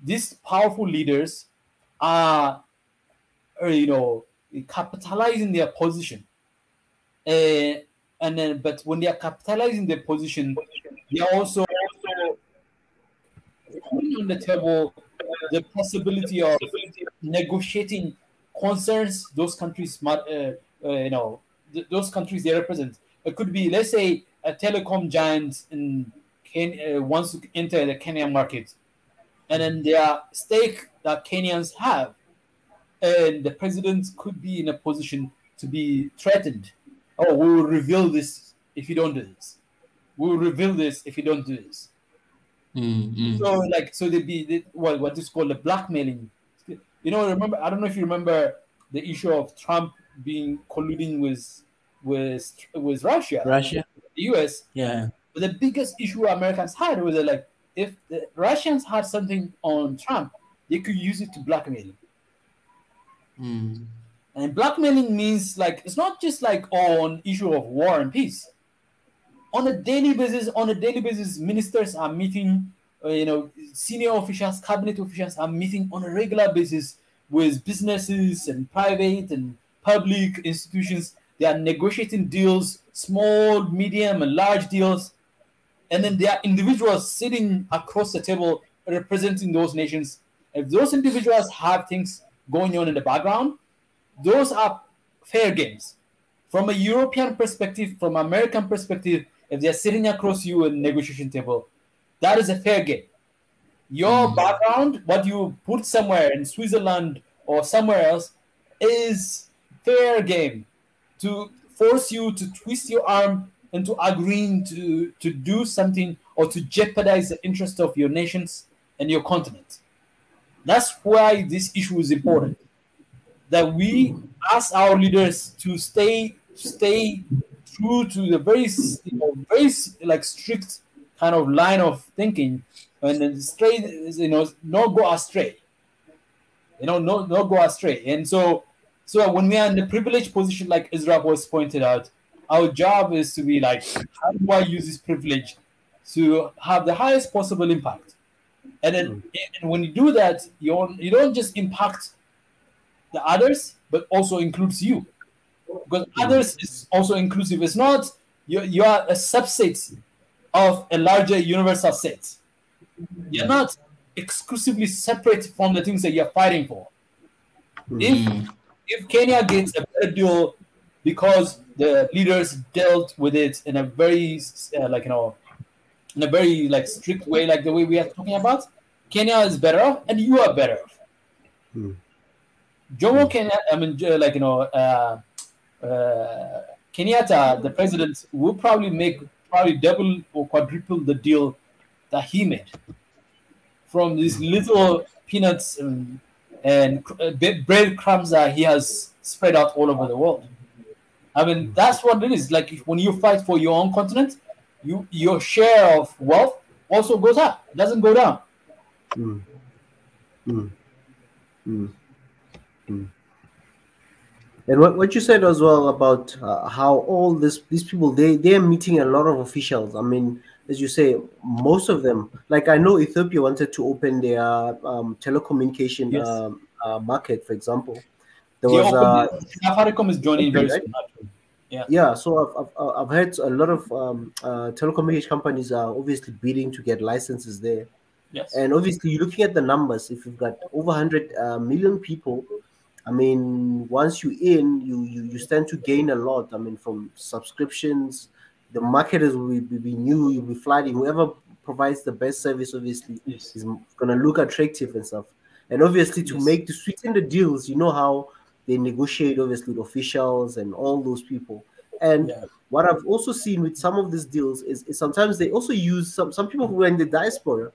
These powerful leaders are, capitalizing their position. But when they are capitalizing their position, they are also putting on the table the possibility of negotiating concerns those countries those countries they represent. It could be, let's say, a telecom giant in Kenya wants to enter the Kenyan market, and then their stake that Kenyans have, and the president could be in a position to be threatened. Oh, we will reveal this if you don't do this. We will reveal this if you don't do this. So like, so what is called the blackmailing. You know, remember? I don't know if you remember the issue of Trump being colluding with Russia, the US. Yeah. But the biggest issue Americans had was that, like, if the Russians had something on Trump, they could use it to blackmail him. And blackmailing means, like, it's not just like on issue of war and peace. On a daily basis, ministers are meeting, senior officials, cabinet officials are meeting on a regular basis with businesses and private and public institutions. They are negotiating deals, small, medium, and large deals. And then there are individuals sitting across the table representing those nations. If those individuals have things going on in the background, those are fair games. From a European perspective, from an American perspective, if they're sitting across you at a negotiation table, that is a fair game. Your background, what you put somewhere in Switzerland or somewhere else, is fair game to force you to twist your arm into agreeing to do something or to jeopardize the interest of your nations and your continent. That's why this issue is important. That we ask our leaders to stay true to the very like strict kind of line of thinking, and then not go astray. Not go astray. And so when we are in a privileged position, like Israel was pointed out, our job is to be like, how do I use this privilege to have the highest possible impact? And then and when you do that, you don't just impact the others, but also includes you, because others is also inclusive. It's not you are a subset of a larger universal set. You're not exclusively separate from the things that you're fighting for. If Kenya gets a better deal because the leaders dealt with it in a very in a very like strict way, like the way we are talking about, Kenya is better off and you are better off. Jomo Kenyatta, the president, will probably double or quadruple the deal that he made from these little peanuts and breadcrumbs that he has spread out all over the world. I mean, that's what it is. Like, when you fight for your own continent, your share of wealth also goes up. It doesn't go down. And what you said as well about how all these people, they are meeting a lot of officials. I mean, as you say, most of them, like I know Ethiopia wanted to open their telecommunication market, for example. There was Safaricom is joining very soon. Yeah, so I've heard a lot of telecommunication companies are obviously bidding to get licenses there. Yes. And obviously, you're looking at the numbers. If you've got over 100 million people, I mean, once you're in, you stand to gain a lot. I mean, from subscriptions, the marketers will be new. You'll be flooding. Whoever provides the best service, obviously, is going to look attractive and stuff. And obviously, to sweeten the deals, you know how they negotiate, obviously, with officials and all those people. And what I've also seen with some of these deals is sometimes they also use some people who are in the diaspora.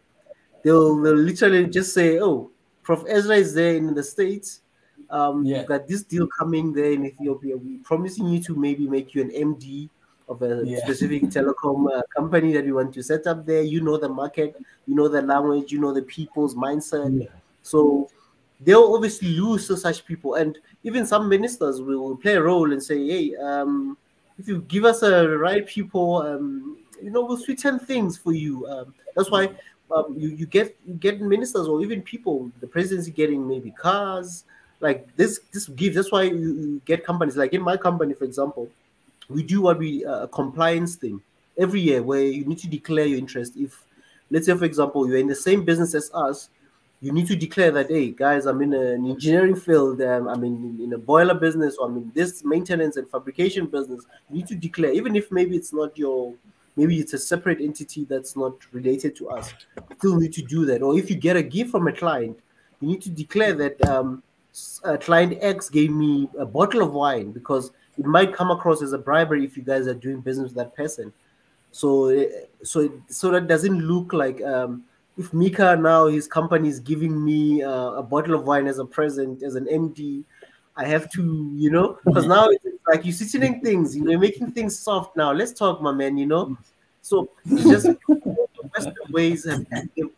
They'll literally just say, "Oh, Prof. Ezra is there in the States. You've got this deal coming there in Ethiopia. We're promising you to maybe make you an MD of a specific telecom company that you want to set up there. You know the market, you know the language, you know the people's mindset. So they'll obviously lose to such people. And even some ministers will play a role and say, hey, if you give us the right people, we'll sweeten things for you. That's why you get ministers or even people, the presidency getting maybe cars, like this gives. That's why you get companies like in my company, for example, we do what we a compliance thing every year where you need to declare your interest. If, let's say, for example, you're in the same business as us, you need to declare that, hey, guys, I'm in an engineering field, I'm in a boiler business, or I'm in this maintenance and fabrication business. You need to declare, even if maybe it's not maybe it's a separate entity that's not related to us. You still need to do that. Or if you get a gift from a client, you need to declare that client X gave me a bottle of wine, because it might come across as a bribery if you guys are doing business with that person. So that doesn't look like if Mika now his company is giving me a bottle of wine as a present as an MD, I have to, because now it's like you're sitting things, you're making things soft now. Let's talk, my man, So it's just Western ways have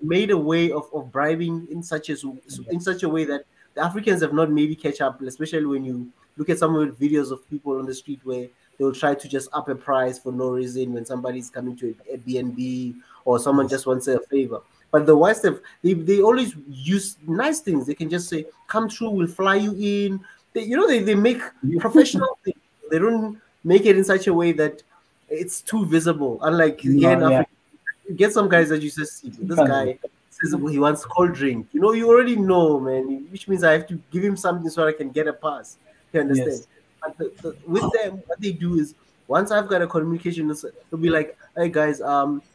made a way of bribing in such a way that the Africans have not maybe catch up, especially when you look at some of the videos of people on the street where they'll try to just up a price for no reason when somebody's coming to a BNB or someone just wants a favor. But the West they always use nice things. They can just say, "Come through, we'll fly you in." They make professional things. They don't make it in such a way that it's too visible. Unlike here in Africa, you get some guys that you just see. This guy says he wants cold drink. You already know, man. Which means I have to give him something so I can get a pass. You understand? Yes. But with them, what they do is once I've got a communication, it'll be like, "Hey guys,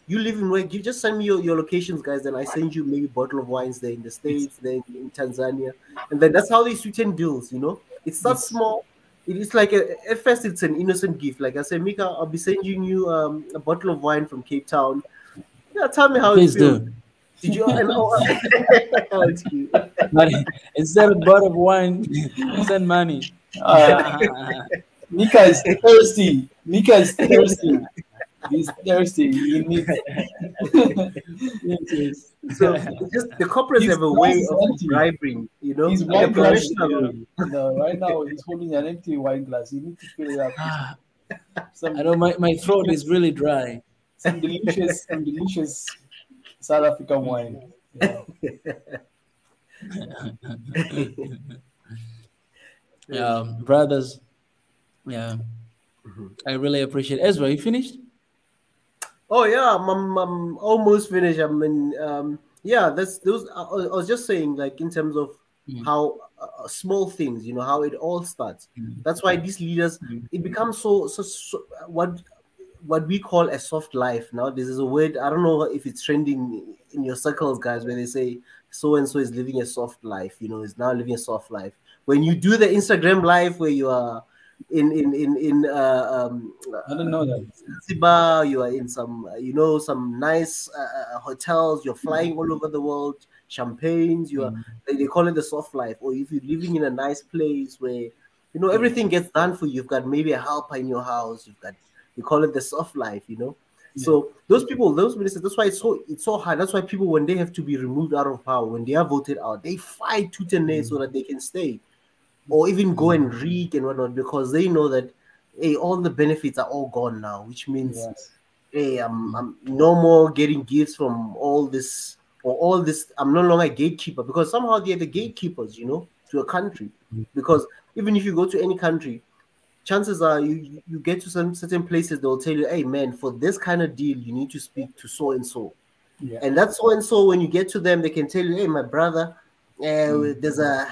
you live in where? You just send me your locations, guys. Then I send you maybe a bottle of wines there in the States, then in Tanzania, and then that's how they sweeten deals. It starts small. It's like at first it's an innocent gift. Like I said, Mika, I'll be sending you a bottle of wine from Cape Town. Yeah, tell me how it feels. Did you? It's cute. Instead of bottle of wine, send money. Mika is thirsty. He's thirsty. He needs. So just the corporates have a way of bribing, He's wine glass. Right now he's holding an empty wine glass. You need to fill it up. I know my throat is really dry. Some delicious South African wine. Brothers. Yeah. I really appreciate it. Ezra, you finished? Oh yeah, I'm almost finished. I mean, that's those. I was just saying, like in terms of how small things, how it all starts. That's why these leaders, it becomes so what we call a soft life. Now, this is a word. I don't know if it's trending in your circles, guys, where they say so and so is living a soft life. Is now living a soft life. When you do the Instagram live where you are in I don't know that. Zanzibar, you are in some some nice hotels, you're flying all over the world, champagnes, they call it the soft life. Or if you're living in a nice place where everything gets done for you, you've got maybe a helper in your house, you call it the soft life. So those people, those ministers, that's why it's so hard. That's why people, when they have to be removed out of power, when they are voted out, they fight tooth and nail so that they can stay, or even go and rig and whatnot, because they know that, hey, all the benefits are all gone now, which means, hey, I'm no more getting gifts from all this. I'm no longer a gatekeeper, because somehow they're the gatekeepers, to a country. Because even if you go to any country, chances are you get to some certain places, they'll tell you, hey man, for this kind of deal, you need to speak to so and so. And that so and so, when you get to them, they can tell you, hey, my brother, there's a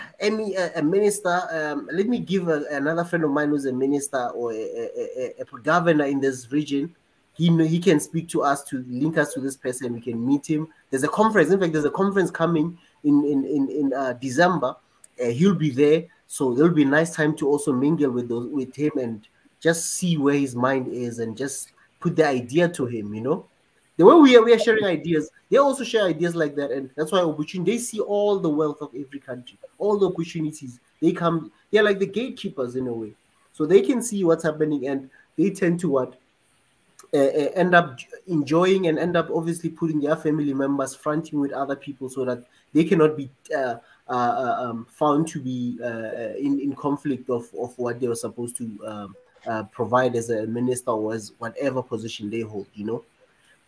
minister. Let me give another friend of mine who's a minister or a governor in this region. He can speak to us, to link us to this person. We can meet him. There's a conference. In fact, there's a conference coming in December. He'll be there, so there'll be a nice time to also mingle with him and just see where his mind is and just put the idea to him. The way we are sharing ideas, they also share ideas like that, and that's why they see all the wealth of every country, all the opportunities. They're like the gatekeepers in a way, so they can see what's happening, and they tend to end up enjoying and end up obviously putting their family members fronting with other people so that they cannot be found to be in conflict of what they were supposed to provide as a minister or as whatever position they hold.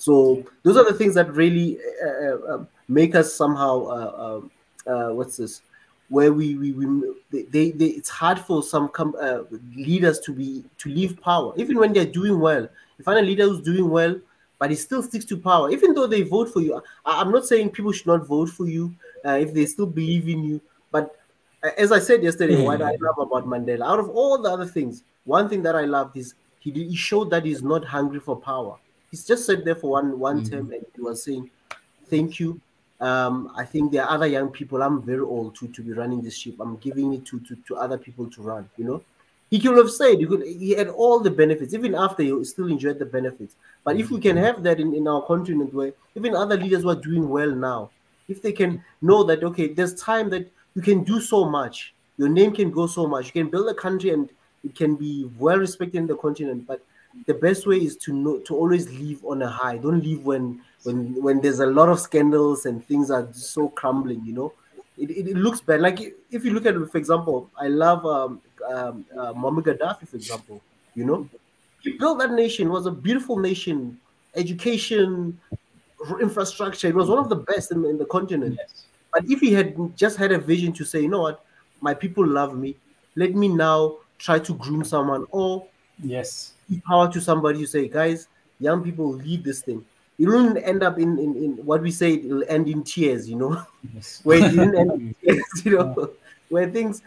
So those are the things that really make us somehow where it's hard for some leaders to leave power, even when they're doing well. You find a leader who's doing well, but he still sticks to power, even though they vote for you. I'm not saying people should not vote for you if they still believe in you. But as I said yesterday, what I love about Mandela, out of all the other things, one thing that I loved is he showed that he's not hungry for power. He's just sat there for one term and he was saying, thank you. I think there are other young people. I'm very old to be running this ship. I'm giving it to other people to run, He could have said he had all the benefits, even after he still enjoyed the benefits. But if we can have that in our continent where even other leaders who are doing well now, if they can know that, okay, there's time that you can do so much, your name can go so much, you can build a country and it can be well respected in the continent. But the best way is to always leave on a high. Don't leave when there's a lot of scandals and things are so crumbling, you know. It looks bad. Like if you look at it, for example, I love Muammar Gaddafi, for example. You know, he built that nation. It was a beautiful nation, education, infrastructure. It was one of the best in the continent. Yes. But if he had just had a vision to say, you know what, my people love me, let me now try to groom someone, or Yes. give power to somebody, you say, guys, young people lead this thing. You don't end up in what we say, it'll end in tears, you know. Yes. Where it didn't end in tears, you know, where things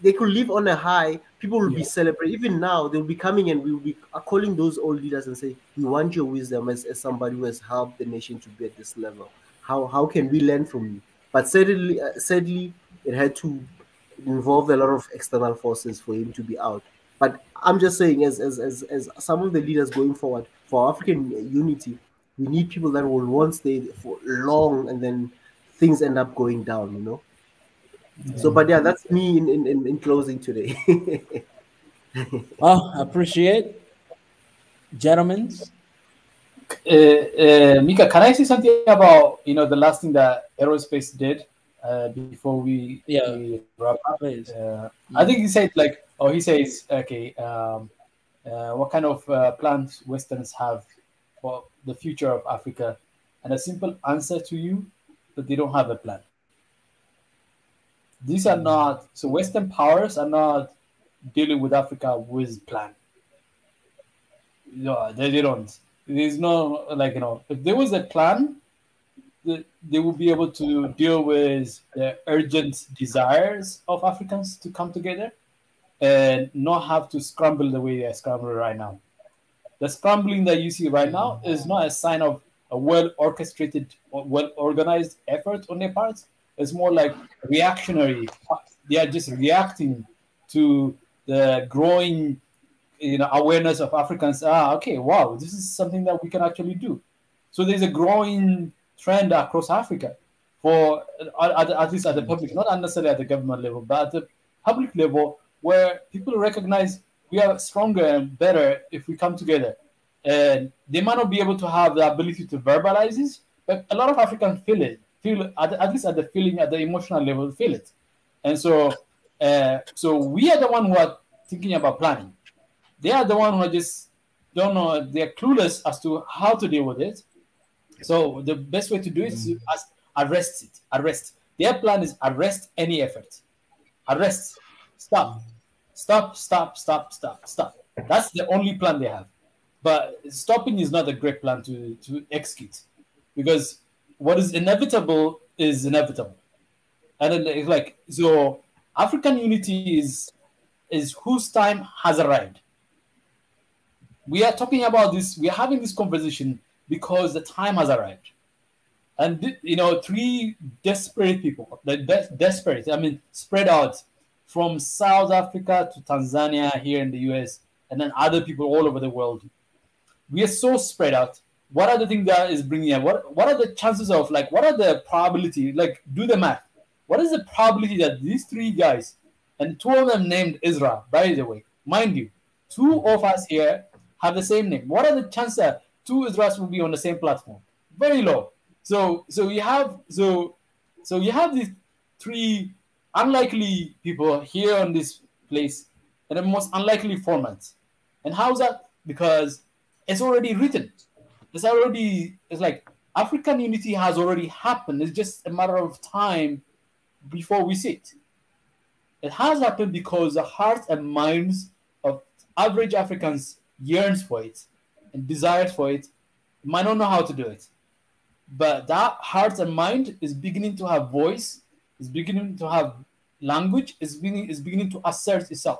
they could live on a high, people will be celebrating. Even now, they'll be coming and we'll be calling those old leaders and say, we want your wisdom as somebody who has helped the nation to be at this level. How can we learn from you? But sadly, it had to involve a lot of external forces for him to be out. But I'm just saying, as some of the leaders going forward for African unity, we need people that will won't stay for long, and then things end up going down, you know. So, but yeah, that's me in closing today. Well, I appreciate, gentlemen. Mika, can I say something about the last thing that aerospace did before we wrap up? Please. I think he said he says, okay, what kind of plans Westerns have for the future of Africa, and a simple answer to you that they don't have a plan. These are not, so Western powers are not dealing with Africa with plan. No, they don't. There's no, if there was a plan, they would be able to deal with the urgent desires of Africans to come together and not have to scramble the way they're scrambling right now. The scrambling that you see right now is not a sign of a well-orchestrated or well-organized effort on their part. It's more like reactionary. They are just reacting to the growing awareness of Africans. Okay, wow, this is something that we can actually do. So there's a growing trend across Africa for, at least at the public, not necessarily at the government level, but at the public level, where people recognize we are stronger and better if we come together. And they might not be able to have the ability to verbalize this, but a lot of Africans feel at least at the feeling, at the emotional level, feel it. And so we are the one who are thinking about planning. They are the one who just don't know, they're clueless as to how to deal with it. So the best way to do it is to arrest it. Arrest. Their plan is arrest any effort. Arrest. Stop. That's the only plan they have. But stopping is not a great plan to execute, because what is inevitable is inevitable. And then it's so African unity is whose time has arrived. We are talking about this, we are having this conversation because the time has arrived. And three desperate people, spread out from South Africa to Tanzania here in the US, and then other people all over the world. We are so spread out. What are the things that is bringing up? What are the chances of, what are the probability? Do the math. What is the probability that these three guys, and two of them named Israel, by the way, mind you, two of us here have the same name. What are the chances that two Israels will be on the same platform? Very low. So you have these three unlikely people here on this place in the most unlikely formats. And how's that? Because it's already written. It's like African unity has already happened. It's just a matter of time before we see it. It has happened because the hearts and minds of average Africans yearns for it and desires for it, might not know how to do it. But that heart and mind is beginning to have voice, is beginning to have language, is beginning to assert itself.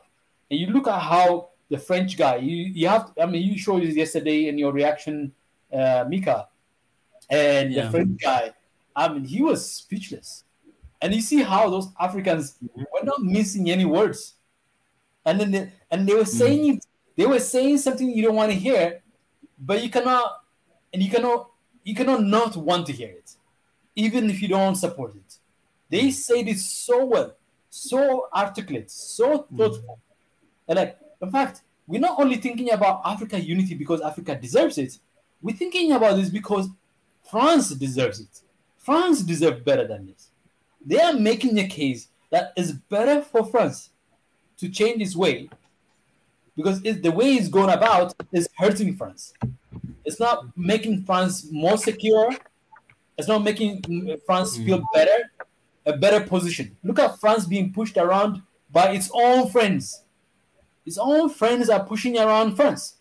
And you look at how the French guy, you showed it yesterday in your reaction, Mika, and the French guy, he was speechless. And you see how those Africans were not missing any words. and then they were saying something you don't want to hear, but you cannot not want to hear it, even if you don't support it. They said it so well, so articulate, so thoughtful. And like, in fact, we're not only thinking about Africa unity because Africa deserves it. We're thinking about this because France deserves it. France deserves better than this. They are making a case that it's better for France to change its way, because the way it's going about is hurting France. It's not making France more secure. It's not making France feel better, a better position. Look at France being pushed around by its own friends. Its own friends are pushing around France.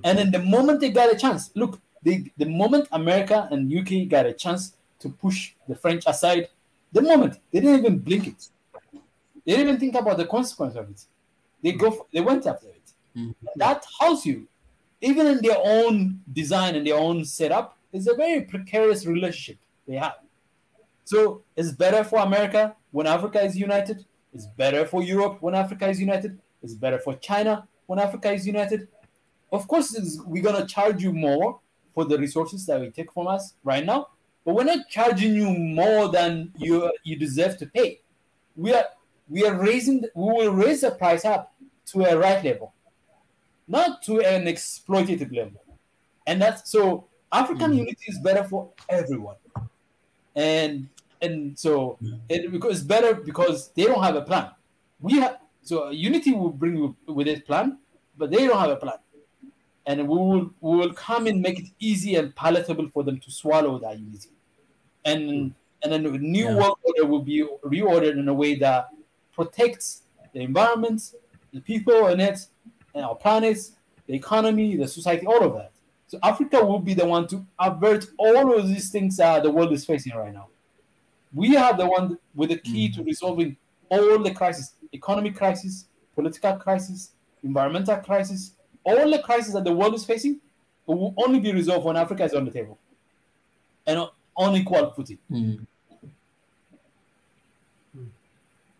And then the moment they got a chance, look, the moment America and UK got a chance to push the French aside, the moment, they didn't even blink it. They didn't even think about the consequence of it. They went after it. That tells you, even in their own design and their own setup, it's a very precarious relationship they have. So it's better for America when Africa is united. It's better for Europe when Africa is united. It's better for China when Africa is united. Of course, we're going to charge you more for the resources that we take from us right now, but we're not charging you more than you deserve to pay. We will raise the price up to a right level, not to an exploitative level. And that's so African unity is better for everyone. And so it's better because they don't have a plan. So unity will bring with it plan, but they don't have a plan. And we will come and make it easy and palatable for them to swallow that unity. And then the new world order will be reordered in a way that protects the environment, the people in it, and our planets, the economy, the society, all of that. So Africa will be the one to avert all of these things that the world is facing right now. We are the one with the key to resolving all the crises: economic crisis, political crisis, environmental crisis, all the crises that the world is facing will only be resolved when Africa is on the table and on equal footing.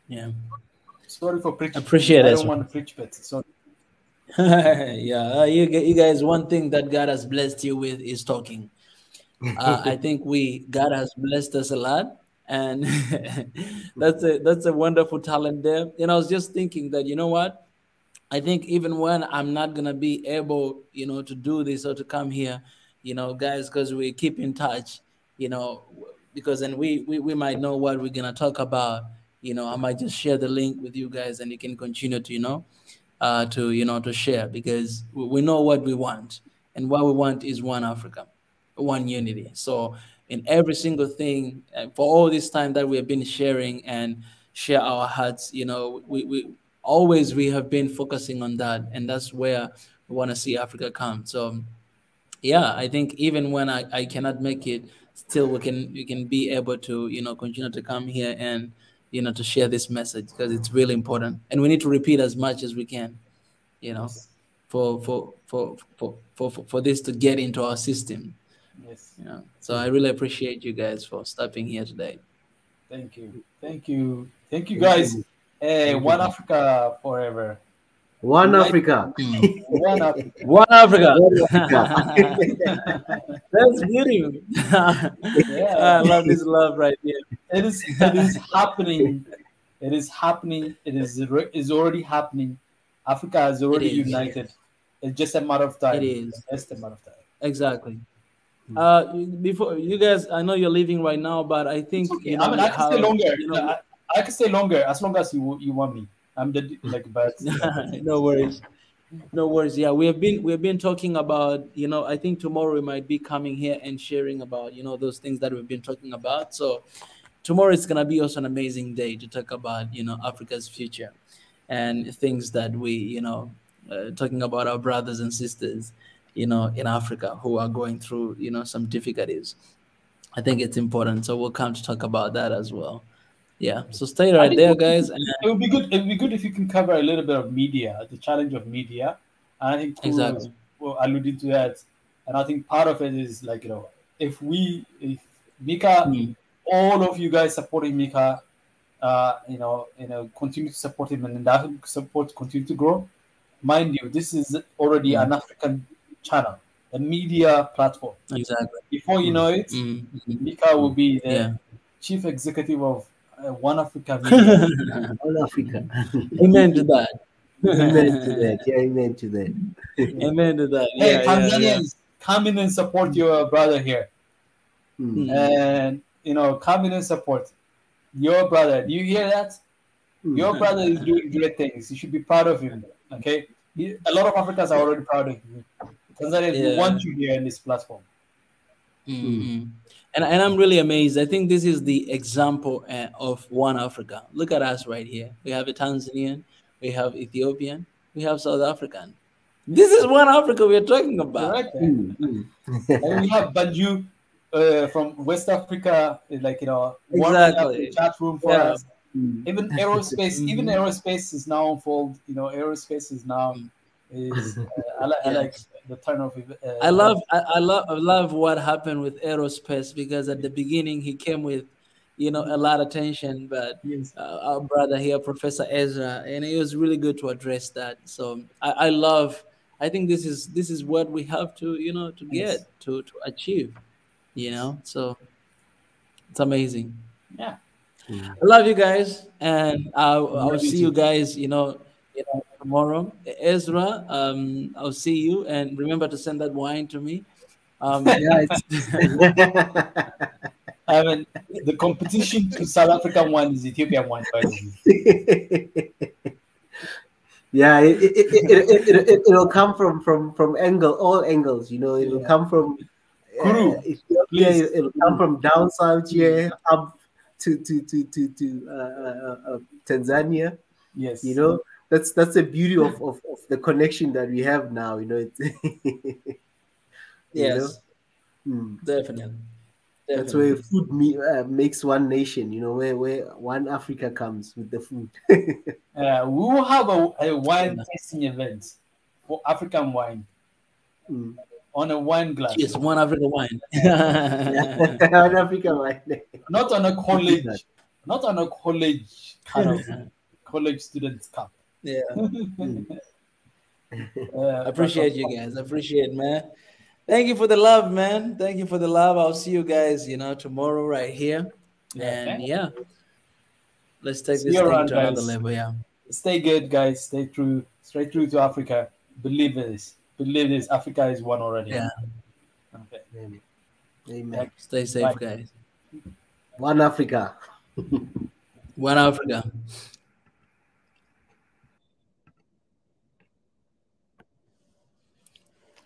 Yeah. Sorry for preaching. Appreciate it. I don't want to preach, but sorry. Yeah, you guys, one thing that God has blessed you with is talking. I think God has blessed us a lot, and that's a wonderful talent there. And I was just thinking that, you know what? I think even when I'm not gonna be able, to do this or to come here, guys, because we keep in touch, because then we might know what we're gonna talk about. I might just share the link with you guys, and you can continue to, to share, because we know what we want, and what we want is one Africa, one unity. So in every single thing, for all this time that we have been sharing and share our hearts, we have been focusing on that, and that's where we want to see Africa come. So yeah, I think even when I cannot make it, still we can be able to continue to come here and to share this message, because it's really important, and we need to repeat as much as we can, for this to get into our system. Yes. So I really appreciate you guys for stopping here today. Thank you, guys. One Africa forever. One Africa. One Africa. One Africa. That's beautiful. I love this love right here. It is happening. It is happening. It is already happening. Africa is already united. It's just a matter of time. It is. Just a matter of time. Exactly. Before you guys, I know you're leaving right now, but I think I can stay longer. I can stay longer as long as you want me. I'm but no worries. Yeah, we have been talking about, I think tomorrow we might be coming here and sharing about, those things that we've been talking about. So tomorrow is gonna be also an amazing day to talk about, Africa's future and things that we, talking about our brothers and sisters, in Africa who are going through, some difficulties. I think it's important. So we'll come to talk about that as well. Yeah. So stay right there, guys. And it would be good. It would be good if you can cover a little bit of media, the challenge of media. And I think exactly alluded to that. And I think part of it is if Mika, all of you guys supporting Mika, continue to support him, and that support continue to grow. Mind you, this is already an African channel, a media platform. Exactly. Before you know it, Mika will be the chief executive of One Africa Media. All Africa. Amen to that. Amen to that. Yeah, amen to that. Amen to that. Hey, Yeah, Tanzanians, come in and support your brother here. And come in and support your brother. Do you hear that? Your brother is doing great things. You should be proud of him. Okay, a lot of Africans are already proud of you. Tanzania, we want you here in this platform. And I'm really amazed. I think this is the example of One Africa. Look at us right here. We have a Tanzanian, we have Ethiopian, we have South African. This is One Africa we're talking about. And we have Banju from West Africa, warming up the chat room for us. Even aerospace is now unfold. Aerospace is now I like the turn of I love what happened with aerospace, because at the beginning he came with a lot of tension, but our brother here, Professor Ezra, and it was really good to address that. So I think this is what we have to to achieve, so it's amazing. I love you guys, and I'll see you guys tomorrow. Ezra, I'll see you, and remember to send that wine to me. I mean, the competition to South African wine is Ethiopian wine, by the way. Yeah, it'll come from all angles. It'll come from Ethiopia. It'll come from down south here up to Tanzania. Yes, that's the beauty of the connection that we have now. Yes, definitely. That's where food makes one nation. Where one Africa comes with the food. We will have a wine tasting event for African wine on a wine glass. Yes, One African wine. One African wine. Not on a college kind of college student's cup. Yeah. Appreciate you guys. Appreciate, man. Thank you for the love, man. Thank you for the love. I'll see you guys, tomorrow right here. And let's take this thing to another level. Yeah. Stay good, guys. Stay true. Straight through to Africa. Believe this. Believe this. Africa is one already. Yeah. Okay. Amen. Stay safe, guys. One Africa. One Africa.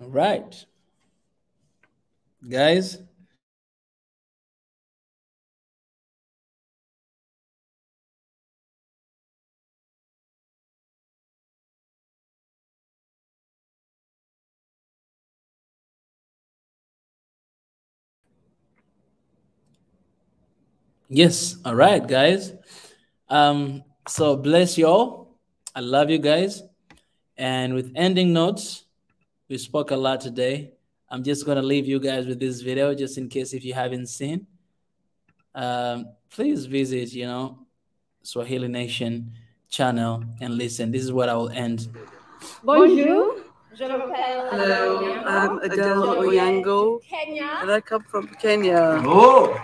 All right. Guys. Yes. All right, guys. So bless you all. I love you guys. And with ending notes, we spoke a lot today. I'm just going to leave you guys with this video just in case if you haven't seen. Please visit, Swahili Nation channel and listen. This is what I will end. Bonjour. Hello, I'm Adele Oyango, and I come from Kenya. Oh,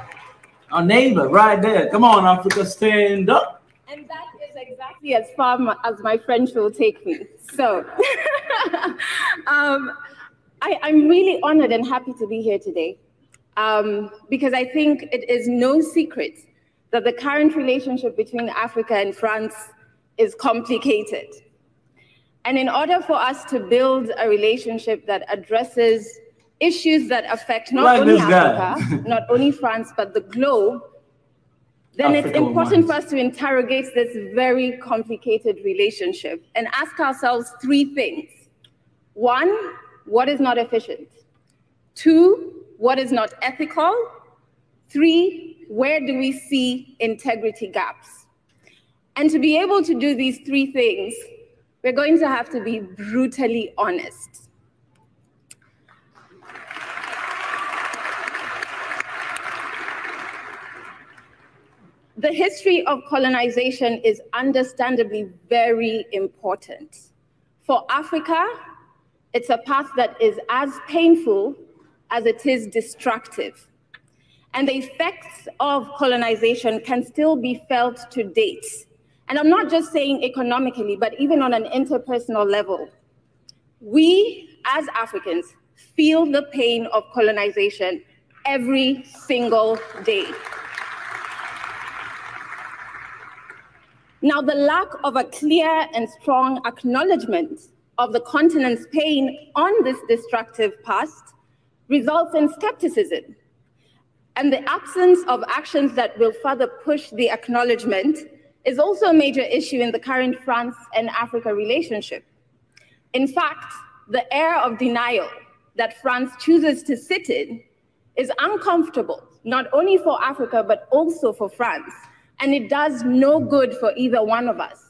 our neighbor right there. Come on, Africa, stand up. And that is exactly as far as my French will take me. So I'm really honored and happy to be here today because I think it is no secret that the current relationship between Africa and France is complicated. And in order for us to build a relationship that addresses issues that affect not only Africa, not only France, but the globe, then it's important for us to interrogate this very complicated relationship and ask ourselves three things. One, what is not efficient? Two, what is not ethical? Three, where do we see integrity gaps? And to be able to do these three things, we're going to have to be brutally honest. the history of colonization is understandably very important. For Africa, it's a path that is as painful as it is destructive. And the effects of colonization can still be felt to date. And I'm not just saying economically, but even on an interpersonal level. We, as Africans, feel the pain of colonization every single day. Now, the lack of a clear and strong acknowledgement of the continent's pain on this destructive past results in skepticism. And the absence of actions that will further push the acknowledgement is also a major issue in the current France and Africa relationship. In fact, the air of denial that France chooses to sit in is uncomfortable, not only for Africa, but also for France. And it does no good for either one of us.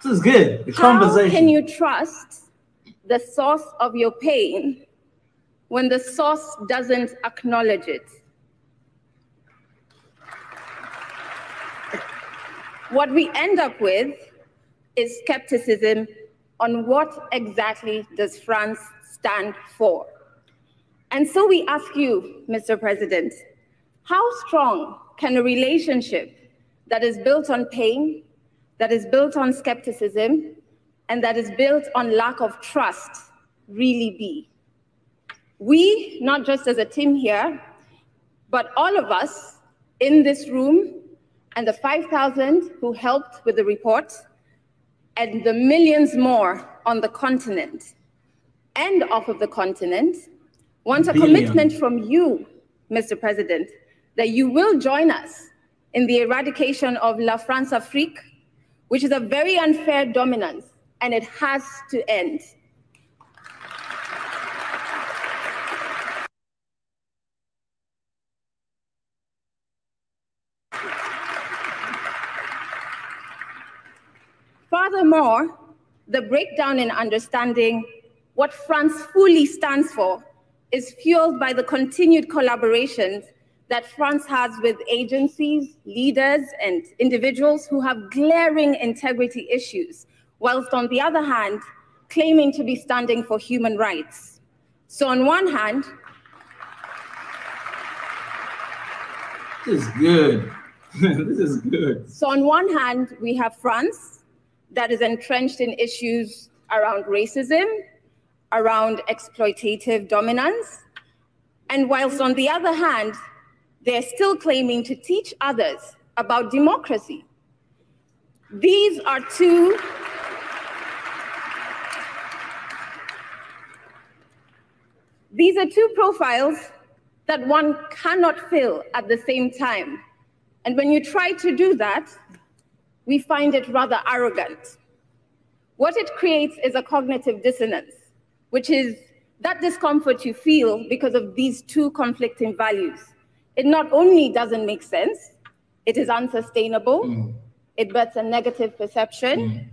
This is good. The How conversation. can you trust the source of your pain when the source doesn't acknowledge it? What we end up with is skepticism on what exactly does France stand for. And so we ask you, Mr. President, how strong can a relationship that is built on pain, that is built on skepticism, and that is built on lack of trust really be? We, not just as a team here, but all of us in this room, and the 5,000 who helped with the report, and the millions more on the continent and off of the continent, want a commitment from you, Mr. President, that you will join us in the eradication of La France Afrique, which is a very unfair dominance, and it has to end. Furthermore, the breakdown in understanding what France fully stands for is fueled by the continued collaborations that France has with agencies, leaders, and individuals who have glaring integrity issues, whilst on the other hand, claiming to be standing for human rights. So on one hand, this is good. This is good. So on one hand, we have France that is entrenched in issues around racism, around exploitative dominance, and whilst on the other hand, they're still claiming to teach others about democracy. These are two profiles that one cannot fill at the same time. And when you try to do that, we find it rather arrogant. What it creates is a cognitive dissonance, which is that discomfort you feel because of these two conflicting values. It not only doesn't make sense, it is unsustainable, it births a negative perception,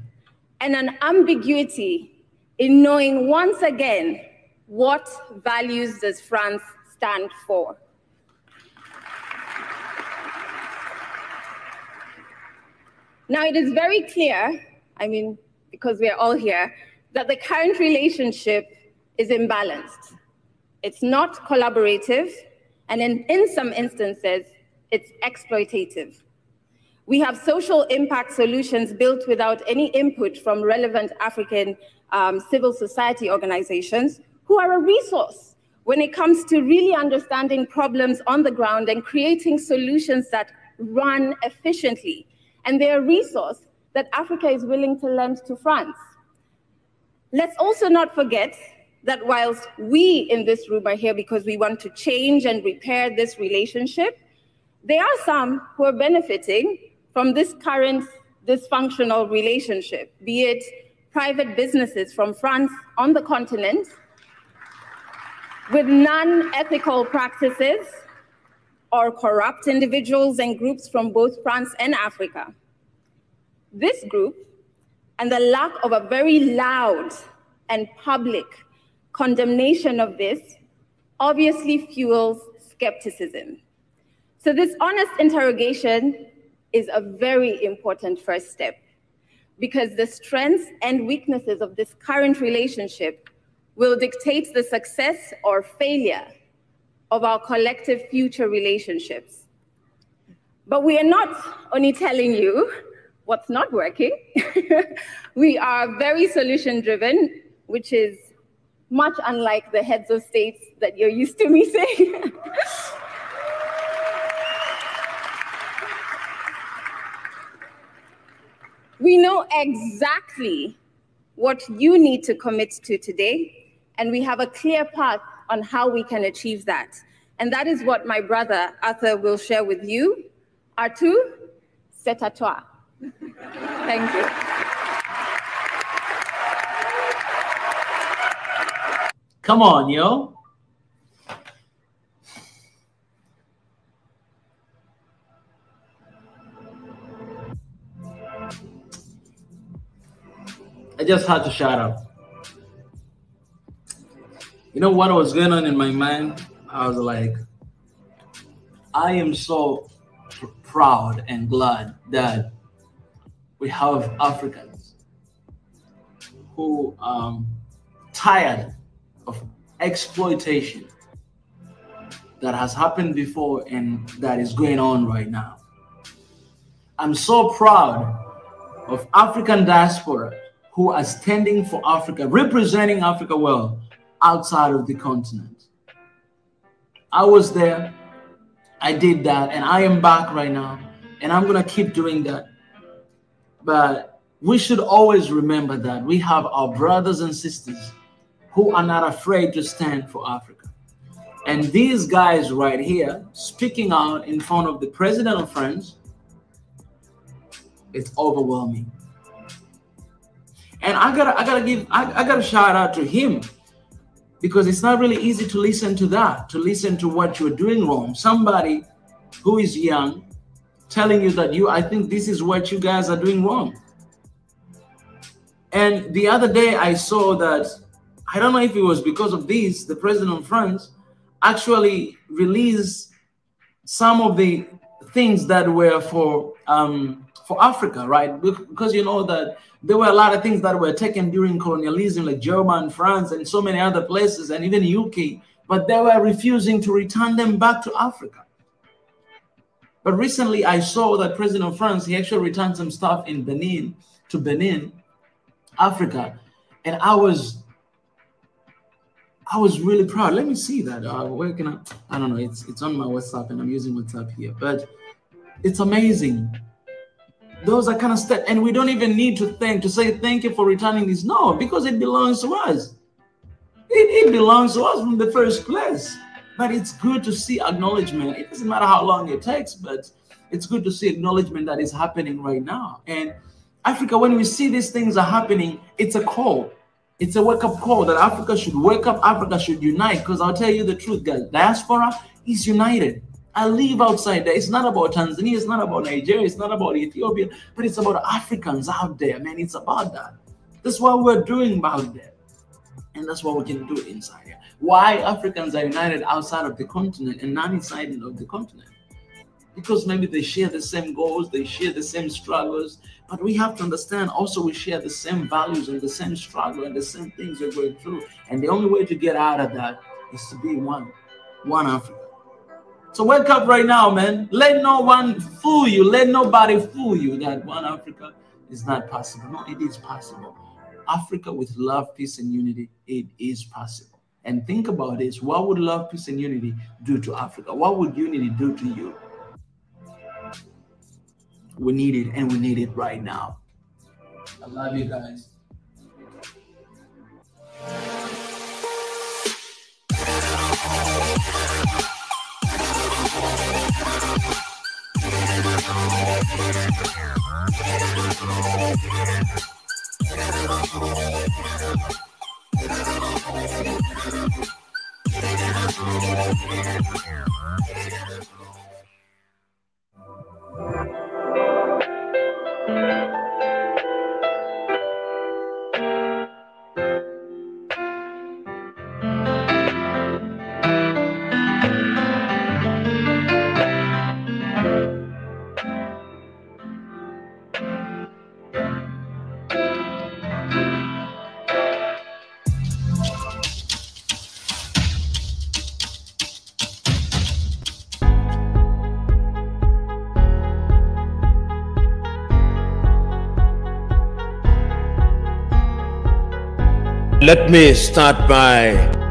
and an ambiguity in knowing once again what values does France stand for. Now, it is very clear, I mean, because we're all here, that the current relationship is imbalanced. It's not collaborative, and in some instances, it's exploitative. We have social impact solutions built without any input from relevant African civil society organizations who are a resource when it comes to really understanding problems on the ground and creating solutions that run efficiently. And they're a resource that Africa is willing to lend to France. Let's also not forget that whilst we in this room are here because we want to change and repair this relationship, there are some who are benefiting from this current dysfunctional relationship, be it private businesses from France on the continent with non-ethical practices, or corrupt individuals and groups from both France and Africa. This group, and the lack of a very loud and public condemnation of this, obviously fuels skepticism. So this honest interrogation is a very important first step, because the strengths and weaknesses of this current relationship will dictate the success or failure of our collective future relationships. But we are not only telling you what's not working. We are very solution-driven, which is much unlike the heads of states that you're used to me saying. We know exactly what you need to commit to today, and we have a clear path on how we can achieve that. And that is what my brother Arthur will share with you. Arthur, c'est à toi. Thank you. Come on, yo. I just had to shout out. You know what was going on in my mind? I was like, I am so proud and glad that we have Africans who are tired of exploitation that has happened before and that is going on right now. I'm so proud of African diaspora who are standing for Africa, representing Africa well outside of the continent. I was there, I did that, and I am back right now, and I'm gonna keep doing that. But we should always remember that we have our brothers and sisters who are not afraid to stand for Africa. And these guys right here, speaking out in front of the president of France, it's overwhelming. And I gotta shout out to him, because it's not really easy to listen to that, to listen to what you're doing wrong. Somebody who is young telling you that I think this is what you guys are doing wrong. And the other day I saw that, I don't know if it was because of this, the president of France actually released some of the things that were for Africa, right? Because you know that there were a lot of things that were taken during colonialism, like Germany, France, and so many other places, and even UK, but they were refusing to return them back to Africa. But recently I saw that President of France, he actually returned some stuff in Benin, to Benin, Africa, and I was really proud. Let me see that. Where can I don't know, it's on my WhatsApp, and I'm using WhatsApp here, but it's amazing. Those are kind of steps, and we don't even need to say thank you for returning this. No, because it belongs to us. It belongs to us from the first place. But it's good to see acknowledgement. It doesn't matter how long it takes, but it's good to see acknowledgement that is happening right now. And Africa, when we see these things are happening, it's a call. It's a wake-up call that Africa should wake up. Africa should unite. Because I'll tell you the truth, guys, diaspora is united. I live outside there. It's not about Tanzania, it's not about Nigeria, it's not about Ethiopia, but it's about Africans out there, man. It's about that. That's what we're doing out there. And that's what we can do inside here. Why Africans are united outside of the continent and not inside of the continent? Because maybe they share the same goals, they share the same struggles, but we have to understand also we share the same values and the same struggle and the same things we're going through. And the only way to get out of that is to be one Africa. So wake up right now, man. Let no one fool you. Let nobody fool you that one Africa is not possible. No, it is possible. Africa with love, peace, and unity, it is possible. And think about this. What would love, peace, and unity do to Africa? What would unity do to you? We need it, and we need it right now. I love you guys. Let me start by